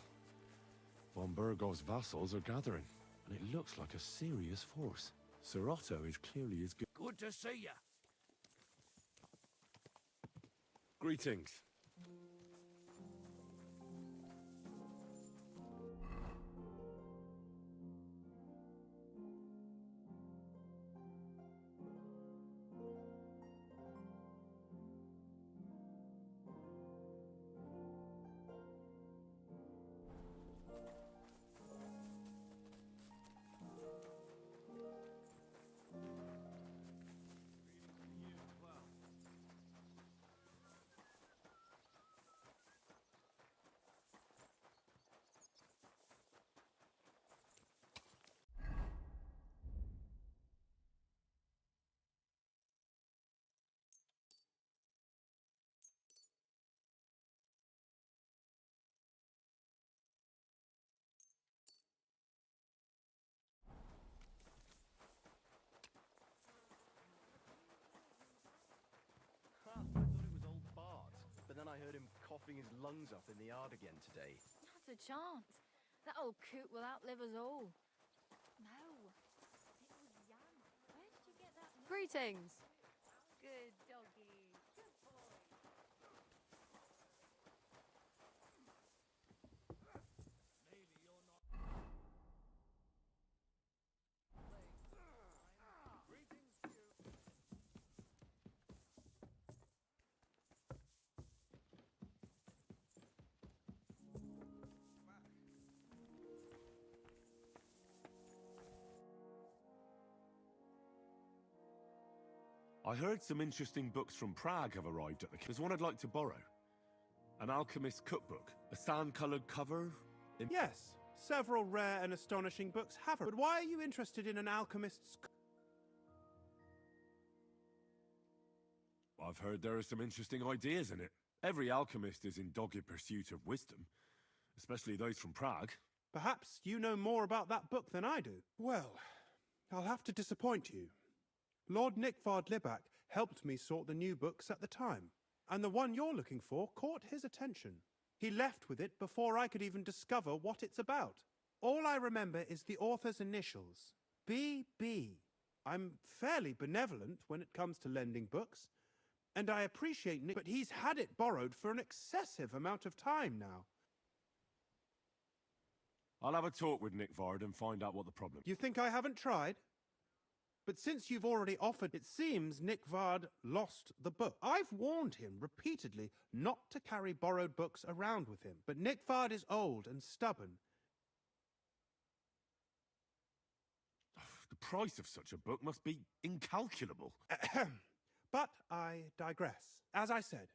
Von Burgov's vassals are gathering, and it looks like a serious force. Sir Otto is clearly as good. Good to see you. Greetings. I thought it was old Bart, but then I heard him coughing his lungs up in the yard again today. Not a chance. That old coot will outlive us all. No, it was Jan. Where did you get that? Greetings. Good doggy. Good boy. I heard some interesting books from Prague have arrived at the... There's one I'd like to borrow. An alchemist's cookbook. A sand-coloured cover. Yes, several rare and astonishing books have. But why are you interested in an alchemist's... I've heard there are some interesting ideas in it. Every alchemist is in dogged pursuit of wisdom. Especially those from Prague. Perhaps you know more about that book than I do. Well, I'll have to disappoint you. Lord Nickvard Libak helped me sort the new books at the time, and the one you're looking for caught his attention. He left with it before I could even discover what it's about. All I remember is the author's initials, B.B. I'm fairly benevolent when it comes to lending books, and I appreciate Nick, but he's had it borrowed for an excessive amount of time now. I'll have a talk with Nickvard and find out what the problem is. You think I haven't tried? But since you've already offered, it seems Nickvard lost the book. I've warned him repeatedly not to carry borrowed books around with him. But Nickvard is old and stubborn. The price of such a book must be incalculable. But I digress. As I said,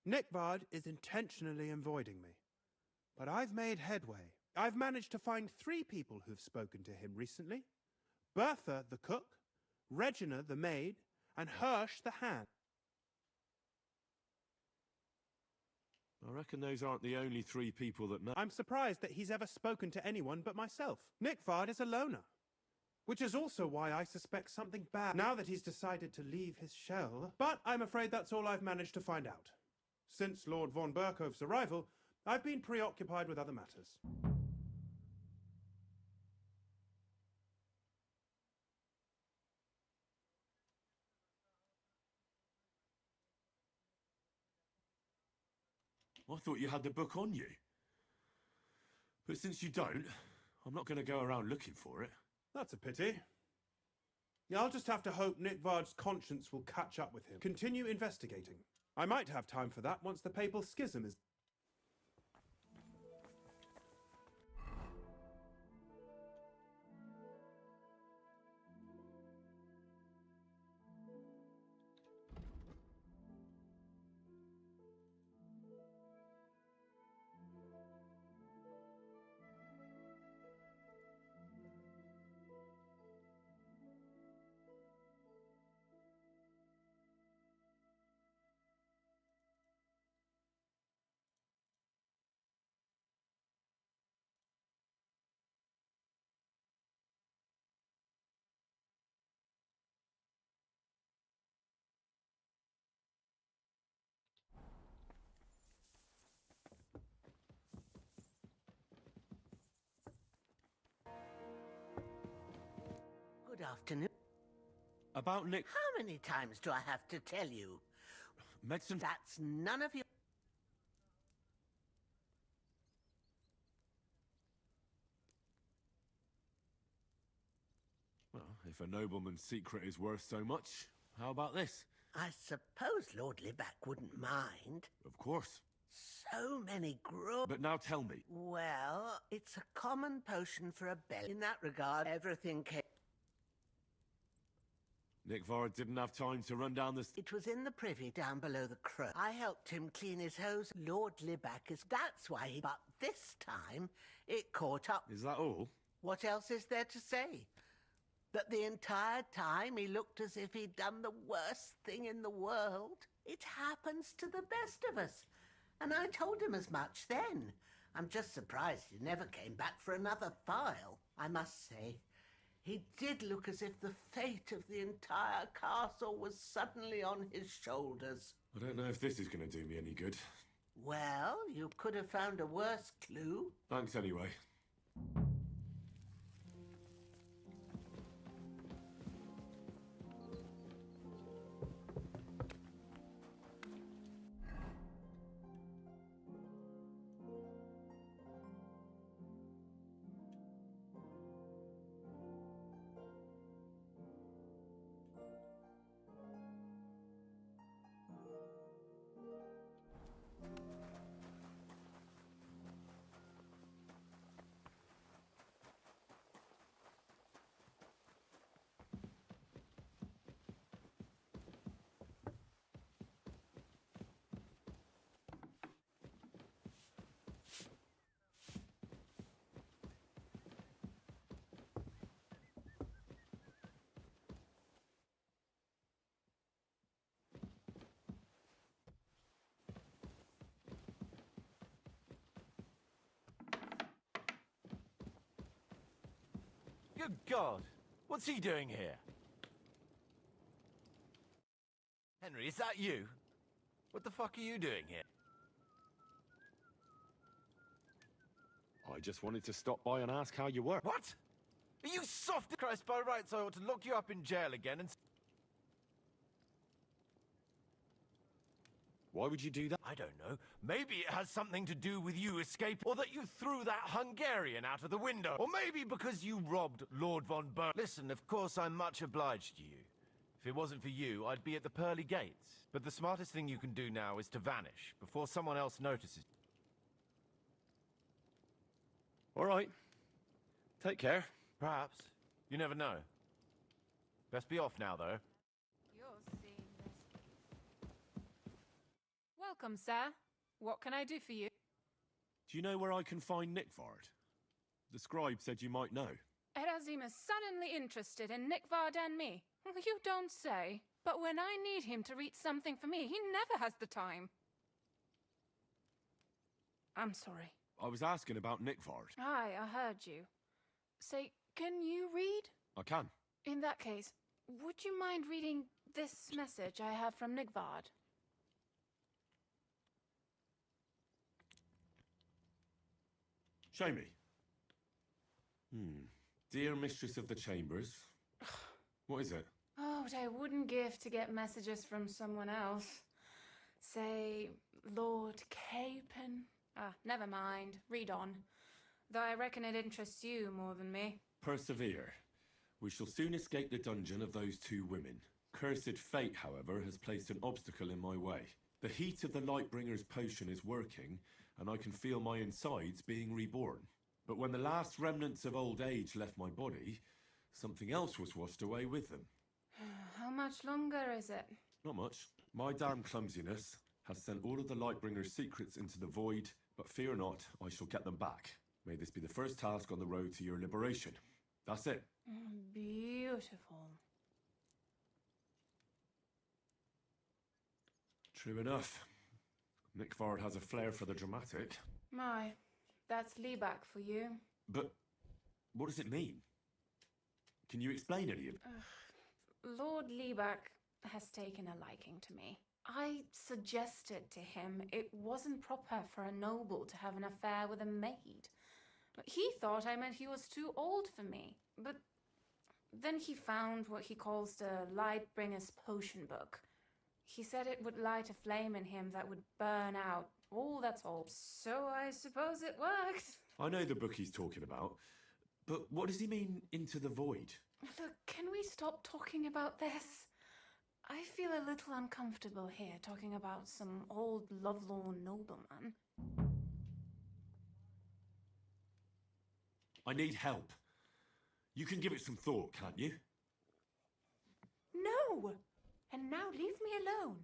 Nick Vard is intentionally avoiding me. But I've made headway. I've managed to find 3 people who've spoken to him recently. Bertha, the cook, Regina, the maid, and Hirsch, the hand. I reckon those aren't the only 3 people that know. I'm surprised that he's ever spoken to anyone but myself. Nick Vard is a loner. Which is also why I suspect something bad now that he's decided to leave his shell. But I'm afraid that's all I've managed to find out. Since Lord von Berkove's arrival, I've been preoccupied with other matters. I thought you had the book on you. But since you don't, I'm not going to go around looking for it. That's a pity. Yeah, I'll just have to hope Nick Vard's conscience will catch up with him. Continue investigating. I might have time for that once the papal schism is... Good afternoon. About Nick... How many times do I have to tell you? Medicine... That's none of your... Well, if a nobleman's secret is worth so much, how about this? I suppose Lord Libac wouldn't mind. Of course. So many But now tell me. Well, it's a common potion for a belly. In that regard, everything came... Nick Vard didn't have time to run down the... It was in the privy down below the crow. I helped him clean his hose. Lord Libac is... That's why he... But this time, it caught up. Is that all? What else is there to say? That the entire time he looked as if he'd done the worst thing in the world. It happens to the best of us. And I told him as much then. I'm just surprised he never came back for another file. I must say, he did look as if the fate of the entire castle was suddenly on his shoulders. I don't know if this is going to do me any good. Well, you could have found a worse clue. Thanks anyway. Good God! What's he doing here? Henry, is that you? What the fuck are you doing here? I just wanted to stop by and ask how you were. What? Are you soft? Christ, by rights I ought to lock you up in jail again and... Why would you do that? I don't know. Maybe it has something to do with you escaping, or that you threw that Hungarian out of the window, or maybe because you robbed Lord von Ber... Listen, of course I'm much obliged to you. If it wasn't for you, I'd be at the pearly gates. But the smartest thing you can do now is to vanish, before someone else notices. All right. Take care. Perhaps. You never know. Best be off now, though. You're seeing this. Welcome, sir. What can I do for you? Do you know where I can find Nick Vard? The scribe said you might know. Erazim is suddenly interested in Nick Vard and me. You don't say. But when I need him to read something for me, he never has the time. I'm sorry. I was asking about Nick Vard. Aye, I heard you. Say, can you read? I can. In that case, would you mind reading this message I have from Nick Vard? Show me. Dear Mistress of the Chambers. What is it? Oh, what I wouldn't give to get messages from someone else. Say, Lord Capon. Never mind. Read on. Though I reckon it interests you more than me. Persevere. We shall soon escape the dungeon of those two women. Cursed fate, however, has placed an obstacle in my way. The heat of the Lightbringer's potion is working, and I can feel my insides being reborn. But when the last remnants of old age left my body, something else was washed away with them. How much longer is it? Not much. My damn clumsiness has sent all of the Lightbringer's secrets into the void, but fear not, I shall get them back. May this be the first task on the road to your liberation. That's it. Beautiful. True enough. Nick Vard has a flair for the dramatic. My, that's Liebach for you. But what does it mean? Can you explain any of it? Lord Liebach has taken a liking to me. I suggested to him it wasn't proper for a noble to have an affair with a maid. He thought I meant he was too old for me. But then he found what he calls the Lightbringer's potion book. He said it would light a flame in him that would burn out all that's old. So I suppose it worked. I know the book he's talking about, but what does he mean, into the void? Look, can we stop talking about this? I feel a little uncomfortable here talking about some old lovelorn nobleman. I need help. You can give it some thought, can't you? No! And now leave me alone.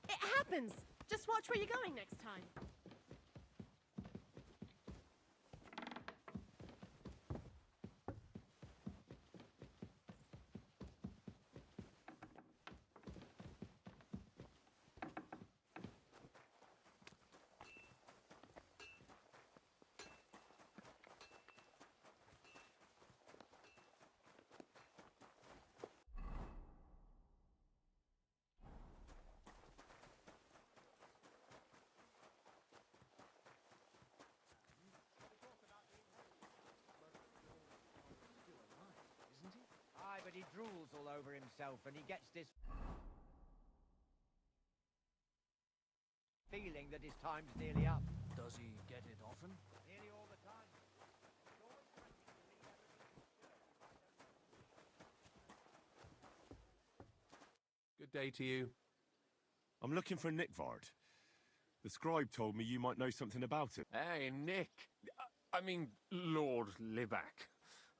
It happens! Just watch where you're going next time. Aye, but he drools all over himself and he gets this feeling that his time's nearly up. Does he get it often? Nearly all the time. Good day to you. I'm looking for Nick Vard. The scribe told me you might know something about it. Hey, Nick. I mean, Lord Liebach.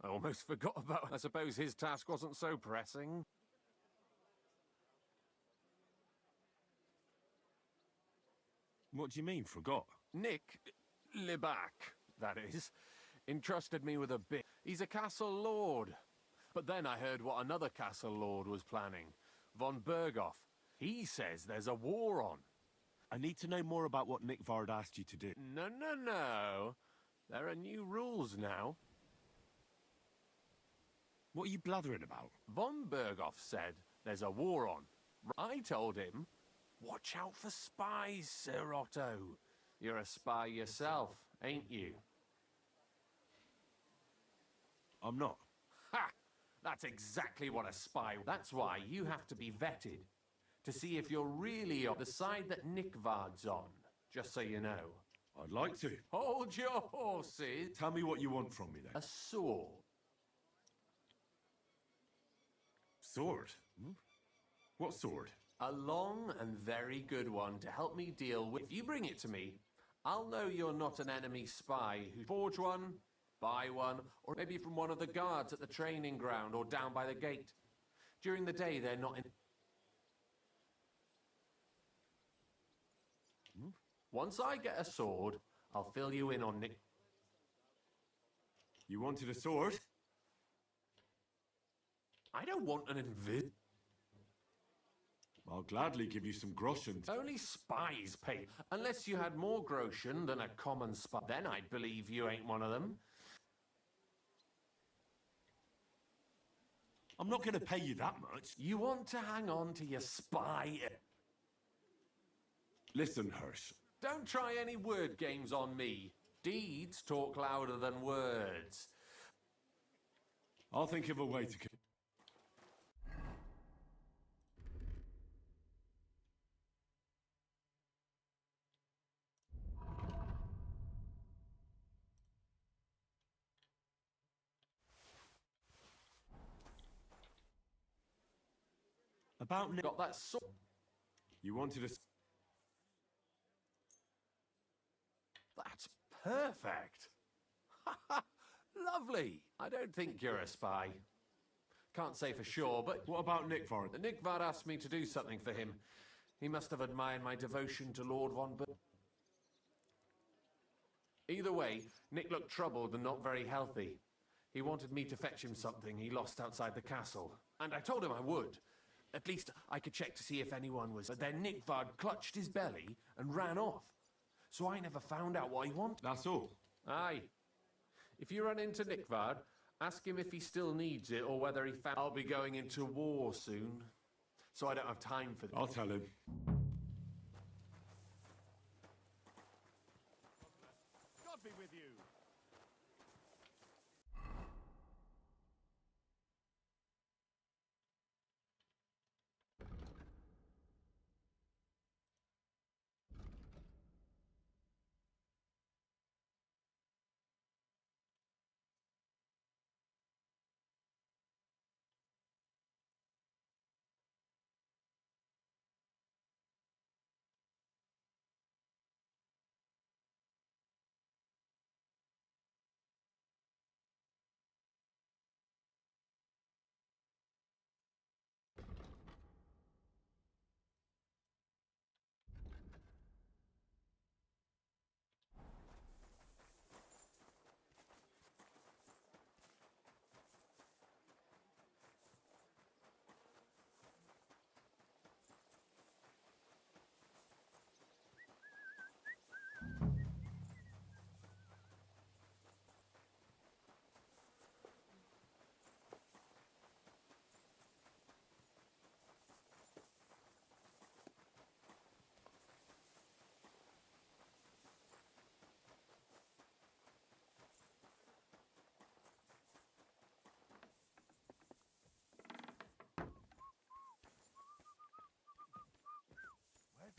I almost forgot about. I suppose his task wasn't so pressing. What do you mean, forgot? Nick Liebach, that is, entrusted me with a bit. He's a castle lord. But then I heard what another castle lord was planning. Von Berghoff. He says there's a war on. I need to know more about what Nick Vard asked you to do. No. There are new rules now. What are you blathering about? Von Berghoff said there's a war on. I told him, watch out for spies, Sir Otto. You're a spy yourself, ain't you? I'm not. Ha! That's exactly what a spy... That's why you have to be vetted. To see if you're really on the side that Nick Vard's on. Just so you know. I'd like to. Hold your horses. Tell me what you want from me, then. A sword. sword? What sword? A long and very good one to help me deal with. If you bring it to me, I'll know you're not an enemy spy who forge one, buy one, or maybe from one of the guards at the training ground or down by the gate. During the day, they're not in. Once I get a sword, I'll fill you in on Nick. You wanted a sword? I don't want an invid. I'll gladly give you some groschen. Only spies pay. Unless you had more groschen than a common spy. Then I'd believe you ain't one of them. I'm not going to pay you that much. You want to hang on to your spy. Listen, Hirsch. Don't try any word games on me. Deeds talk louder than words. I'll think of a way to... About Nick... Got that sword. You wanted a... That's perfect. Lovely. I don't think you're a spy. Can't say for sure, but... What about Nickvard? Nickvard asked me to do something for him. He must have admired my devotion to Lord von Ber... Either way, Nick looked troubled and not very healthy. He wanted me to fetch him something he lost outside the castle. And I told him I would. At least I could check to see if anyone was... But then Nickvard clutched his belly and ran off. So I never found out what he wanted. That's all? Aye. If you run into Nickvard, ask him if he still needs it or whether he found... I'll be going into war soon, so I don't have time for... I'll tell him. God be with you.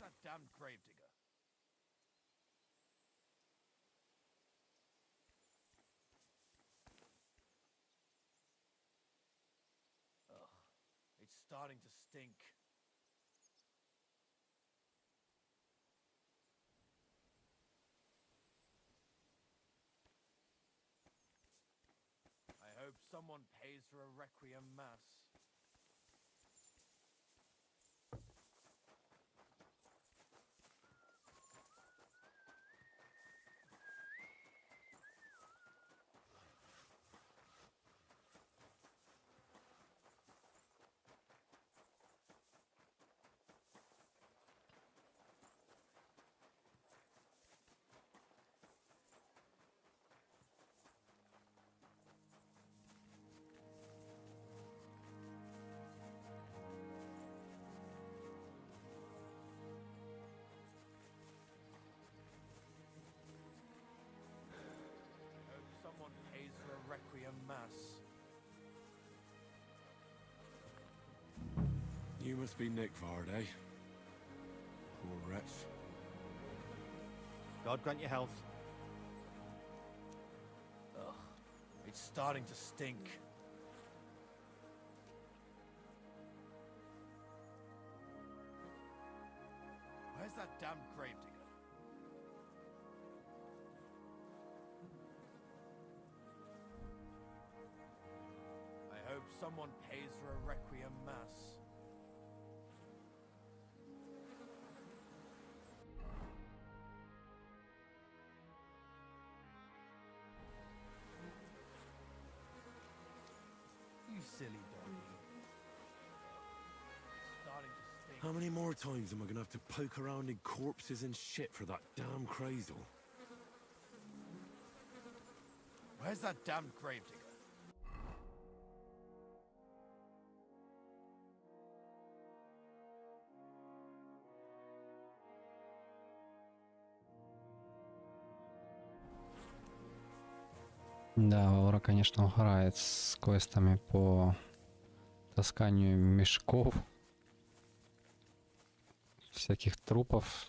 That damned gravedigger. Ugh, it's starting to stink. I hope someone pays for a requiem mass. Requiem Mass. You must be Nickvard, eh? Poor wretch. God grant you health. Ugh, it's starting to stink. someone pays for a requiem mass. You silly doggy. Starting to stink. How many more times am I gonna have to poke around in corpses and shit for that damn cradle? Where's that damn gravedigger? Да, Валора, конечно, угорает с квестами по тасканию мешков, всяких трупов,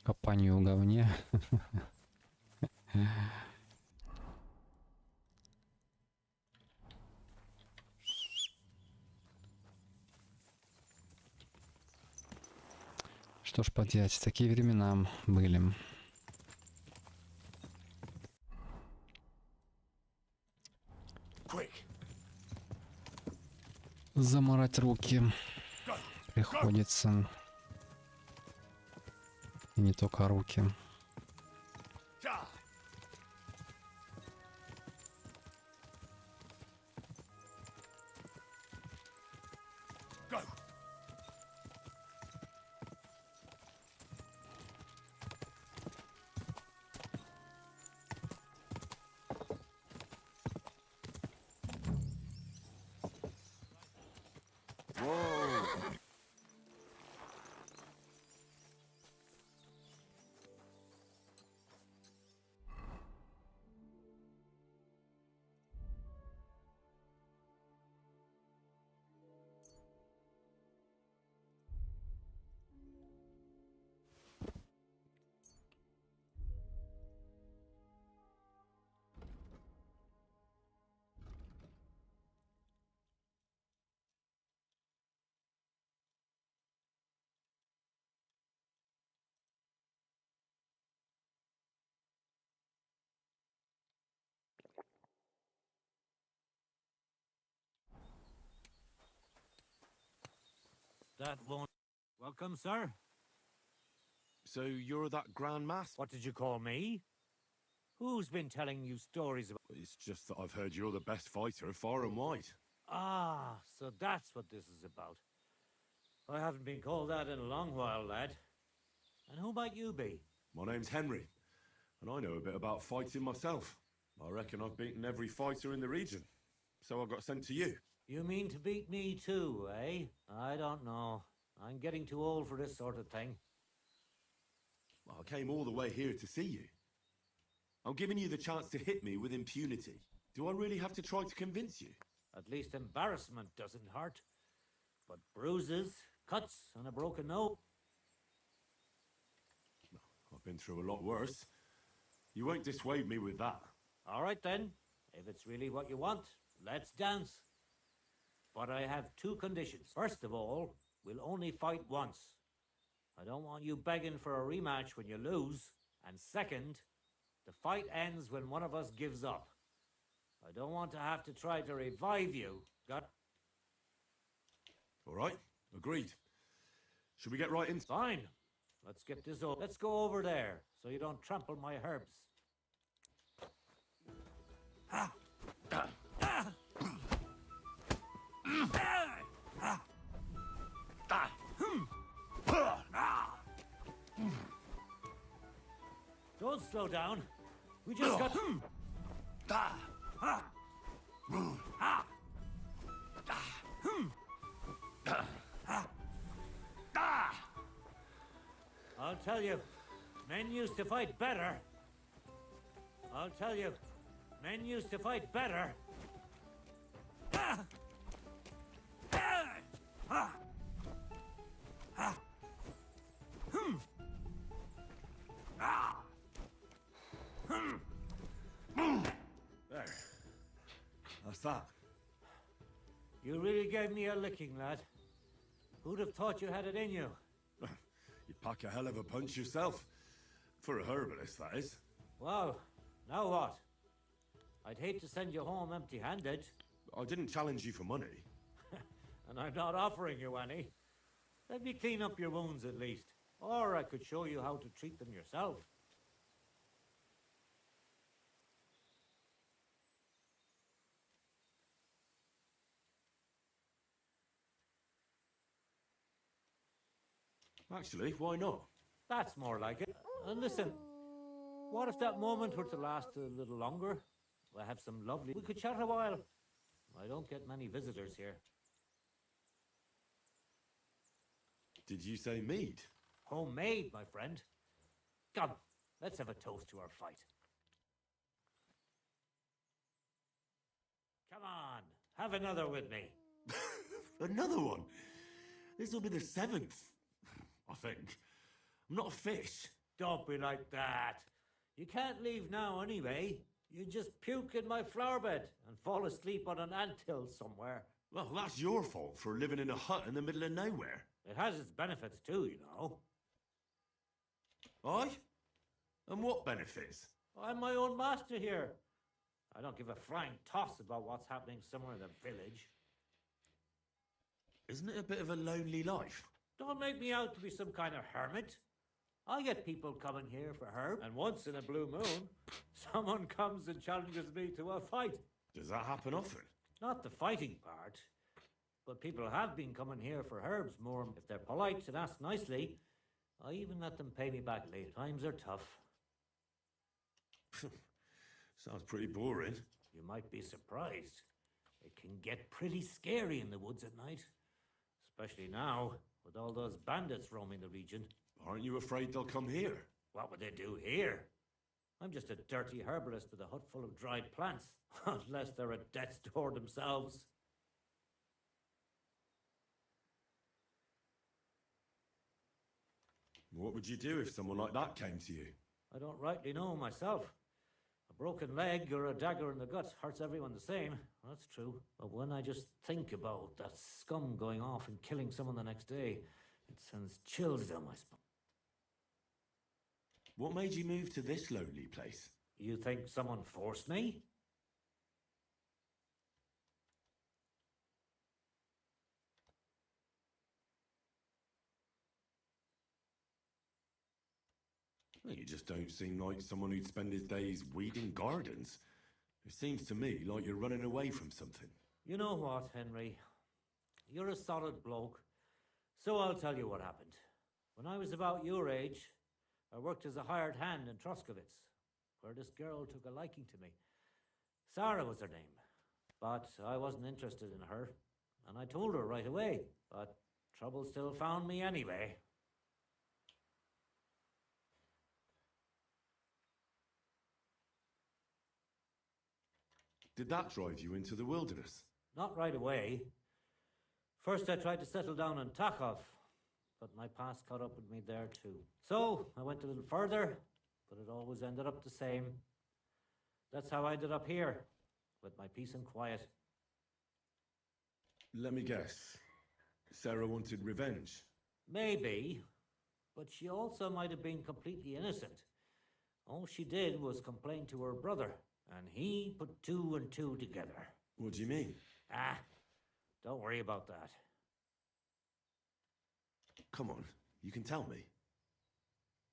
копанию в говне. Что ж поделать, такие времена были. Заморать руки приходится. И не только руки. That won't... Welcome, sir. So you're that Grand Master? What did you call me? Who's been telling you stories about... It's just that I've heard you're the best fighter far and wide. Ah, so that's what this is about. I haven't been called that in a long while, lad. And who might you be? My name's Henry, and I know a bit about fighting myself. I reckon I've beaten every fighter in the region, so I got sent to you. You mean to beat me too, eh? I don't know. I'm getting too old for this sort of thing. Well, I came all the way here to see you. I'm giving you the chance to hit me with impunity. Do I really have to try to convince you? At least embarrassment doesn't hurt. But bruises, cuts, and a broken nose. I've been through a lot worse. You won't dissuade me with that. All right then. If it's really what you want, let's dance. But I have two conditions. First of all, we'll only fight once. I don't want you begging for a rematch when you lose. And second, the fight ends when one of us gives up. I don't want to have to try to revive you. Got? All right, agreed. Should we get right in? Fine. Let's get this over. Let's go over there, so you don't trample my herbs. Don't slow down. We just got... I'll tell you, men used to fight better. I'll tell you, men used to fight better. There. That's that. You really gave me a licking, lad. Who'd have thought you had it in you? You pack a hell of a punch yourself. For a herbalist, that is. Well, now what? I'd hate to send you home empty-handed. I didn't challenge you for money. And I'm not offering you any. Let me clean up your wounds at least. Or I could show you how to treat them yourself. Actually, why not? That's more like it. And listen, what if that moment were to last a little longer? I have some lovely... We could chat a while. I don't get many visitors here. Did you say mead? Homemade, my friend. Come, let's have a toast to our fight. Come on, have another with me. Another one? This will be the 7th, I think. I'm not a fish. Don't be like that. You can't leave now anyway. You just puke in my flower bed and fall asleep on an anthill somewhere. Well, that's your fault for living in a hut in the middle of nowhere. It has its benefits too, you know. Aye? And what benefits? I'm my own master here. I don't give a flying toss about what's happening somewhere in the village. Isn't it a bit of a lonely life? Don't make me out to be some kind of hermit. I get people coming here for herb, and once in a blue moon, someone comes and challenges me to a fight. Does that happen often? Not the fighting part, but people have been coming here for herbs more. If they're polite and ask nicely, I even let them pay me back later. Times are tough. Sounds pretty boring. You might be surprised. It can get pretty scary in the woods at night. Especially now, with all those bandits roaming the region. Aren't you afraid they'll come here? What would they do here? I'm just a dirty herbalist with a hut full of dried plants. Unless they're at death's door themselves. What would you do if someone like that came to you? I don't rightly know myself. A broken leg or a dagger in the gut hurts everyone the same. That's true. But when I just think about that scum going off and killing someone the next day, it sends chills down my spine. What made you move to this lonely place? You think someone forced me? Well, you just don't seem like someone who'd spend his days weeding gardens. It seems to me like you're running away from something. You know what, Henry? You're a solid bloke. So I'll tell you what happened. When I was about your age, I worked as a hired hand in Troskovitz, where this girl took a liking to me. Sarah was her name, but I wasn't interested in her, and I told her right away, but trouble still found me anyway. Did that drive you into the wilderness? Not right away. First I tried to settle down in Takov, but my past caught up with me there too. So I went a little further, but it always ended up the same. That's how I ended up here, with my peace and quiet. Let me guess. Sarah wanted revenge. Maybe, but she also might have been completely innocent. All she did was complain to her brother, and he put 2 and 2 together. What do you mean? Don't worry about that. Come on, you can tell me.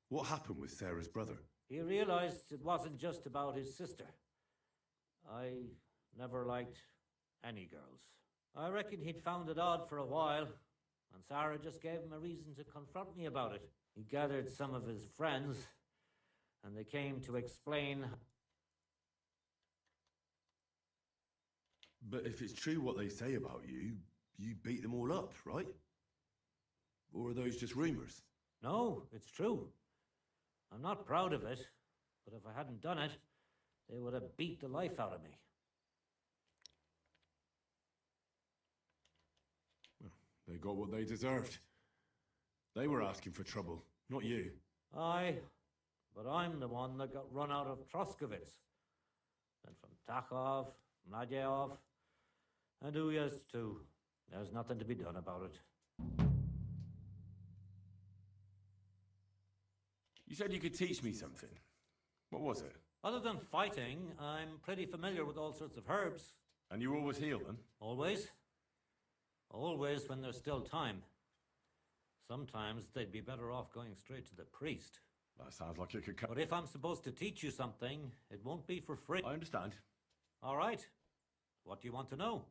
What happened with Sarah's brother? He realized it wasn't just about his sister. I never liked any girls. I reckon he'd found it odd for a while, and Sarah just gave him a reason to confront me about it. He gathered some of his friends, and they came to explain. But if it's true what they say about you, you beat them all up, right? Or are those just rumors? No, it's true. I'm not proud of it, but if I hadn't done it, they would have beat the life out of me. Well, they got what they deserved. They were asking for trouble, not you. Aye, but I'm the one that got run out of Troskovitz. And from Takov, Mladyov, and Uyas too. There's nothing to be done about it. You said you could teach me something. What was it? Other than fighting, I'm pretty familiar with all sorts of herbs. And you always heal them? Always? Always when there's still time. Sometimes they'd be better off going straight to the priest. That sounds like it could come. But if I'm supposed to teach you something, it won't be for free. I understand. All right. What do you want to know?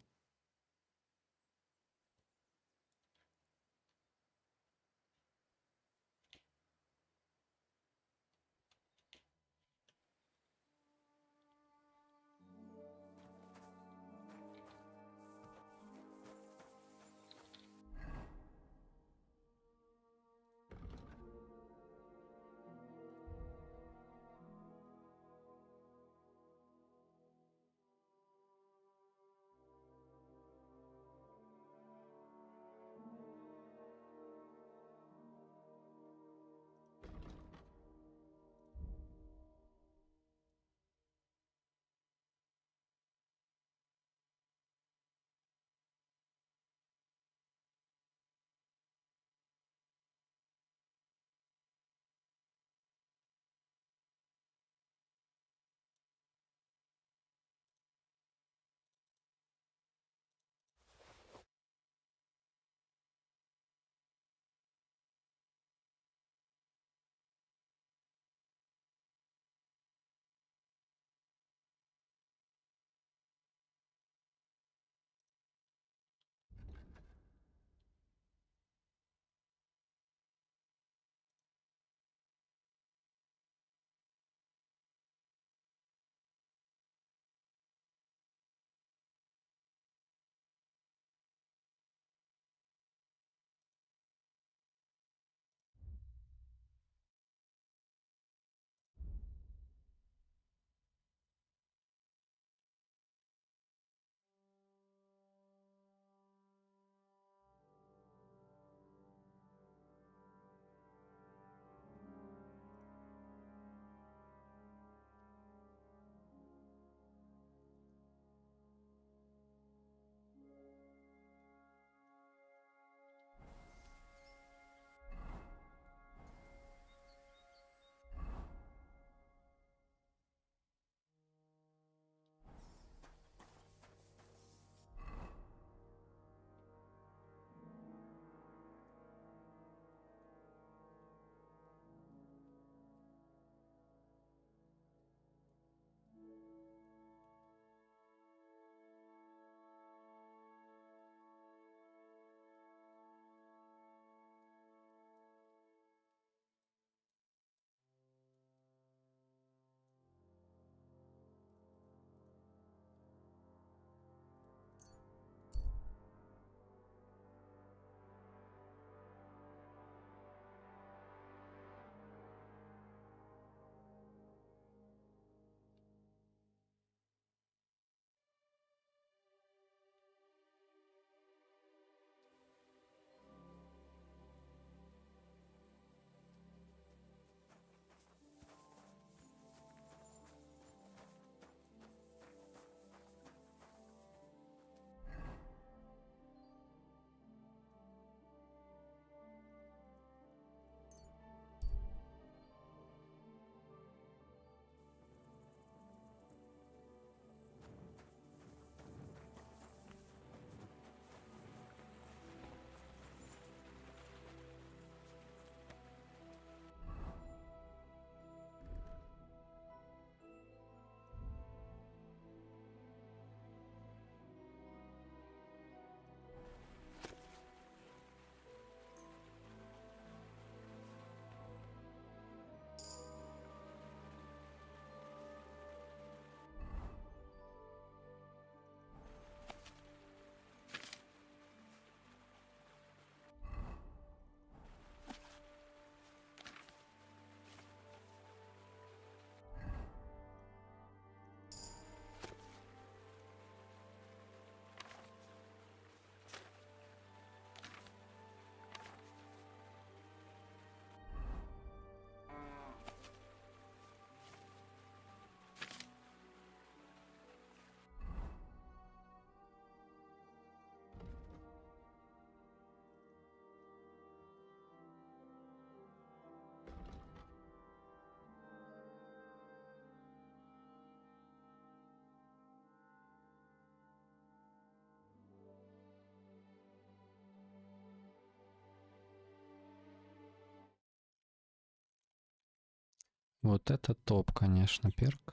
Вот это топ, конечно, перк.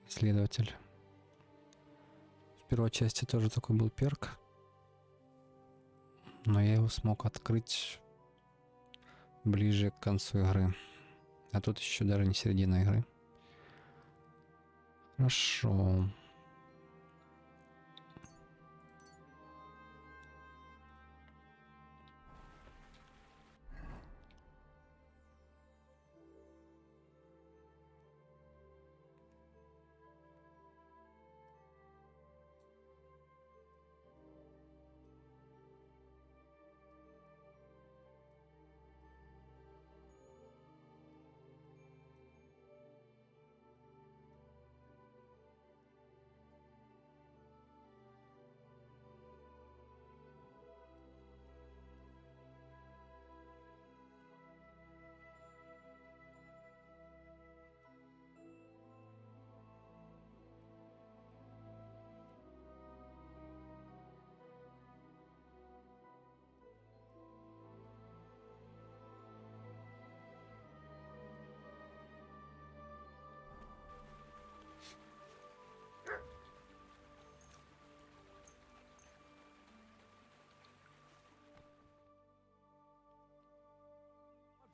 Исследователь. В первой части тоже такой был перк. Но я его смог открыть ближе к концу игры. А тут еще даже не середина игры. Хорошо.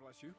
Bless you.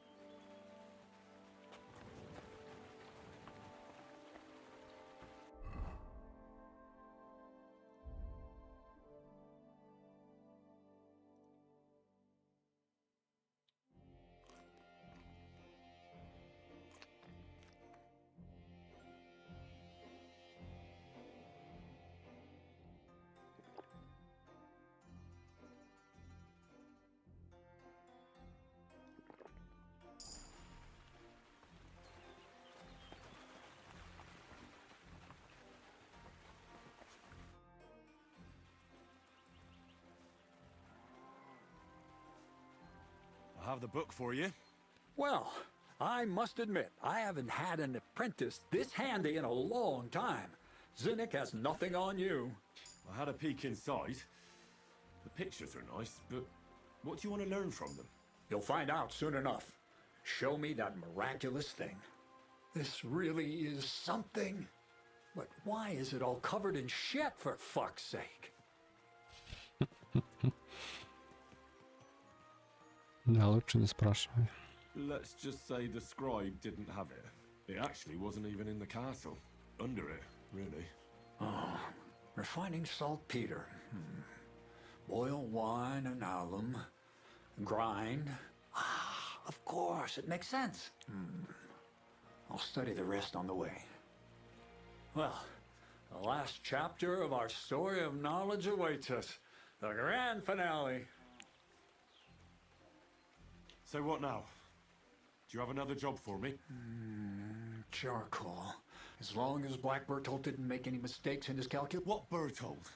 I have the book for you. Well, I must admit, I haven't had an apprentice this handy in a long time. Zinnik has nothing on you. I had a peek inside. The pictures are nice, but what do you want to learn from them? You'll find out soon enough. Show me that miraculous thing. This really is something. But why is it all covered in shit, for fuck's sake? Да, лучше не спрашивай. Let's just say the scribe didn't have it. It actually wasn't even in the castle. Under it, really. Oh, refining saltpeter. Boil wine and alum. Grind. Ah, of course, it makes sense. I'll study the rest on the way. Well, the last chapter of our story of knowledge awaits us. The grand finale. So what now? Do you have another job for me? Charcoal. As long as Black Bertolt didn't make any mistakes in his calculus. What Bertolt?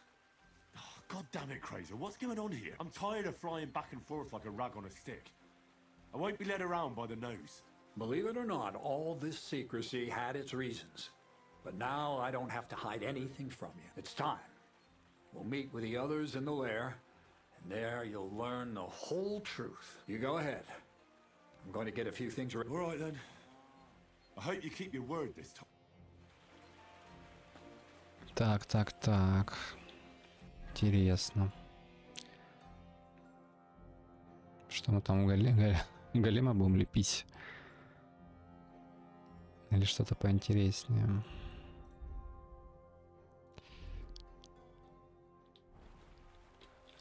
Oh, God damn it, Crazer. What's going on here? I'm tired of flying back and forth like a rag on a stick. I won't be led around by the nose. Believe it or not, all this secrecy had its reasons. But now I don't have to hide anything from you. It's time. We'll meet with the others in the lair, and there you'll learn the whole truth. You go ahead. I'm going to get a few things right. All right, then. I hope you keep your word this time. Так. Интересно. Что мы там голема будем лепить? Или что-то поинтереснее?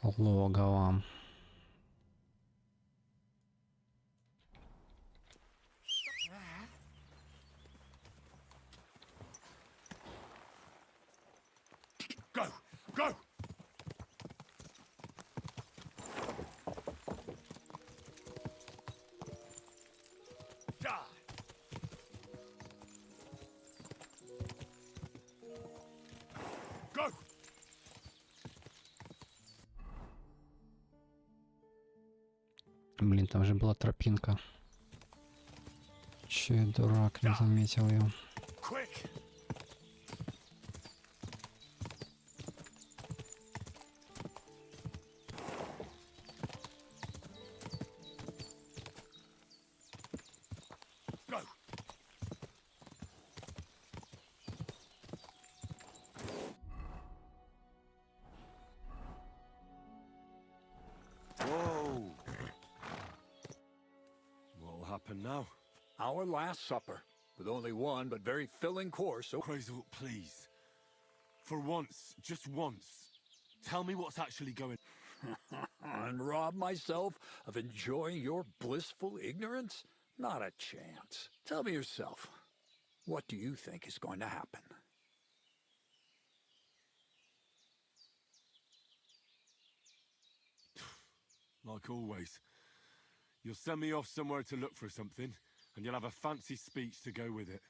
Логово. Go! Go! Go! Блин, там же была тропинка. Че я дурак, не заметил ее. Quick! Go! Our last supper, with only one but very filling course. So, Crazel, please. For once, just once, tell me what's actually going on. And rob myself of enjoying your blissful ignorance? Not a chance. Tell me yourself, what do you think is going to happen? Like always. You'll send me off somewhere to look for something, and you'll have a fancy speech to go with it.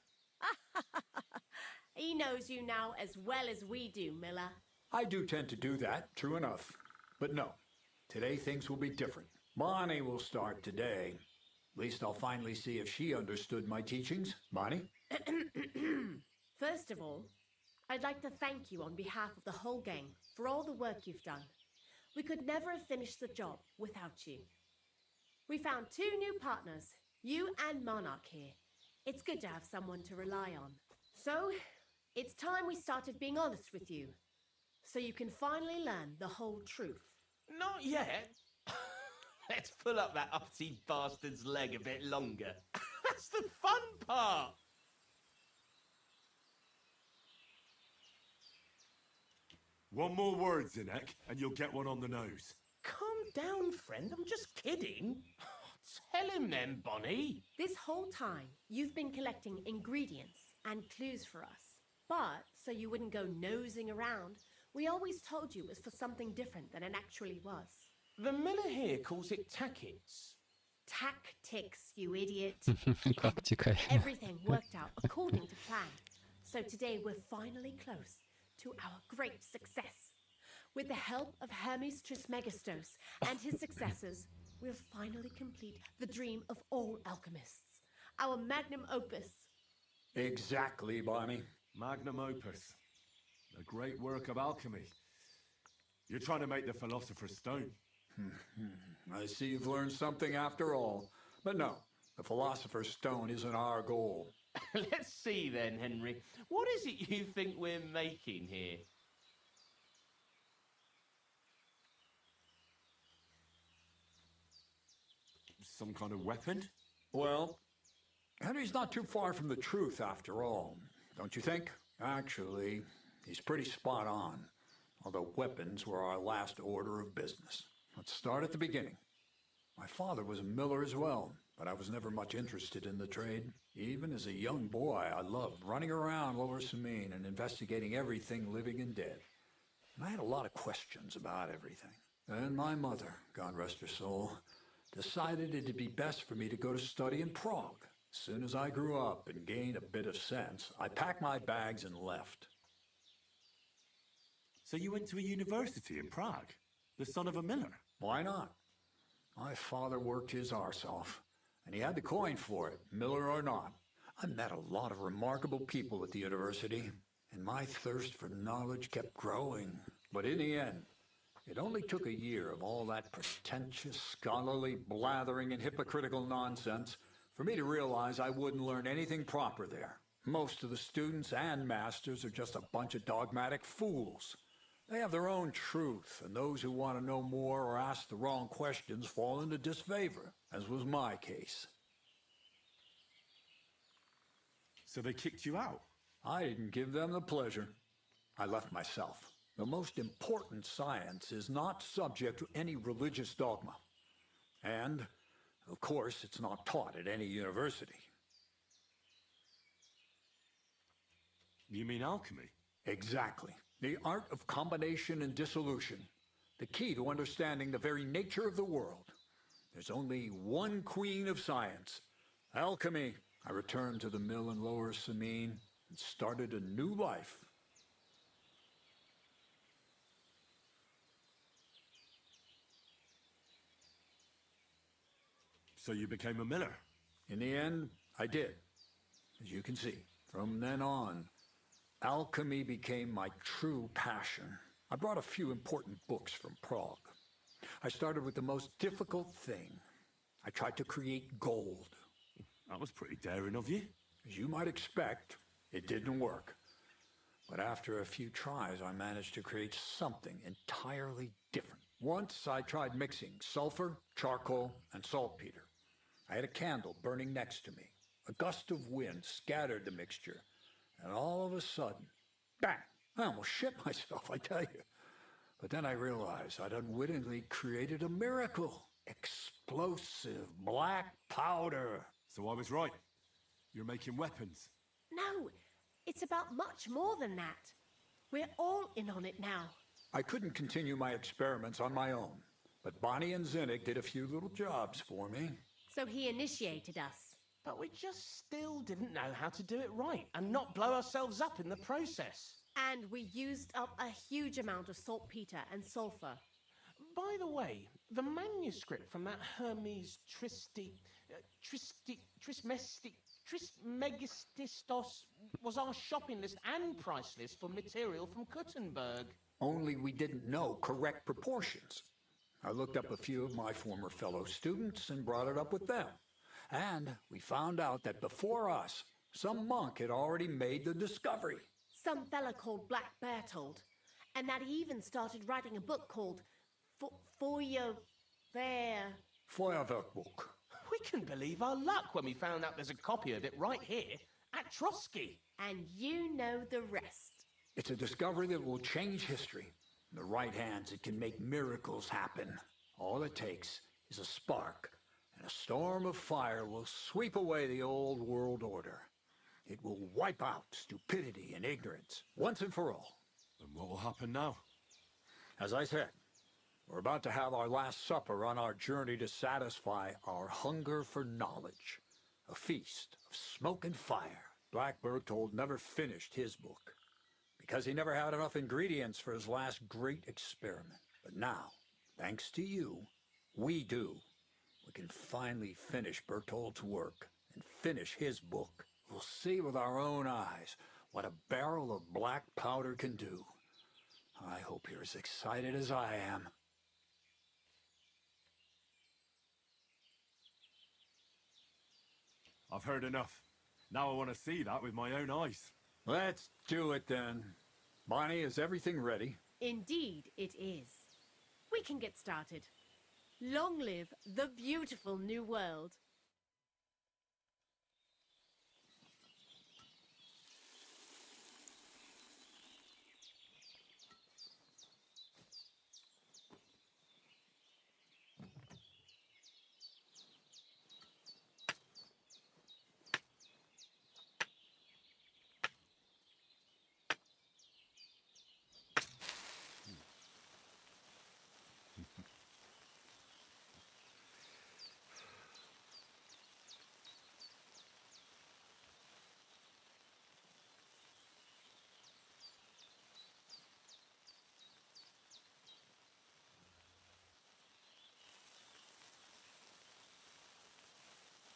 He knows you now as well as we do, Miller. I do tend to do that, true enough. But no, today things will be different. Bonnie will start today. At least I'll finally see if she understood my teachings. Bonnie? First of all, I'd like to thank you on behalf of the whole gang for all the work you've done. We could never have finished the job without you. We found 2 new partners, you and Monarch here. It's good to have someone to rely on. So, it's time we started being honest with you, so you can finally learn the whole truth. Not yet. Let's pull up that uppity bastard's leg a bit longer. That's the fun part. One more word, Zinek, and you'll get one on the nose. Calm down, friend. I'm just kidding. Tell him then, Bonnie. This whole time, you've been collecting ingredients and clues for us. But, so you wouldn't go nosing around, we always told you it was for something different than it actually was. The miller here calls it tackets. Tactics, you idiot. Tactica. Everything worked out according to plan. So today we're finally close to our great success. With the help of Hermes Trismegistos and his successors, we'll finally complete the dream of all alchemists. Our magnum opus. Exactly, Bonnie. Magnum opus. A great work of alchemy. You're trying to make the Philosopher's Stone. I see you've learned something after all. But no, the Philosopher's Stone isn't our goal. Let's see then, Henry. What is it you think we're making here? Some kind of weapon? Well, Henry's not too far from the truth after all, don't you think? Actually, he's pretty spot on. Although weapons were our last order of business. Let's start at the beginning. My father was a miller as well, but I was never much interested in the trade. Even as a young boy, I loved running around Lower Samine and investigating everything living and dead. And I had a lot of questions about everything. Then my mother, God rest her soul, decided it'd be best for me to go to study in Prague. As soon as I grew up and gained a bit of sense, I packed my bags and left. So you went to a university in Prague? The son of a miller? Why not? My father worked his arse off, and he had the coin for it, miller or not. I met a lot of remarkable people at the university, and my thirst for knowledge kept growing. But in the end, it only took a year of all that pretentious, scholarly blathering and hypocritical nonsense for me to realize I wouldn't learn anything proper there. Most of the students and masters are just a bunch of dogmatic fools. They have their own truth, and those who want to know more or ask the wrong questions fall into disfavor, as was my case. So they kicked you out? I didn't give them the pleasure. I left myself. The most important science is not subject to any religious dogma. And, of course, it's not taught at any university. You mean alchemy? Exactly. The art of combination and dissolution. The key to understanding the very nature of the world. There's only one queen of science. Alchemy. I returned to the mill in Lower Samine and started a new life. So you became a miller? In the end, I did. As you can see, from then on, alchemy became my true passion. I brought a few important books from Prague. I started with the most difficult thing. I tried to create gold. That was pretty daring of you. As you might expect, it didn't work. But after a few tries, I managed to create something entirely different. Once I tried mixing sulfur, charcoal, and saltpeter. I had a candle burning next to me. A gust of wind scattered the mixture, and all of a sudden, bang! I almost shit myself, I tell you. But then I realized I'd unwittingly created a miracle. Explosive black powder. So I was right. You're making weapons. No, it's about much more than that. We're all in on it now. I couldn't continue my experiments on my own, but Bonnie and Zinnig did a few little jobs for me. So he initiated us. But we just still didn't know how to do it right and not blow ourselves up in the process. And we used up a huge amount of saltpeter and sulfur. By the way, the manuscript from that Hermes Trismegistos was our shopping list and price list for material from Kuttenberg. Only we didn't know correct proportions. I looked up a few of my former fellow students and brought it up with them. And we found out that before us, some monk had already made the discovery. Some fella called Black Bertold. And that he even started writing a book called Feuerwerkbuch. We couldn't believe our luck when we found out there's a copy of it right here at Trotsky. And you know the rest. It's a discovery that will change history. In the right hands, it can make miracles happen. All it takes is a spark, and a storm of fire will sweep away the old world order. It will wipe out stupidity and ignorance, once and for all. And what will happen now? As I said, we're about to have our last supper on our journey to satisfy our hunger for knowledge. A feast of smoke and fire. Black Bertold never finished his book, because he never had enough ingredients for his last great experiment. But now, thanks to you, we do. We can finally finish Bertold's work and finish his book. We'll see with our own eyes what a barrel of black powder can do. I hope you're as excited as I am. I've heard enough. Now I want to see that with my own eyes. Let's do it then. Bonnie, is everything ready? Indeed it is. We can get started. Long live the beautiful new world.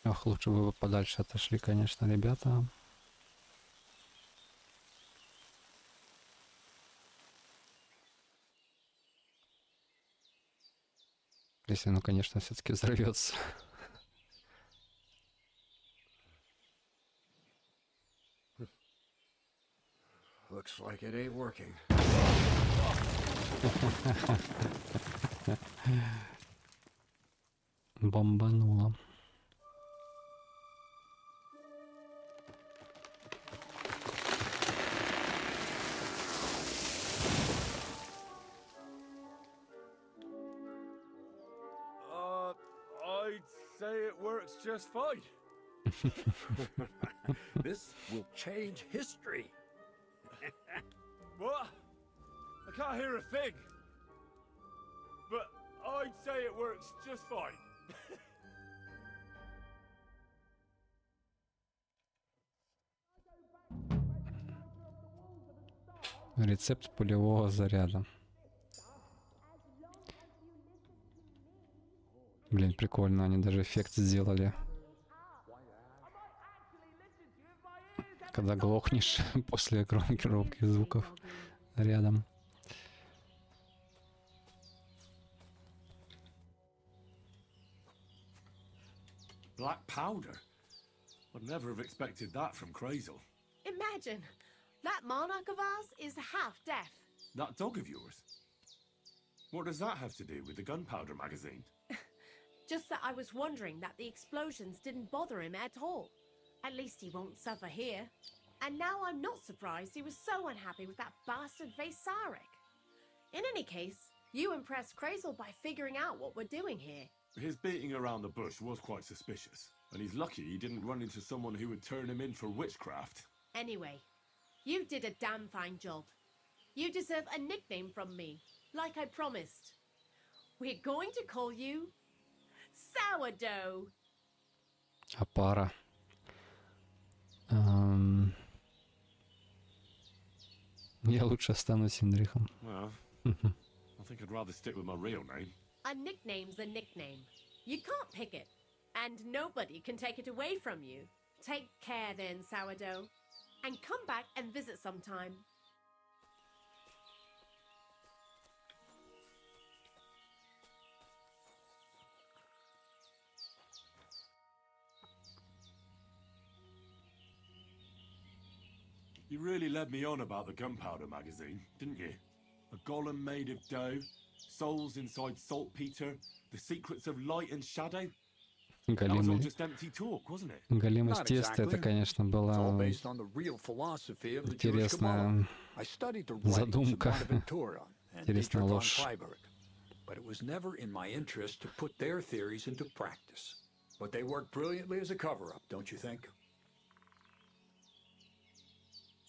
Ох, лучше бы вы подальше отошли, конечно, ребята. Если оно, конечно, все-таки взорвется. Looks like it ain't working. Бомбануло. I'd say it works just fine. This will change history. What? I can't hear a thing. But I'd say it works just fine. Рецепт пулевого заряда. Блин, прикольно, они даже эффект сделали. Когда глохнешь после громких звуков рядом. Black powder? Would never have expected that from Crazel. Imagine, that monarch of ours is half deaf. That dog of yours? What does that have to do with the gunpowder magazine? Just that I was wondering that the explosions didn't bother him at all. At least he won't suffer here. And now I'm not surprised he was so unhappy with that bastard Vasarik. In any case, you impressed Krazel by figuring out what we're doing here. His beating around the bush was quite suspicious, and he's lucky he didn't run into someone who would turn him in for witchcraft. Anyway, you did a damn fine job. You deserve a nickname from me, like I promised. We're going to call you Sourdough. А пара. Я лучше останусь Индрихом. Well, I think I'd rather stick with my real name. A nickname's a nickname. You can't pick it. And nobody can take it away from you. Take care then, Sourdough. And come back and visit sometime. You really led me on about the Gunpowder magazine, didn't you? A golem made of dough, souls inside saltpeter, the secrets of light and shadow. That was all just empty talk, wasn't it? Голимость теста, это, конечно, была интересная задумка, интересная ложь. But it was never in my interest to put their theories into practice. But they worked brilliantly as a cover-up, don't you think?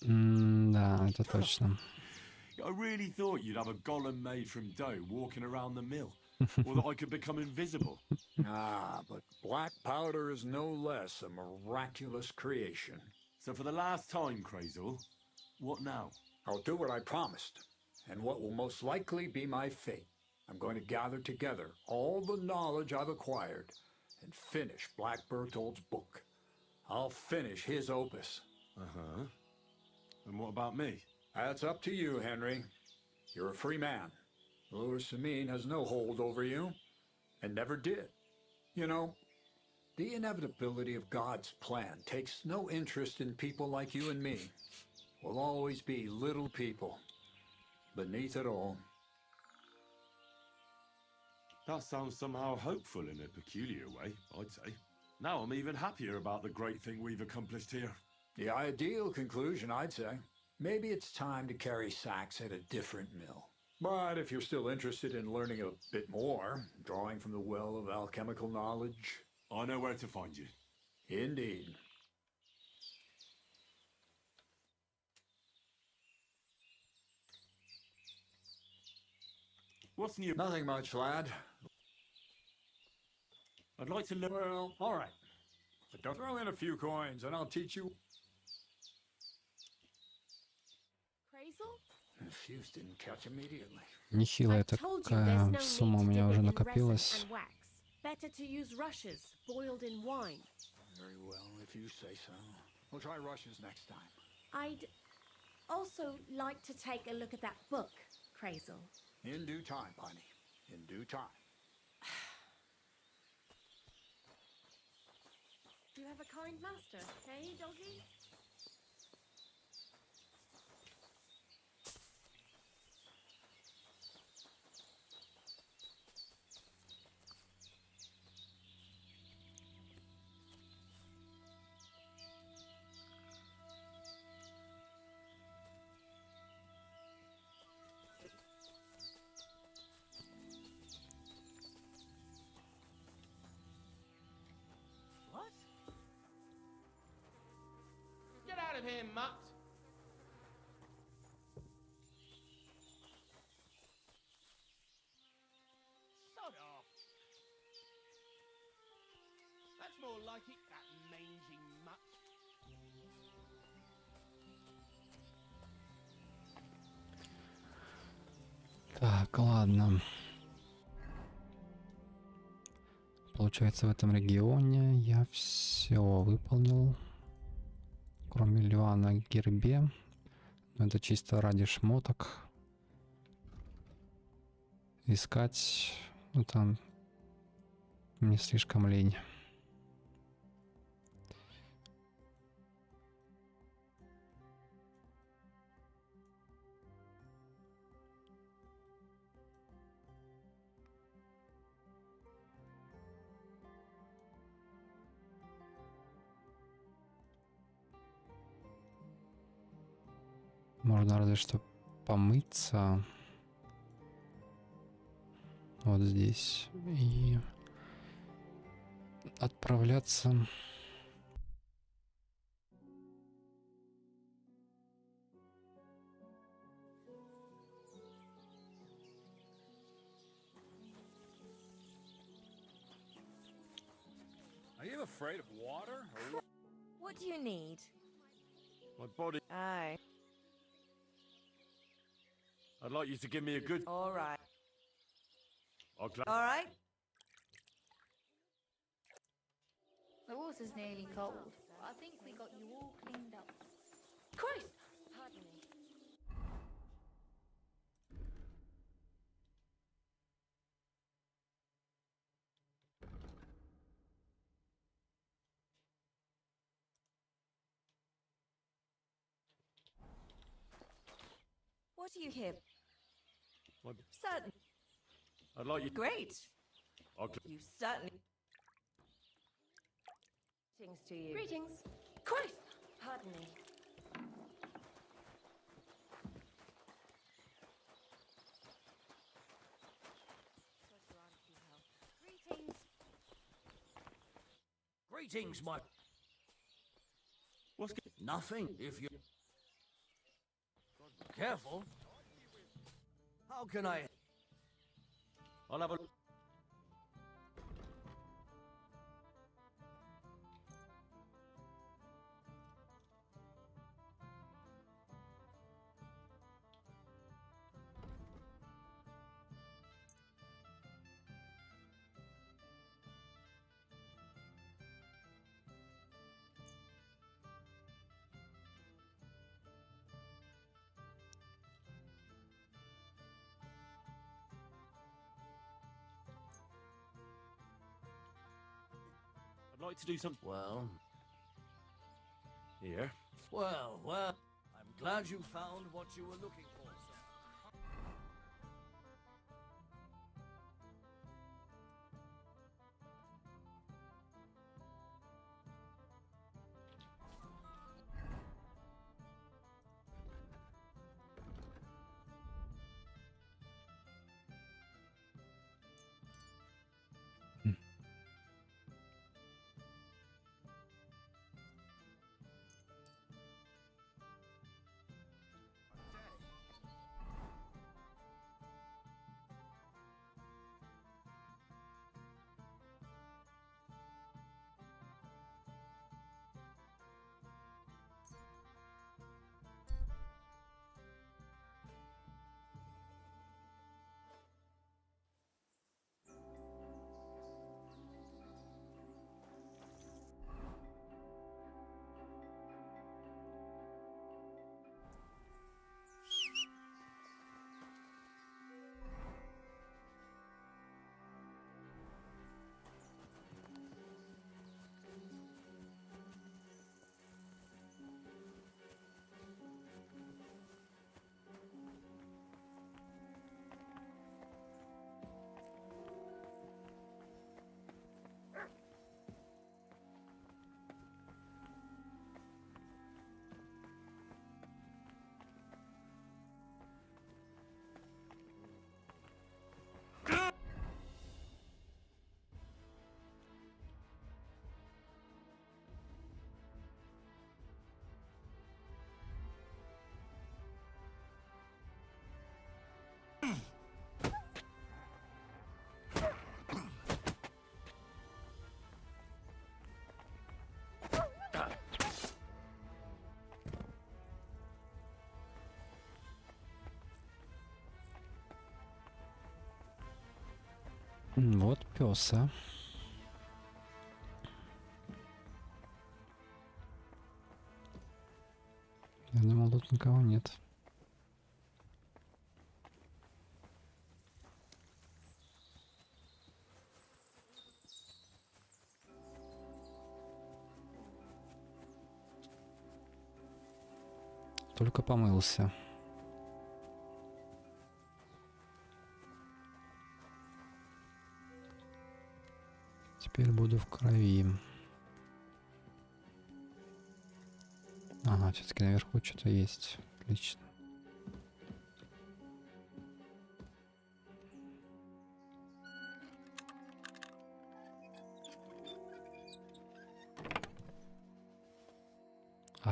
Да, это точно. I really thought you'd have a golem made from dough walking around the mill, or that I could become invisible. Ah, but black powder is no less a miraculous creation. So for the last time, Krazel, what now? I'll do what I promised, and what will most likely be my fate. I'm going to gather together all the knowledge I've acquired and finish Black Berthold's book. I'll finish his opus. Uh-huh. And what about me? That's up to you, Henry. You're a free man. Lord Samine has no hold over you, and never did. You know, the inevitability of God's plan takes no interest in people like you and me. We'll always be little people, beneath it all. That sounds somehow hopeful in a peculiar way, I'd say. Now I'm even happier about the great thing we've accomplished here. The ideal conclusion, I'd say. Maybe it's time to carry sacks at a different mill. But if you're still interested in learning a bit more, drawing from the well of alchemical knowledge... I know where to find you. Indeed. What's new? Nothing much, lad. I'd like to learn... Well, all right. But don't throw in a few coins, and I'll teach you... Fuse didn't catch immediately. Нехилая такая сумма у меня уже накопилась. Better to use rushes boiled in wine. Very well, if you say so. We'll try rushes next time. I'd also like to take a look at that book, Krazel. In due time, Bunny. In due time. You have a kind master, hey, doggy? Get out of here, mutt! Sod off! That's more like it, that mangy mutt. Так, ладно. Получается, в этом регионе я все выполнил. Кроме льва на гербе. Но это чисто ради шмоток. Искать, ну там, мне слишком лень. Можно разве что помыться вот здесь и отправляться. Are you afraid of water? Or What do you need? my body? Aye. I'd like you to give me a good. All right. I'll All right. The water's nearly cold. I think we got you all cleaned up. Christ! Pardon me. What are you here? My... Certain. I'd like you. Great. I'll You certainly. Greetings to you. Greetings. Christ! Pardon me. Greetings. Greetings, my. What's nothing if you. Careful. How can I? I'll have a. I'd like to do something. Well. Here. Well. I'm glad you found what you were looking for, sir. Вот пес, а. Я думал, тут никого нет. Только помылся. Теперь буду в крови. Ага, все-таки наверху что-то есть. Отлично.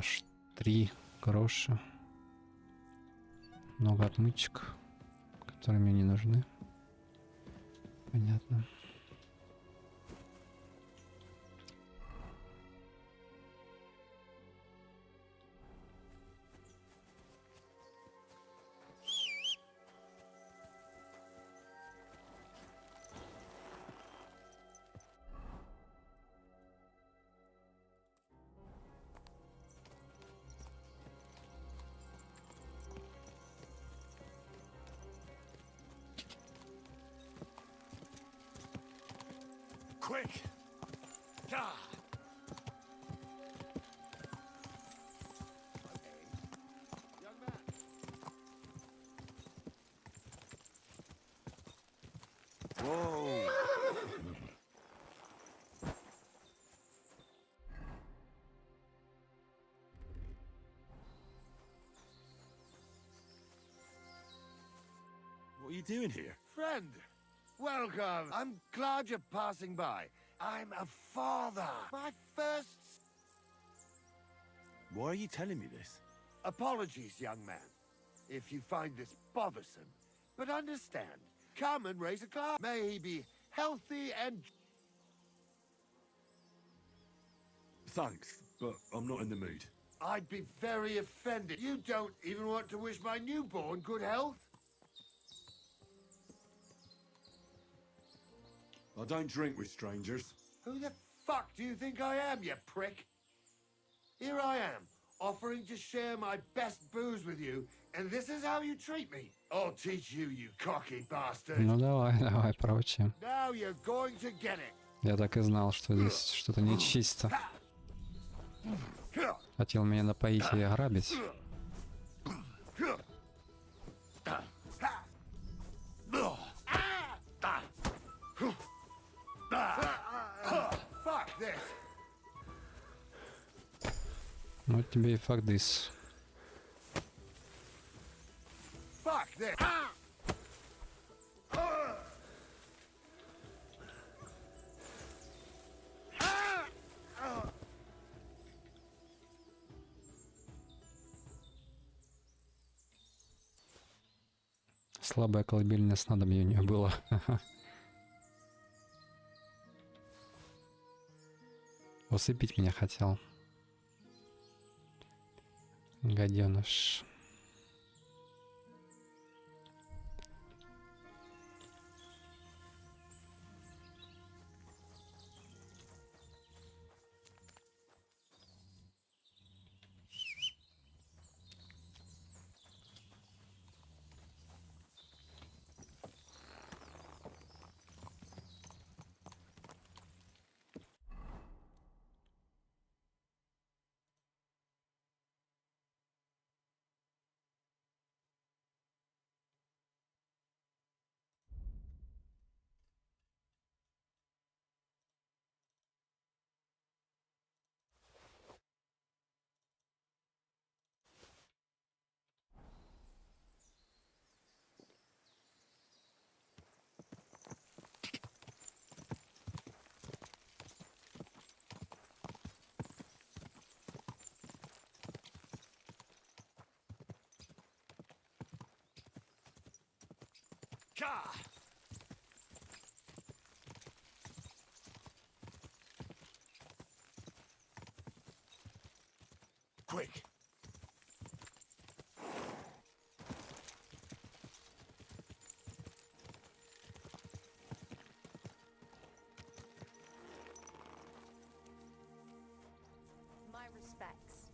аж 3 гроша. Много отмычек, которые мне не нужны. Понятно. Quick! Ah! Young man. Whoa! What are you doing here? Friend, welcome. I'm glad you're passing by. I'm a father. My first... Why are you telling me this? Apologies, young man, if you find this bothersome. But understand, come and raise a glass. May he be healthy and... Thanks, but I'm not in the mood. I'd be very offended. You don't even want to wish my newborn good health? I don't drink with strangers. Who the fuck do you think I am, you prick? Here I am, offering to share my best booze with you, and this is how you treat me. I'll teach you, you cocky bastard. Ну давай, проучим. Now you're going to get it. Я так и знал, что здесь что-то нечисто. Хотел меня напоить и ограбить. Fuck this. Ну тебе и fuck this. Fuck this. Слабое колыбельное снадобье у нее было. Усыпить меня хотел. Гаденыш. Quick. My respects.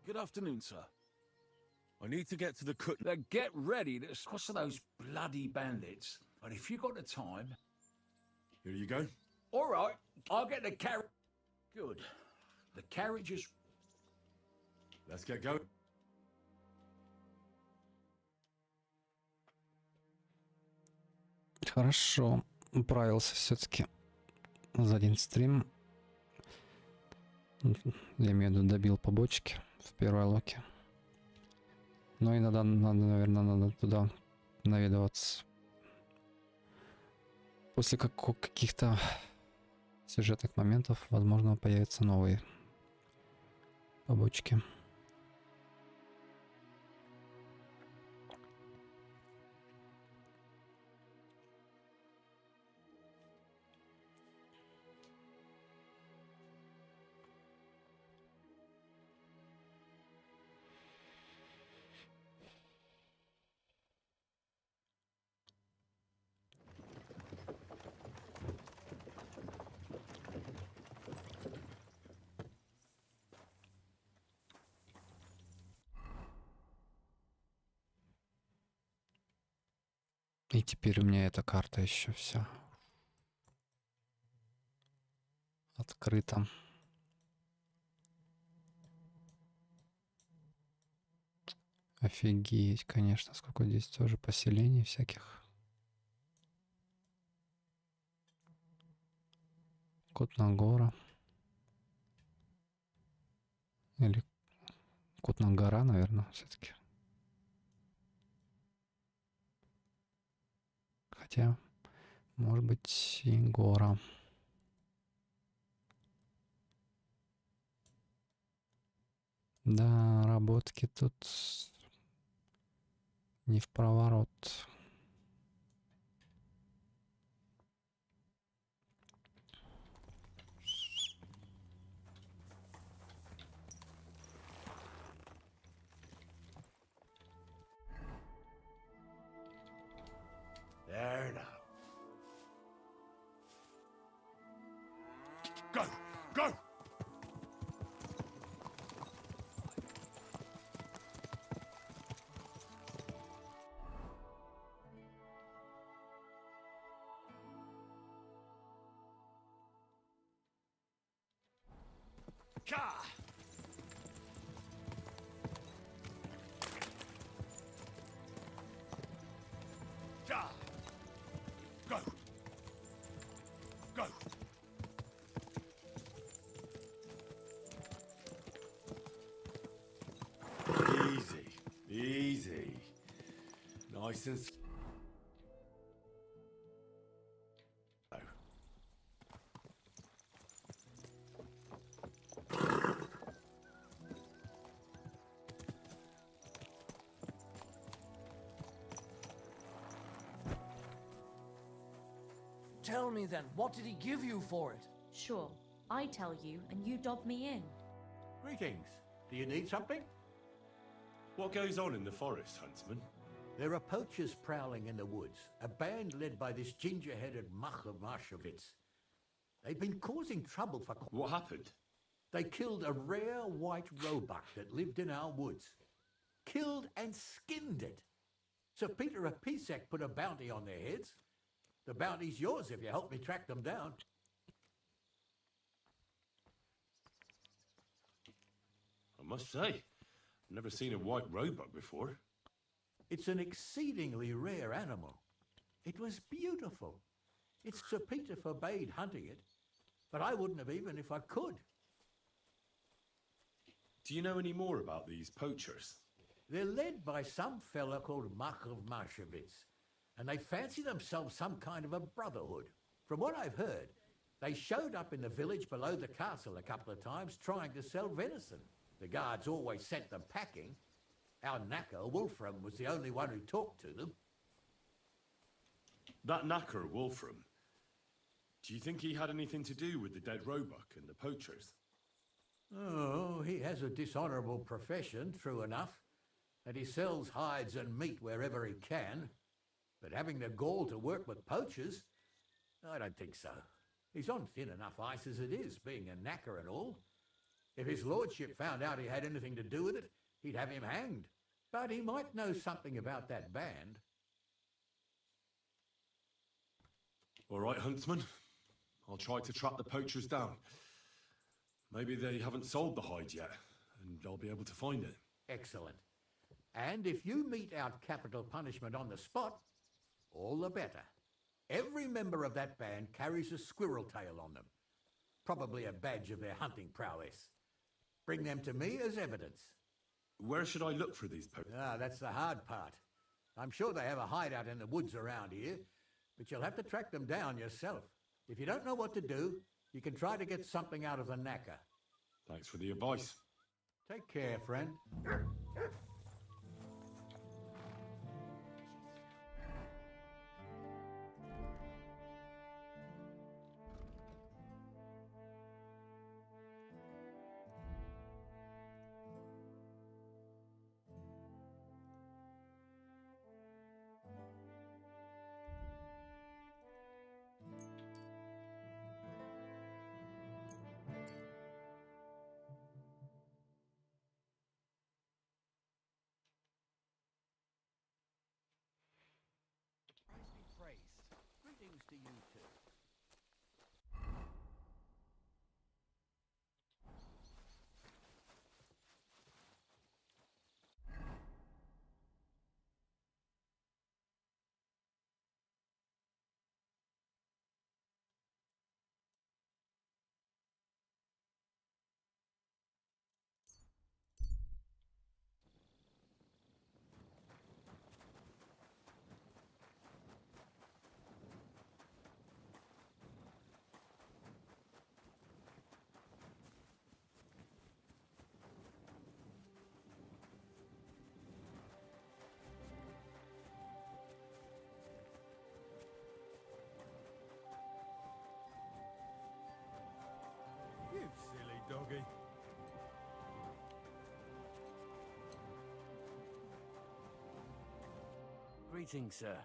Good afternoon, sir. I need to get to the cook. Then get ready to squash those bloody bandits. But if you got the time... Here you go. All right, I'll get the carriage. Good. The carriage is... Let's get going. Хорошо. Управился все-таки за один стрим. Я имею в виду, добил побочки в первой локе. Но иногда надо, наверное, надо туда наведываться После каких-то сюжетных моментов, возможно, появятся новые побочки. И теперь у меня эта карта еще вся открыта. Офигеть, конечно, сколько здесь тоже поселений всяких. Кутнагора. Или Кутнагора, наверное, все-таки. Хотя, может быть, и гора. Да, работки тут не в проворот. There now. Go! Go! Ka! Ja! Go! Go! Easy, easy. Nice and slow. Tell me then, what did he give you for it? Sure, I tell you and you dob me in. Greetings. Do you need something? What goes on in the forest, Huntsman? There are poachers prowling in the woods, a band led by this ginger-headed Mach of Marshowitz. They've been causing trouble for... What happened? They killed a rare white roebuck that lived in our woods. Killed and skinned it. Sir Peter of Pisek put a bounty on their heads. The bounty's yours if you help me track them down. I must say, I've never seen a white roebuck before. It's an exceedingly rare animal. It was beautiful. It's Sir Peter forbade hunting it, but I wouldn't have even if I could. Do you know any more about these poachers? They're led by some fella called Mach of Marshowitz, and they fancy themselves some kind of a brotherhood. From what I've heard, they showed up in the village below the castle a couple of times trying to sell venison. The guards always sent them packing. Our knacker, Wolfram, was the only one who talked to them. That knacker, Wolfram, do you think he had anything to do with the dead roebuck and the poachers? Oh, he has a dishonourable profession, true enough, and he sells hides and meat wherever he can. But having the gall to work with poachers, I don't think so. He's on thin enough ice as it is, being a knacker and all. If his lordship found out he had anything to do with it, he'd have him hanged. But he might know something about that band. All right, Huntsman. I'll try to track the poachers down. Maybe they haven't sold the hide yet, and I'll be able to find it. Excellent. And if you mete out capital punishment on the spot, all the better. Every member of that band carries a squirrel tail on them. Probably a badge of their hunting prowess. Bring them to me as evidence. Where should I look for these poachers? Ah, that's the hard part. I'm sure they have a hideout in the woods around here, but you'll have to track them down yourself. If you don't know what to do, you can try to get something out of the knacker. Thanks for the advice. Take care, friend. Greetings to you too. You silly doggy. Greetings, sir.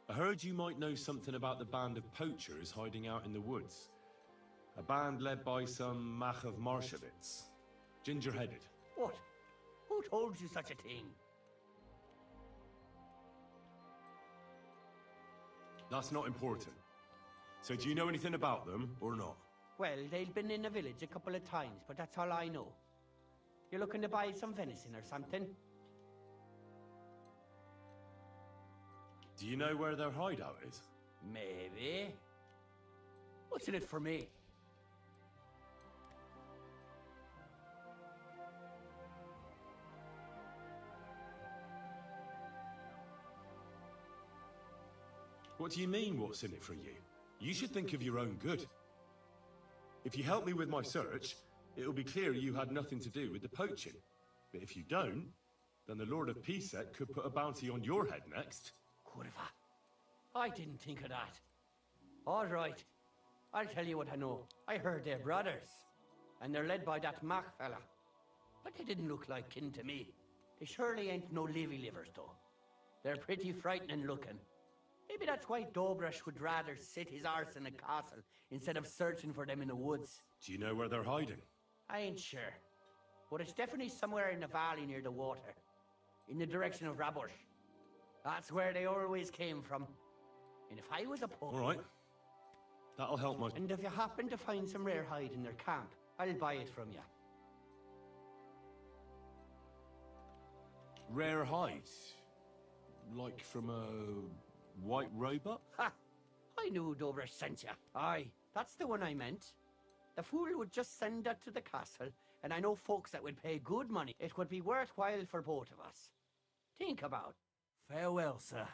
I heard you might know something about the band of poachers hiding out in the woods. A band led by some Mach of Marshevitz. Ginger-headed. What? Who told you such a thing? That's not important. So do you know anything about them, or not? Well, they've been in the village a couple of times, but that's all I know. You're looking to buy some venison or something? Do you know where their hideout is? Maybe. What's in it for me? What do you mean, what's in it for you? You should think of your own good. If you help me with my search, it'll be clear you had nothing to do with the poaching. But if you don't, then the Lord of Pisek could put a bounty on your head next. Kurva. I didn't think of that. All right. I'll tell you what I know. I heard they're brothers. And they're led by that Mach fella. But they didn't look like kin to me. They surely ain't no livy livers, though. They're pretty frightening looking. Maybe that's why Dobresh would rather sit his arse in a castle instead of searching for them in the woods. Do you know where they're hiding? I ain't sure. But it's definitely somewhere in the valley near the water. In the direction of Rabush. That's where they always came from. And if I was a poet... All right. That'll help my... And if you happen to find some rare hide in their camp, I'll buy it from you. Rare hide? Like from a white robot? Ha! I knew Dobresh sent you. Aye, that's the one I meant. The fool would just send that to the castle, and I know folks that would pay good money. It would be worthwhile for both of us. Think about. Farewell, sir.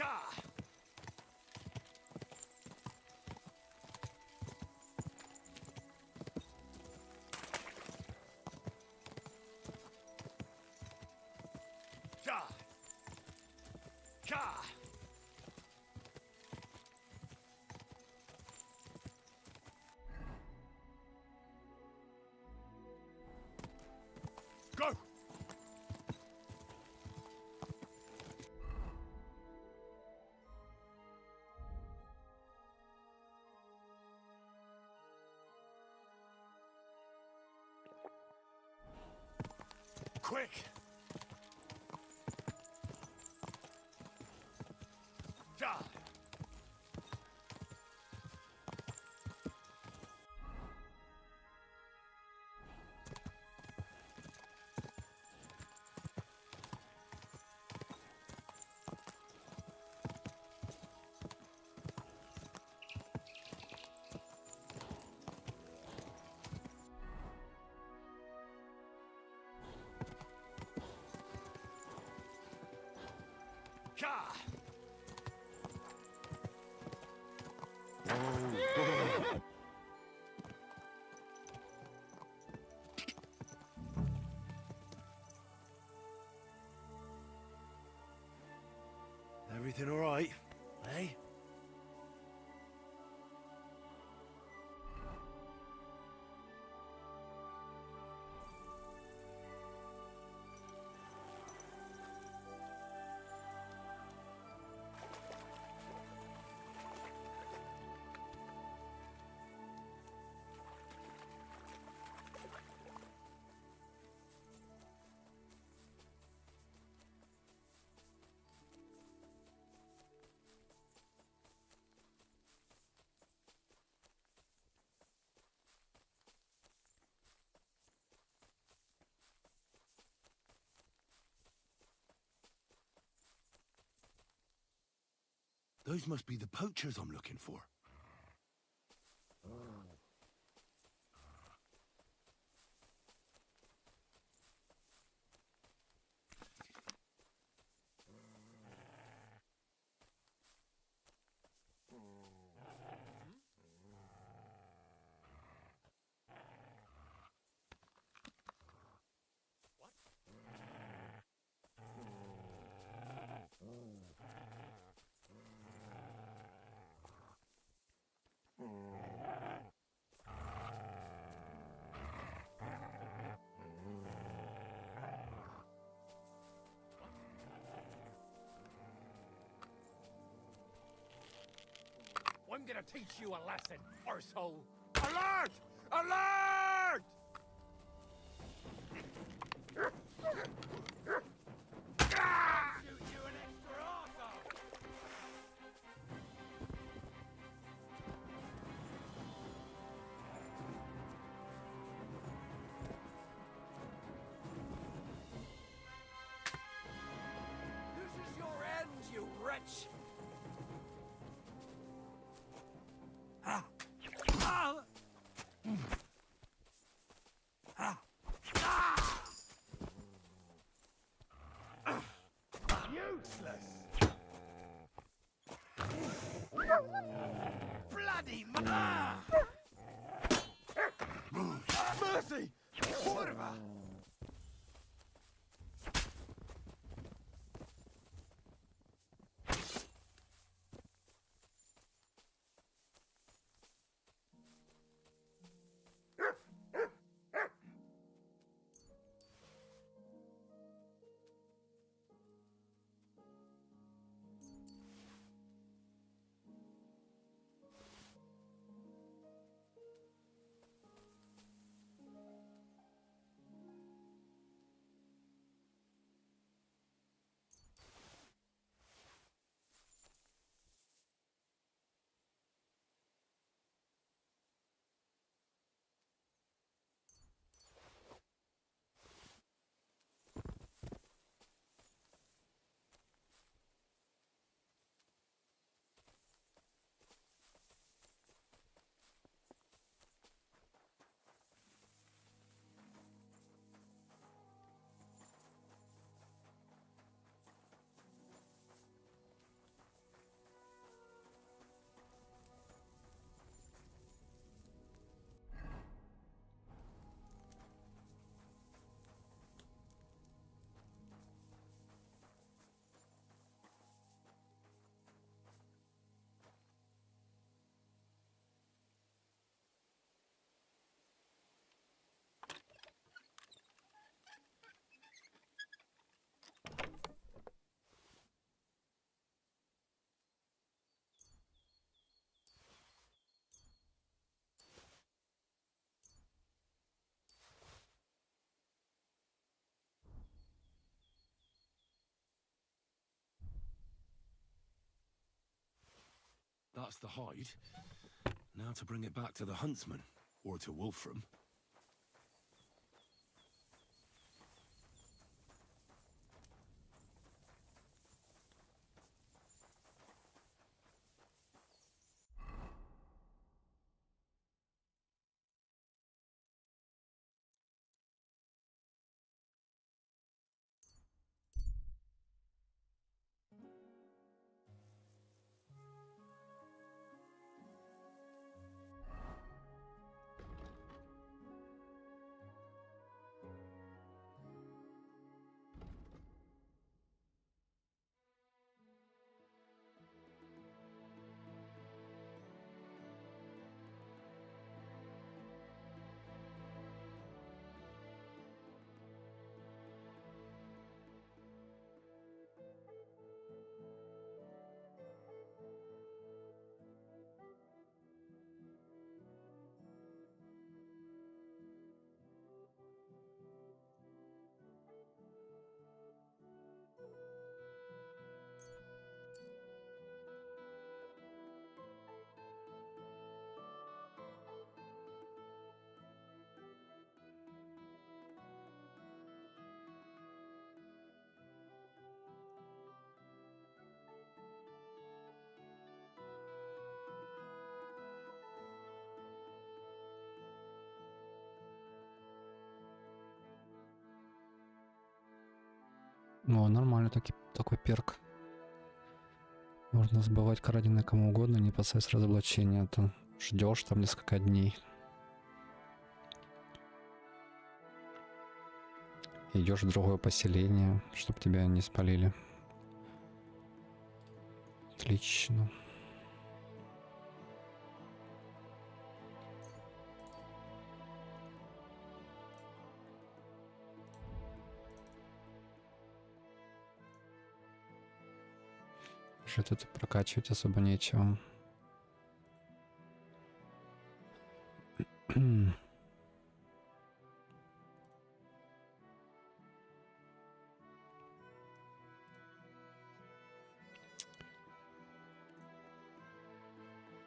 Go! Quick! Ja! Everything all right, eh? Those must be the poachers I'm looking for. I'm gonna teach you a lesson, arsehole. Alert! Alert! Shoot you an extra arsehole! This is your end, you wretch! Useless! Bloody mercy! Kurwa! That's the hide. Now to bring it back to the huntsman, or to Wolfram. Ну, нормально такой перк. Можно сбывать краденое кому угодно, не опасаясь разоблачения. То ждешь там несколько дней. Идешь в другое поселение, чтобы тебя не спалили. Отлично. Что-то прокачивать особо нечего. Ну,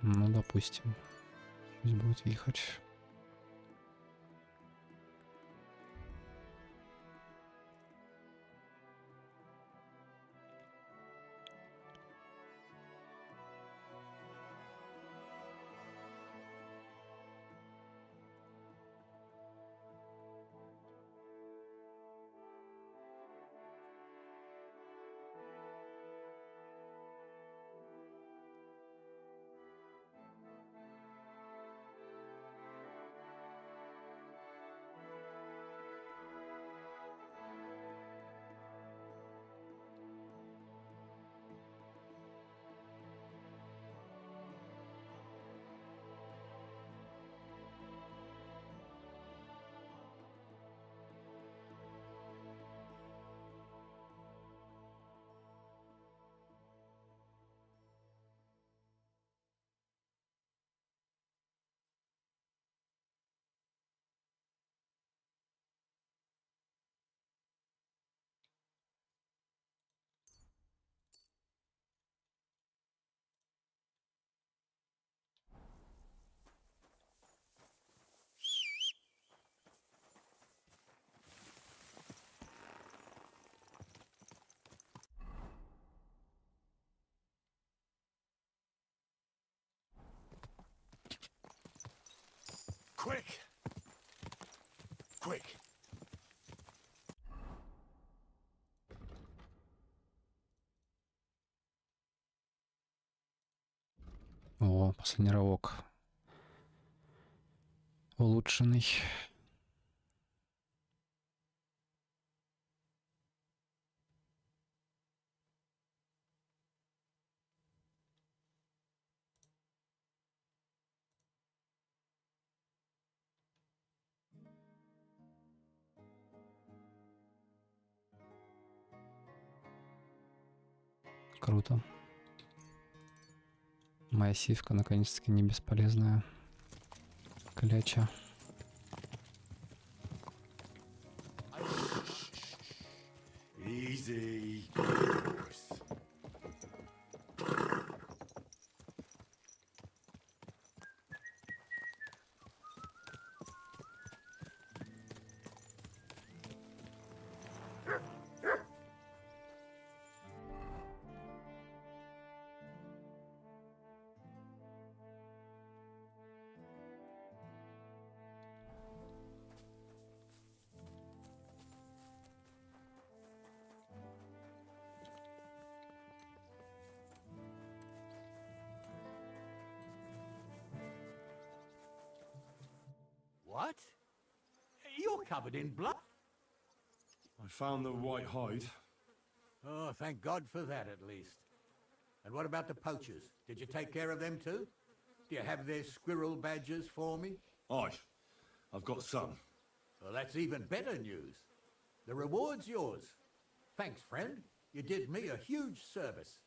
допустим. Пусть будет вихрь. Quick! Quick! О, последний рывок. Улучшенный. Круто. Моя сивка наконец-таки не бесполезная. Кляча. Easy. What? You're covered in blood. I found the white hide. Oh, thank God for that, at least. And what about the poachers? Did you take care of them too? Do you have their squirrel badges for me? Aye, I've got some. Well, that's even better news. The reward's yours. Thanks, friend. You did me a huge service.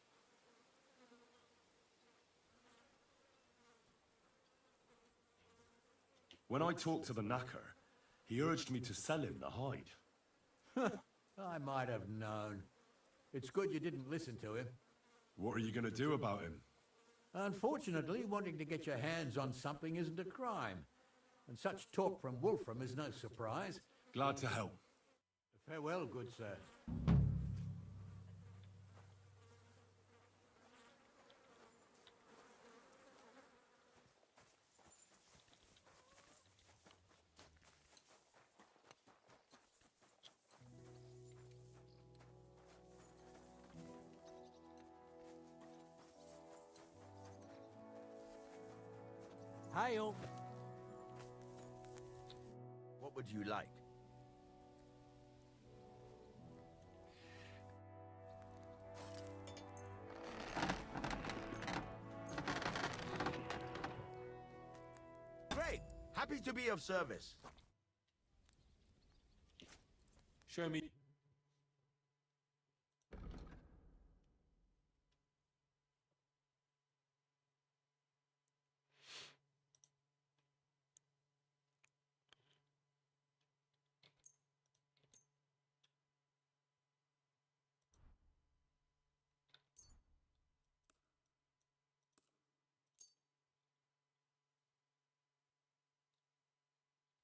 When I talked to the knacker, he urged me to sell him the hide. I might have known. It's good you didn't listen to him. What are you going to do about him? Unfortunately, wanting to get your hands on something isn't a crime. And such talk from Wolfram is no surprise. Glad to help. Farewell, good sir. Hi-yo. What would you like? Great! Happy to be of service. Show me.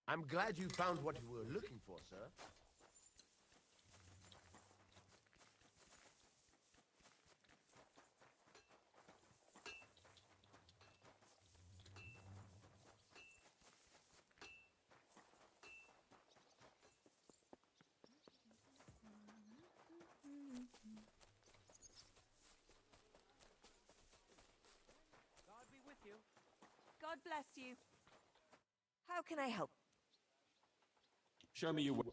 I'm glad you found what you were looking for, sir. God be with you. God bless you. How can I help? Show me your way.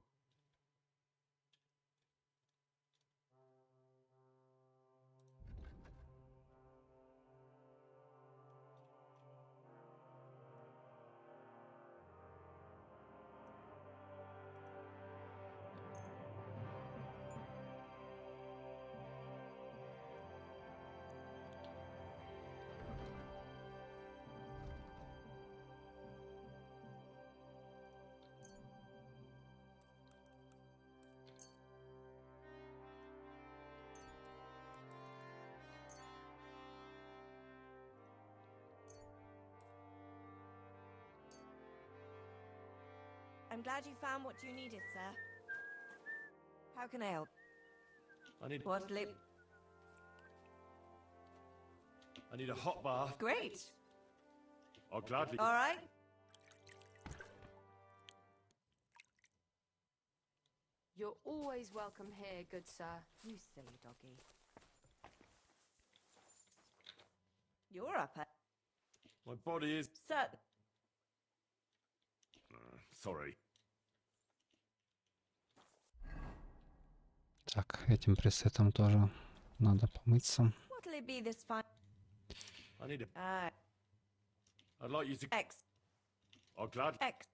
I'm glad you found what you needed, sir. How can I help? I need a hot bath. Great. I'll gladly. All right. You're always welcome here, good sir. You silly doggy. You're up at... My body is. Sir... Sorry. Так, этим пресетом тоже надо помыться. What'll it be this fine? I need a. I'd like you to. X. I'll gladly. X.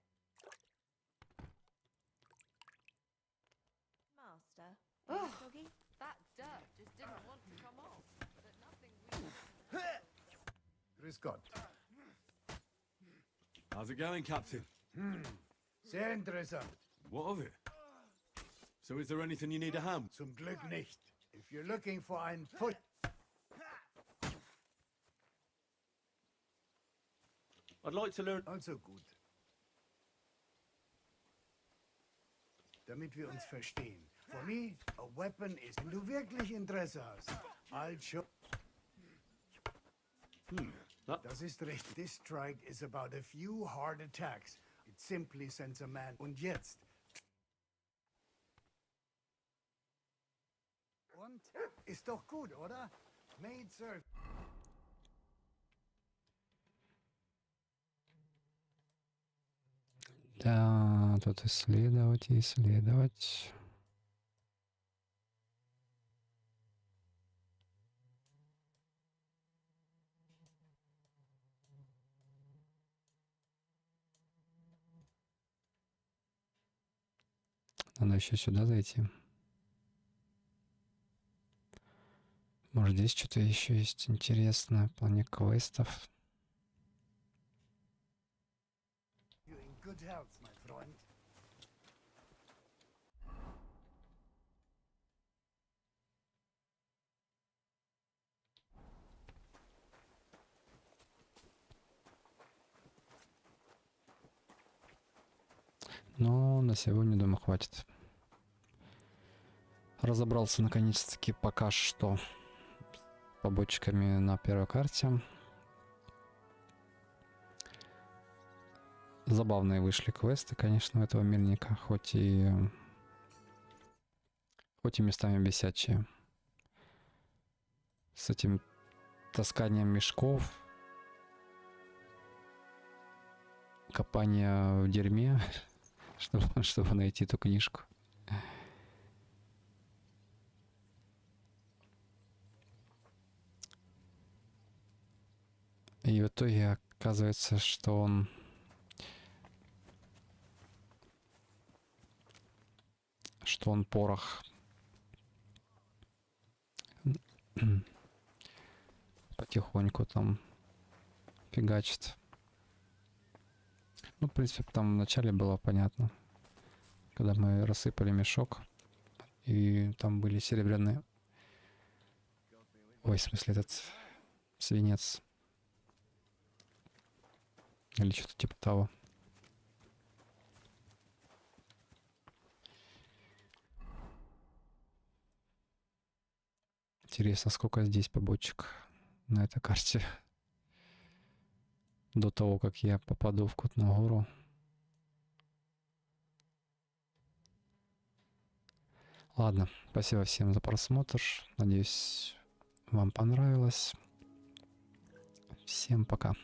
Master. Ugh, Doggy? that dirt just didn't want to come off. But nothing we... Grüß Gott. How's it going, Captain? Sehr interessant. What of it? So is there anything you need a hand? Zum Glück nicht. If you're looking for ein Foot... I'd like to learn... Also gut. Damit wir uns verstehen. For me, a weapon is... Wenn du wirklich Interesse hast, I'll show... Das ist richtig. This strike is about a few hard attacks. It simply sends a man... Und jetzt... Und? Ist doch gut, oder? Made serve. Да, тут исследовать и исследовать. Надо еще сюда зайти. Может, здесь что-то еще есть интересное в плане квестов. You're in good health, my friend. Но на сегодня, думаю, хватит. Разобрался наконец-таки пока что с побочками на первой карте. Забавные вышли квесты, конечно, у этого мельника, хоть и местами бесячие. С этим тасканием мешков, копание в дерьме, чтобы найти эту книжку. И в итоге оказывается, что он порох потихоньку там фигачит. Ну, в принципе, там вначале было понятно, когда мы рассыпали мешок, и там были серебряные... Ой, в смысле, этот свинец. Или что-то типа того. Интересно, сколько здесь побочек на этой карте до того, как я попаду в Кутную гору. Ладно, спасибо всем за просмотр. Надеюсь, вам понравилось. Всем пока.